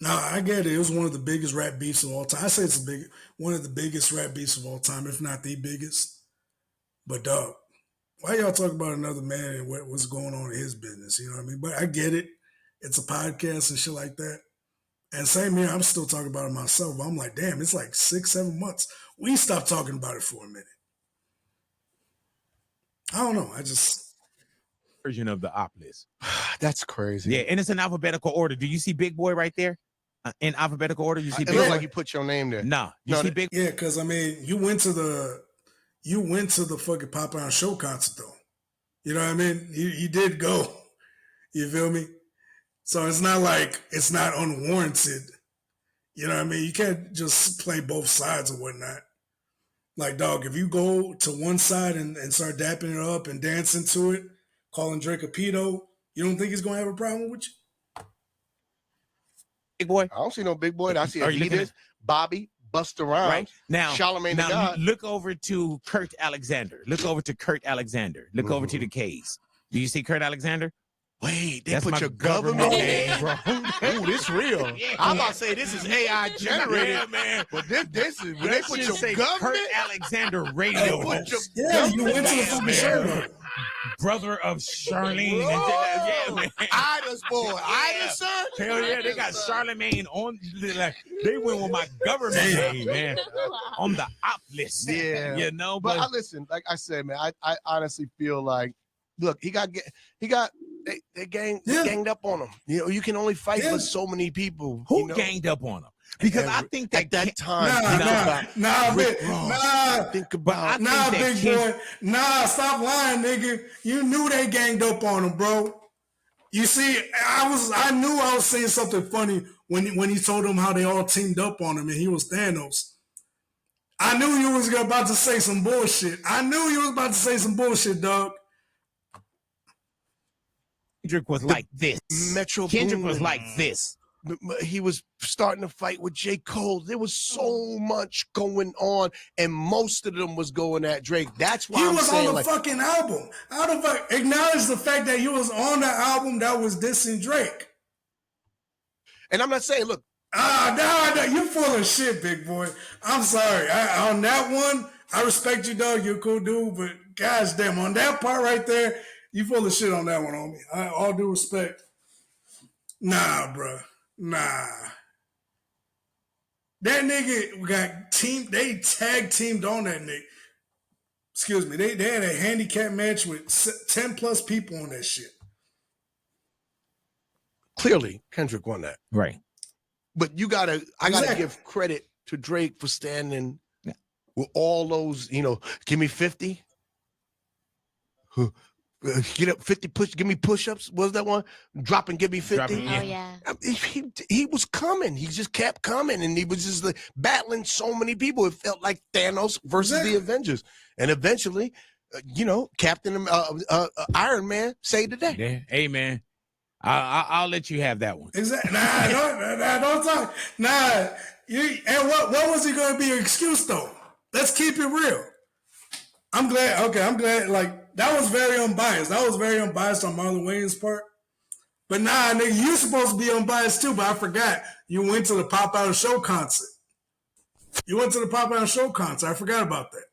B: Now, I get it. It was one of the biggest rap beefs of all time. I say it's one of the biggest rap beefs of all time, if not the biggest. But, dog, why y'all talk about another man and what's going on in his business? You know what I mean? But I get it. It's a podcast and shit like that. And same here, I'm still talking about it myself. I'm like, damn, it's like 6-7 months. We stopped talking about it for a minute. I don't know. I just...
Q: version of the op list.
P: That's crazy.
Q: Yeah, and it's in alphabetical order. Do you see Big Boy right there? In alphabetical order, you see.
P: It looks like you put your name there.
Q: Nah, you see Big.
B: Yeah, because I mean, you went to the fucking Popeye show concert though. You know what I mean? You did go. You feel me? So it's not like it's not unwarranted. You know what I mean? You can't just play both sides or whatnot. Like, dog, if you go to one side and start dapping it up and dancing to it, calling Drake a pedo, you don't think he's gonna have a problem with you?
Q: Big Boy?
P: I don't see no Big Boy. I see
Q: Are you looking
P: Adidas, Bobby, Busta Rhymes,
Q: Right now,
P: Charlamagne the God.
Q: look over to Kurt Alexander. Look over to Kurt Alexander. Look over to the K's. Do you see Kurt Alexander?
P: Wait, they
Q: That's
P: put
Q: my
P: your government name,
Q: bro.
P: Ooh, this real.
Q: Yeah.
P: I'm about to say this is AI generated,
Q: Yeah, man.
P: but this is when they put your
Q: say
P: government.
Q: Kurt Alexander radio
P: Put your
Q: host.
B: Yeah, you went to the fucking show.
Q: man. Brother of Charlene.
P: Bro.
Q: Yeah, man.
P: Ida's boy, Ida's son.
Q: Hell yeah, they got Charlemagne on. Like, they went with my government name, man, on the op list.
P: Yeah,
Q: you know.
P: But I listen, like I said, man, I honestly feel like, look, they ganged up on him. You know, you can only fight for so many people.
Q: Who ganged up on him? Because I think that
P: at that time,
B: big boy. Nah, stop lying, nigga. You knew they ganged up on him, bro. You see, I knew I was saying something funny when he told them how they all teamed up on him and he was Thanos. I knew you was about to say some bullshit. Dog.
Q: Kendrick was like this.
P: Metro
Q: Kendrick
P: Boomin.
Q: was like this.
P: He was starting to fight with J. Cole. There was so much going on, and most of them was going at Drake. That's why
B: he
P: I'm
B: was
P: saying,
B: on the
P: like,
B: fucking album. How the fuck acknowledge the fact that he was on the album that was dissing Drake?
P: And I'm not saying, look,
B: nah, you full of shit, big boy. I'm sorry. On that one, I respect you, dog. You're a cool dude, but gosh damn, on that part right there, you full of shit on that one, homie. All due respect. Nah, bro. Nah. That nigga got they tag teamed on that nigga. Excuse me. They had a handicap match with 10 plus people on that shit.
P: clearly Kendrick won that.
Q: Right.
P: But I gotta give credit to Drake for standing with all those, give me 50. Get up 50 give me push-ups. What was that one? Drop and give me 50.
O: Oh yeah.
P: He was coming. He just kept coming, and he was just like battling so many people. It felt like Thanos versus the Avengers. And eventually, Captain Iron Man saved the day.
Q: Yeah. Hey man, I'll let you have that one.
B: Exactly. Don't talk. And what was he gonna be an excuse though? Let's keep it real. I'm glad. Like, that was very unbiased. That was very unbiased on Marlon Wayne's part. But nah, nigga, you supposed to be unbiased too, but I forgot. You went to the Pop Out Show concert. I forgot about that.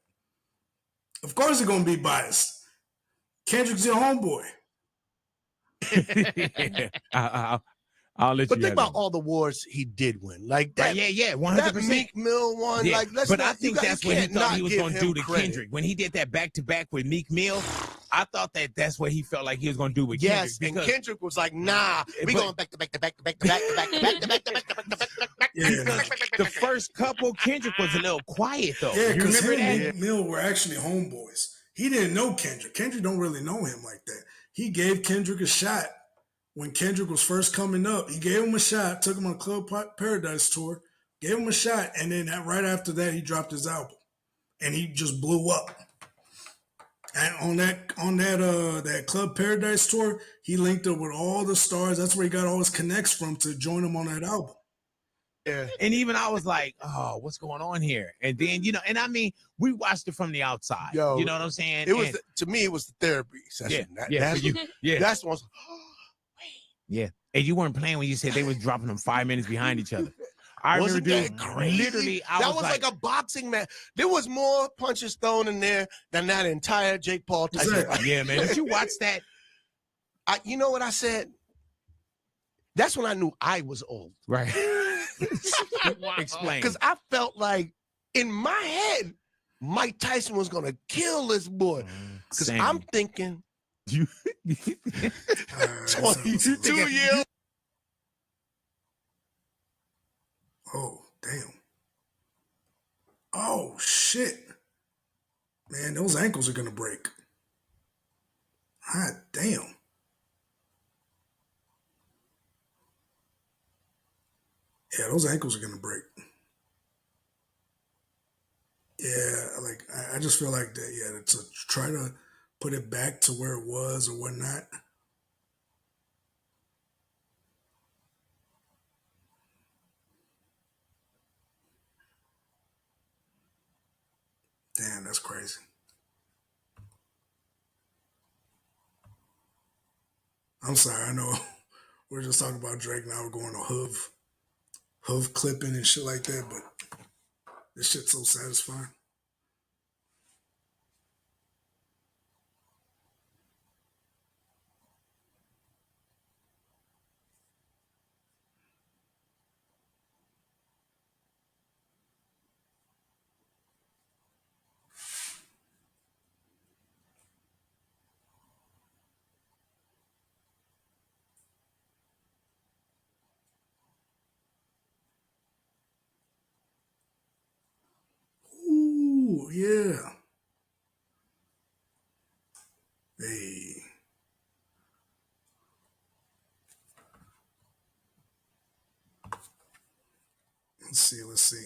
B: Of course you're going to be biased. Kendrick's your homeboy.
Q: I'll let
P: but
Q: you
P: think
Q: have
P: about all the wars he did win. Like that.
Q: Right, yeah, 100%.
P: That Meek Mill one.
Q: Yeah.
P: Like,
Q: I think that's what he thought he was going to do to Kendrick. When he did that back-to-back with Meek Mill, I thought that's what he felt like he was going to do with Kendrick.
P: Yes, and Kendrick was like, nah, we going back to back.
Q: The first couple, Kendrick was a little quiet, though.
B: Yeah, because
Q: him
B: and Meek Mill were actually homeboys. He didn't know Kendrick. Kendrick don't really know him like that. He gave Kendrick a shot. When Kendrick was first coming up, he gave him a shot, took him on Club Paradise tour, gave him a shot, and then right after that, he dropped his album, and he just blew up. And on that Club Paradise tour, he linked up with all the stars. That's where he got all his connects from to join him on that album.
Q: Yeah. And even I was like, oh, what's going on here? And then, and I mean, we watched it from the outside.
P: Yo,
Q: you know what I'm saying?
P: It was to me, it was the therapy session.
Q: That's
P: the one.
Q: Yeah. And you weren't playing when you said they was dropping them 5 minutes behind each other. I
P: Wasn't
Q: remember,
P: that crazy?
Q: Literally,
P: that was like a boxing match. There was more punches thrown in there than that entire Jake Paul Tyson.
Q: Yeah, man. Did you watch that?
P: You know what I said? That's when I knew I was old.
Q: Right. Explain.
P: Because I felt like in my head, Mike Tyson was gonna kill this boy. Because I'm thinking 22 years.
B: Oh, damn. Oh, shit. Man, those ankles are going to break. God damn. Yeah, those ankles are going to break. Yeah, like, I just feel like that, to try to put it back to where it was or whatnot. Damn, that's crazy. I'm sorry. I know we're just talking about Drake. Now we're going to hoof clipping and shit like that, but this shit's so satisfying. Ooh, yeah. Hey. Let's see.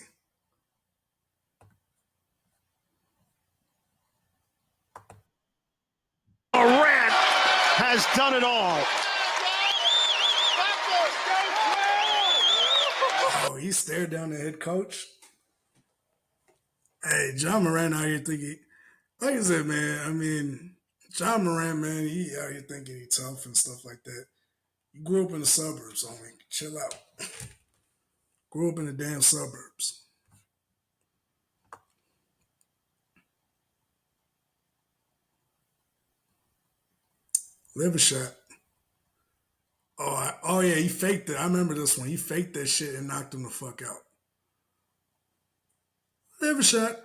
S: Durant has done it all.
B: Oh, he stared down the head coach. Hey, John Moran out here thinking, like I said, man, I mean, John Moran, man, he out here thinking he tough and stuff like that. You grew up in the suburbs, homie. Chill out. Grew up in the damn suburbs. Liver shot. Oh yeah, he faked it. I remember this one. He faked that shit and knocked him the fuck out. Liver shot.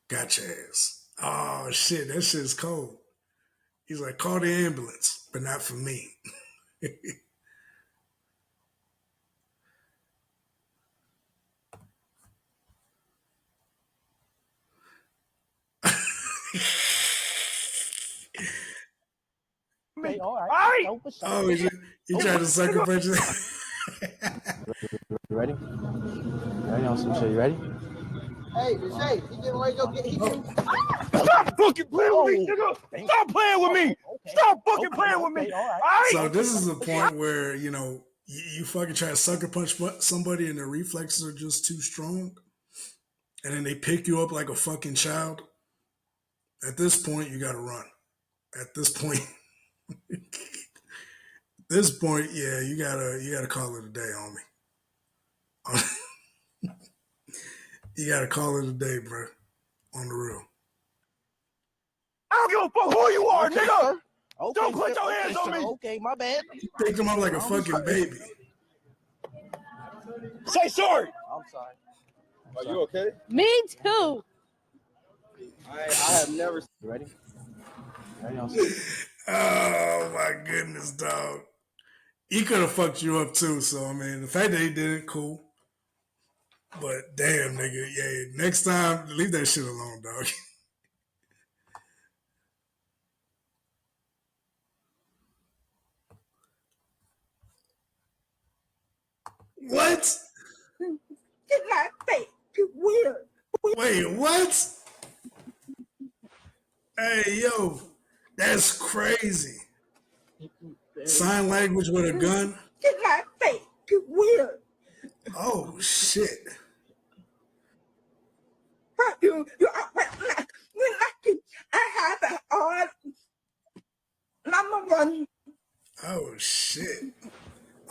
B: Got your ass. Oh shit, that shit is cold. He's like, call the ambulance, but not for me.
S: Okay, all right.
B: Oh, he tried to sucker punch it.
T: You ready? You ready on some shit? You ready?
S: Hey, Shay, he getting ready to go get Stop fucking playing with me, nigga! Stop playing with me! Stop fucking playing with me! All right.
B: So this is the point where, you know, you fucking try to sucker punch somebody and their reflexes are just too strong. And then they pick you up like a fucking child. At this point, you gotta run. At this point, yeah, you gotta call it a day, homie. You gotta call it a day, bro. On the real.
S: I don't give a fuck who you are,
T: Okay,
S: nigga!
T: sir. Okay,
S: Don't put
T: sir.
S: your hands
T: Okay,
S: on me!
T: sir. Okay, my bad.
B: Pick him up like a fucking baby.
S: Say sorry!
T: I'm sorry.
S: Are you okay?
N: Me too.
T: I have never. You ready? Ready on some.
B: Oh my goodness, dog. He could have fucked you up too. So I mean, the fact that he did it, cool. But damn, nigga, yeah. Next time, leave that shit alone, dog. What?
S: Get my face. You weird.
B: Wait, what? Hey, yo, that's crazy. Sign language with a gun?
S: Get my face. You weird.
B: Oh, shit.
S: You we're lucky. I have an odd number one.
B: Oh, shit.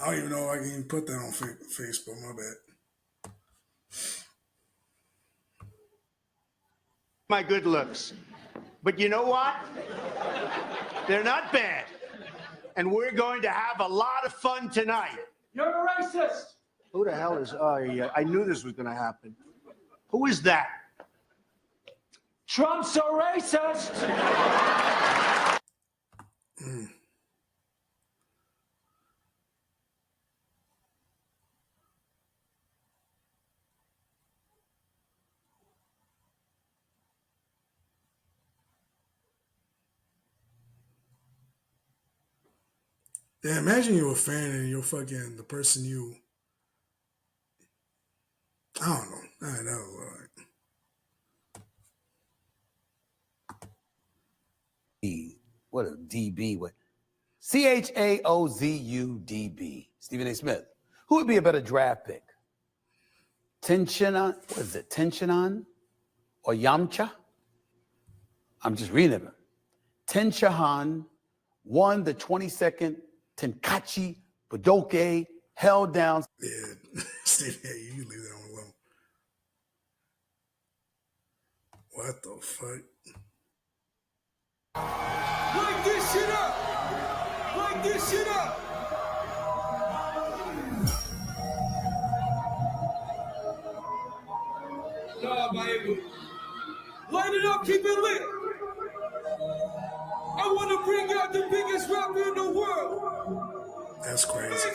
B: I don't even know if I can even put that on Facebook. My bad.
S: My good looks. But you know what? They're not bad. And we're going to have a lot of fun tonight. You're a racist.
T: Who the hell is? Oh yeah, I knew this was gonna happen.
S: Who is that? Trump's a racist.
B: Yeah, imagine you're a fan and you're fucking the person you. I don't know. That was all right.
U: What a DB? What? CHAOZUDB. Stephen A. Smith. Who would be a better draft pick?
A: Tensionan, what is it? Tensionan or Yamcha? I'm just reading it. Tenshinhan won the 22nd Tenkaichi Budokai held down.
B: Yeah, Steve, yeah, you leave that one alone. What the fuck?
I: Break this shit up! Break this shit up! Nah, baby. Light it up, keep it lit. I want to bring out the biggest rapper in the world.
B: That's crazy.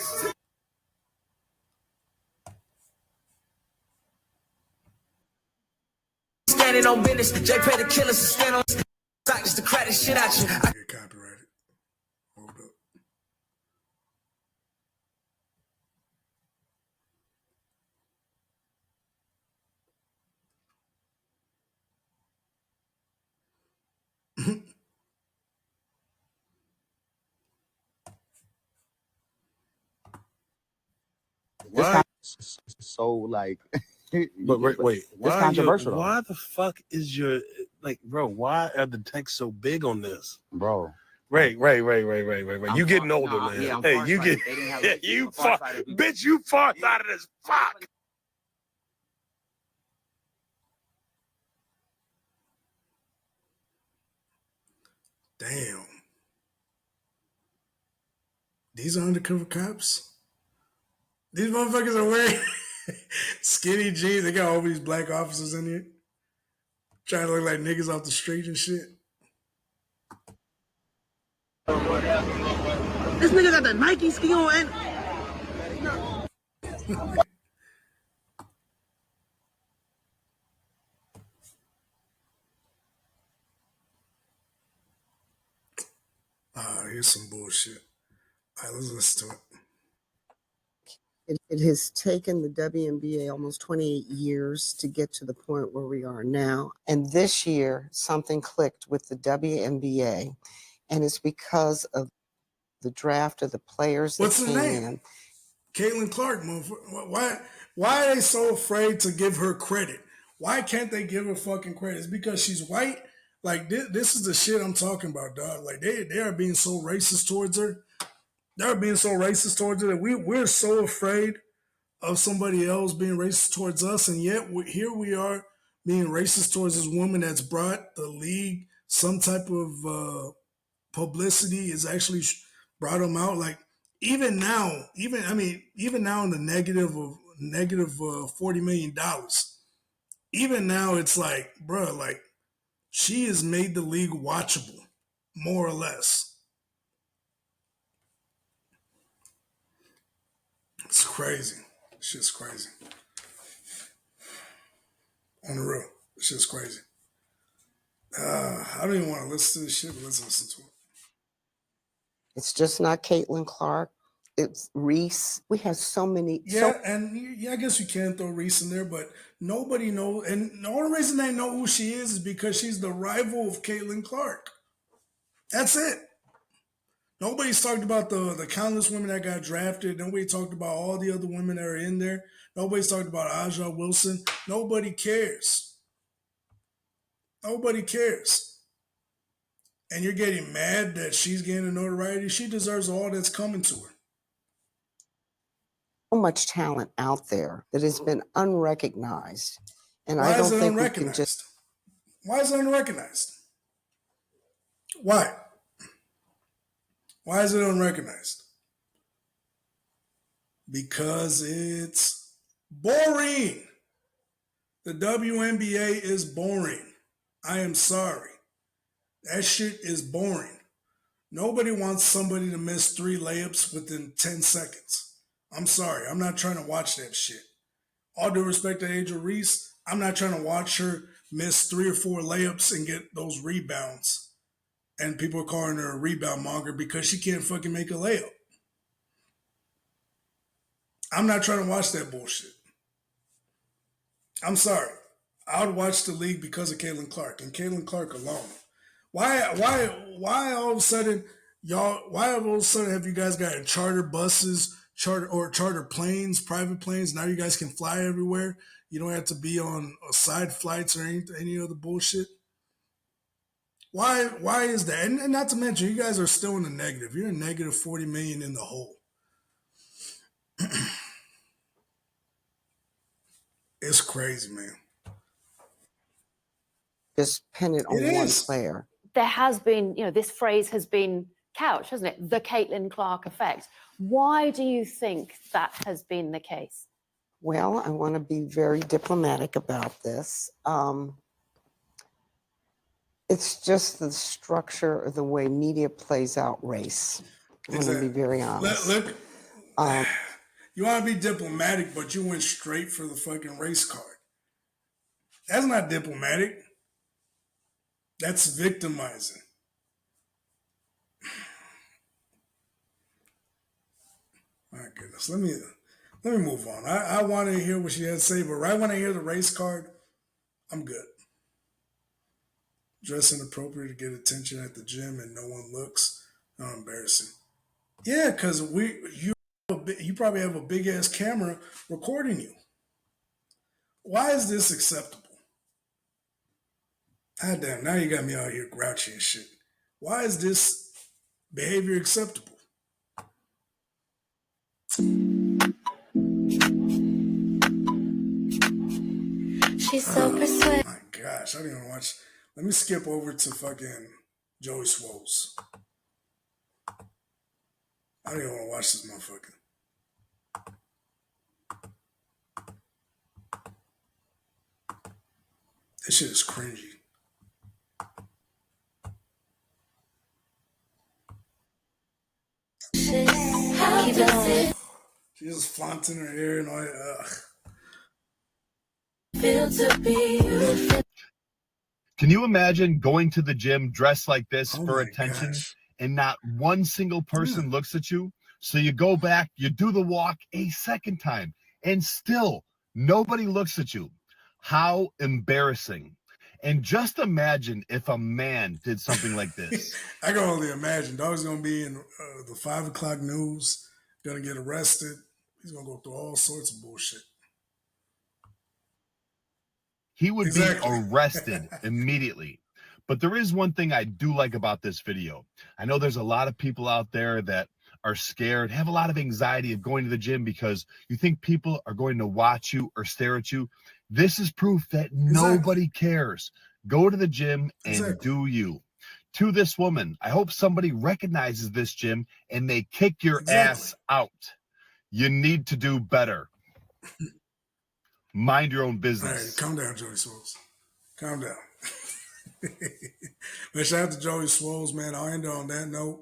H: Standing on business, Jay pay the killers to stand on just to crack the shit out you.
B: Get copyrighted. Hold up.
V: Why? So like,
W: But wait,
V: it's controversial.
W: why the fuck is your bro? Why are the texts so big on this,
V: bro?
W: Right. You getting older, man.
V: Yeah,
W: hey, you get you far, bitch. You farsighted as fuck.
B: Damn. These are undercover cops? These motherfuckers are wearing skinny jeans. They got all these black officers in here trying to look like niggas off the street and shit.
K: This nigga got the Nike ski on and
B: Here's some bullshit. All right, let's listen to it.
Y: It has taken the WNBA almost 28 years to get to the point where we are now. And this year, something clicked with the WNBA, and it's because of the draft of the players that
B: What's her
Y: came
B: name?
Y: in.
B: Caitlin Clark, motherfucker. Why are they so afraid to give her credit? Why can't they give her fucking credit? It's because she's white. Like, this is the shit I'm talking about, dog. Like, they are being so racist towards her. They're being so racist towards her that we're so afraid of somebody else being racist towards us, and yet here we are being racist towards this woman that's brought the league some type of publicity, is actually brought them out. Like, even now in the negative $40 million, even now it's like, bruh, like, she has made the league watchable, more or less. It's crazy. Shit's crazy. On the real. Shit's crazy. I don't even want to listen to this shit, but let's listen to it.
Y: It's just not Caitlin Clark. It's Reese. We have so many.
B: I guess you can throw Reese in there, but nobody knows. And the only reason they know who she is because she's the rival of Caitlin Clark. That's it. Nobody's talked about the countless women that got drafted. Nobody talked about all the other women that are in there. Nobody's talked about Aja Wilson. Nobody cares. Nobody cares. And you're getting mad that she's getting the notoriety. She deserves all that's coming to her.
Y: So much talent out there that has been unrecognized. And
B: Why
Y: I don't
B: is it
Y: think
B: unrecognized?
Y: we can just.
B: Why is it unrecognized? Why? Why is it unrecognized? Because it's boring. The WNBA is boring. I am sorry. That shit is boring. Nobody wants somebody to miss 3 layups within 10 seconds. I'm sorry. I'm not trying to watch that shit. All due respect to Angel Reese, I'm not trying to watch her miss 3 or 4 layups and get those rebounds. And people are calling her a rebound monger because she can't fucking make a layup. I'm not trying to watch that bullshit. I'm sorry. I would watch the league because of Caitlin Clark and Caitlin Clark alone. Why all of a sudden, y'all, why all of a sudden have you guys gotten charter buses charter planes, private planes. Now you guys can fly everywhere. You don't have to be on side flights or any other bullshit. Why is that? And not to mention, you guys are still in the negative. You're in negative 40 million in the hole. It's crazy, man.
Y: Just dependent on one player.
C: There has been, this phrase has been couched, hasn't it? The Caitlin Clark effect. Why do you think that has been the case?
Y: Well, I want to be very diplomatic about this. It's just the structure of the way media plays out race. I'm going to be very honest.
B: Look, you want to be diplomatic, but you went straight for the fucking race card. That's not diplomatic. That's victimizing. My goodness. Let me move on. I want to hear what she had to say, but right when I hear the race card, I'm good. Dressing appropriate to get attention at the gym and no one looks. How embarrassing. Yeah, because you probably have a big ass camera recording you. Why is this acceptable? God damn, now you got me out here grouchy and shit. Why is this behavior acceptable?
D: She's so persuasive.
B: My gosh, I didn't even watch. Let me skip over to fucking Joey Swoles. I don't even want to watch this motherfucker. This shit is cringy. She's just flaunting her hair and all that.
J: Can you imagine going to the gym dressed like this for attention and not one single person looks at you? So you go back, you do the walk a second time, and still nobody looks at you. How embarrassing. And just imagine if a man did something like this.
B: I can only imagine. Dog's going to be in the 5 o'clock news, going to get arrested. He's going to go through all sorts of bullshit.
J: He would be arrested immediately. But there is one thing I do like about this video. I know there's a lot of people out there that are scared, have a lot of anxiety of going to the gym because you think people are going to watch you or stare at you. This is proof that nobody cares. Go to the gym and do you. To this woman, I hope somebody recognizes this gym and they kick your ass out. You need to do better. Mind your own business.
B: All right, calm down, Joey Swoles. Calm down. But shout out to Joey Swoles, man. I'll end it on that note.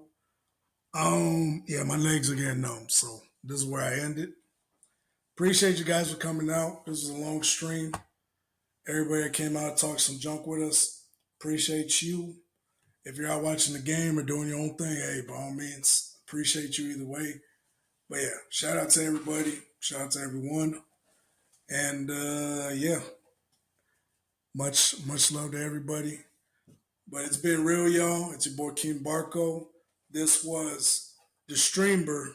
B: Yeah, my legs are getting numb, so this is where I end it. Appreciate you guys for coming out. This was a long stream. Everybody that came out to talk some junk with us. Appreciate you. If you're out watching the game or doing your own thing, hey, by all means, appreciate you either way. But yeah, shout out to everybody. Shout out to everyone. And yeah, much love to everybody. But it's been real, y'all. It's your boy King Barco. This was DeSTREAMber,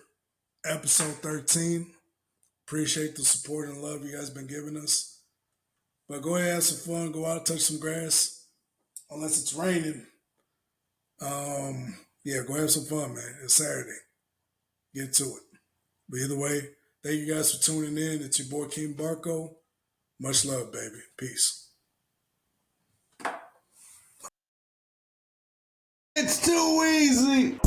B: episode 13. Appreciate the support and love you guys been giving us. But go ahead, have some fun. Go out, touch some grass. Unless it's raining. Yeah, go have some fun, man. It's Saturday. Get to it. But either way, thank you guys for tuning in. It's your boy King Barco. Much love, baby. Peace.
I: It's too easy.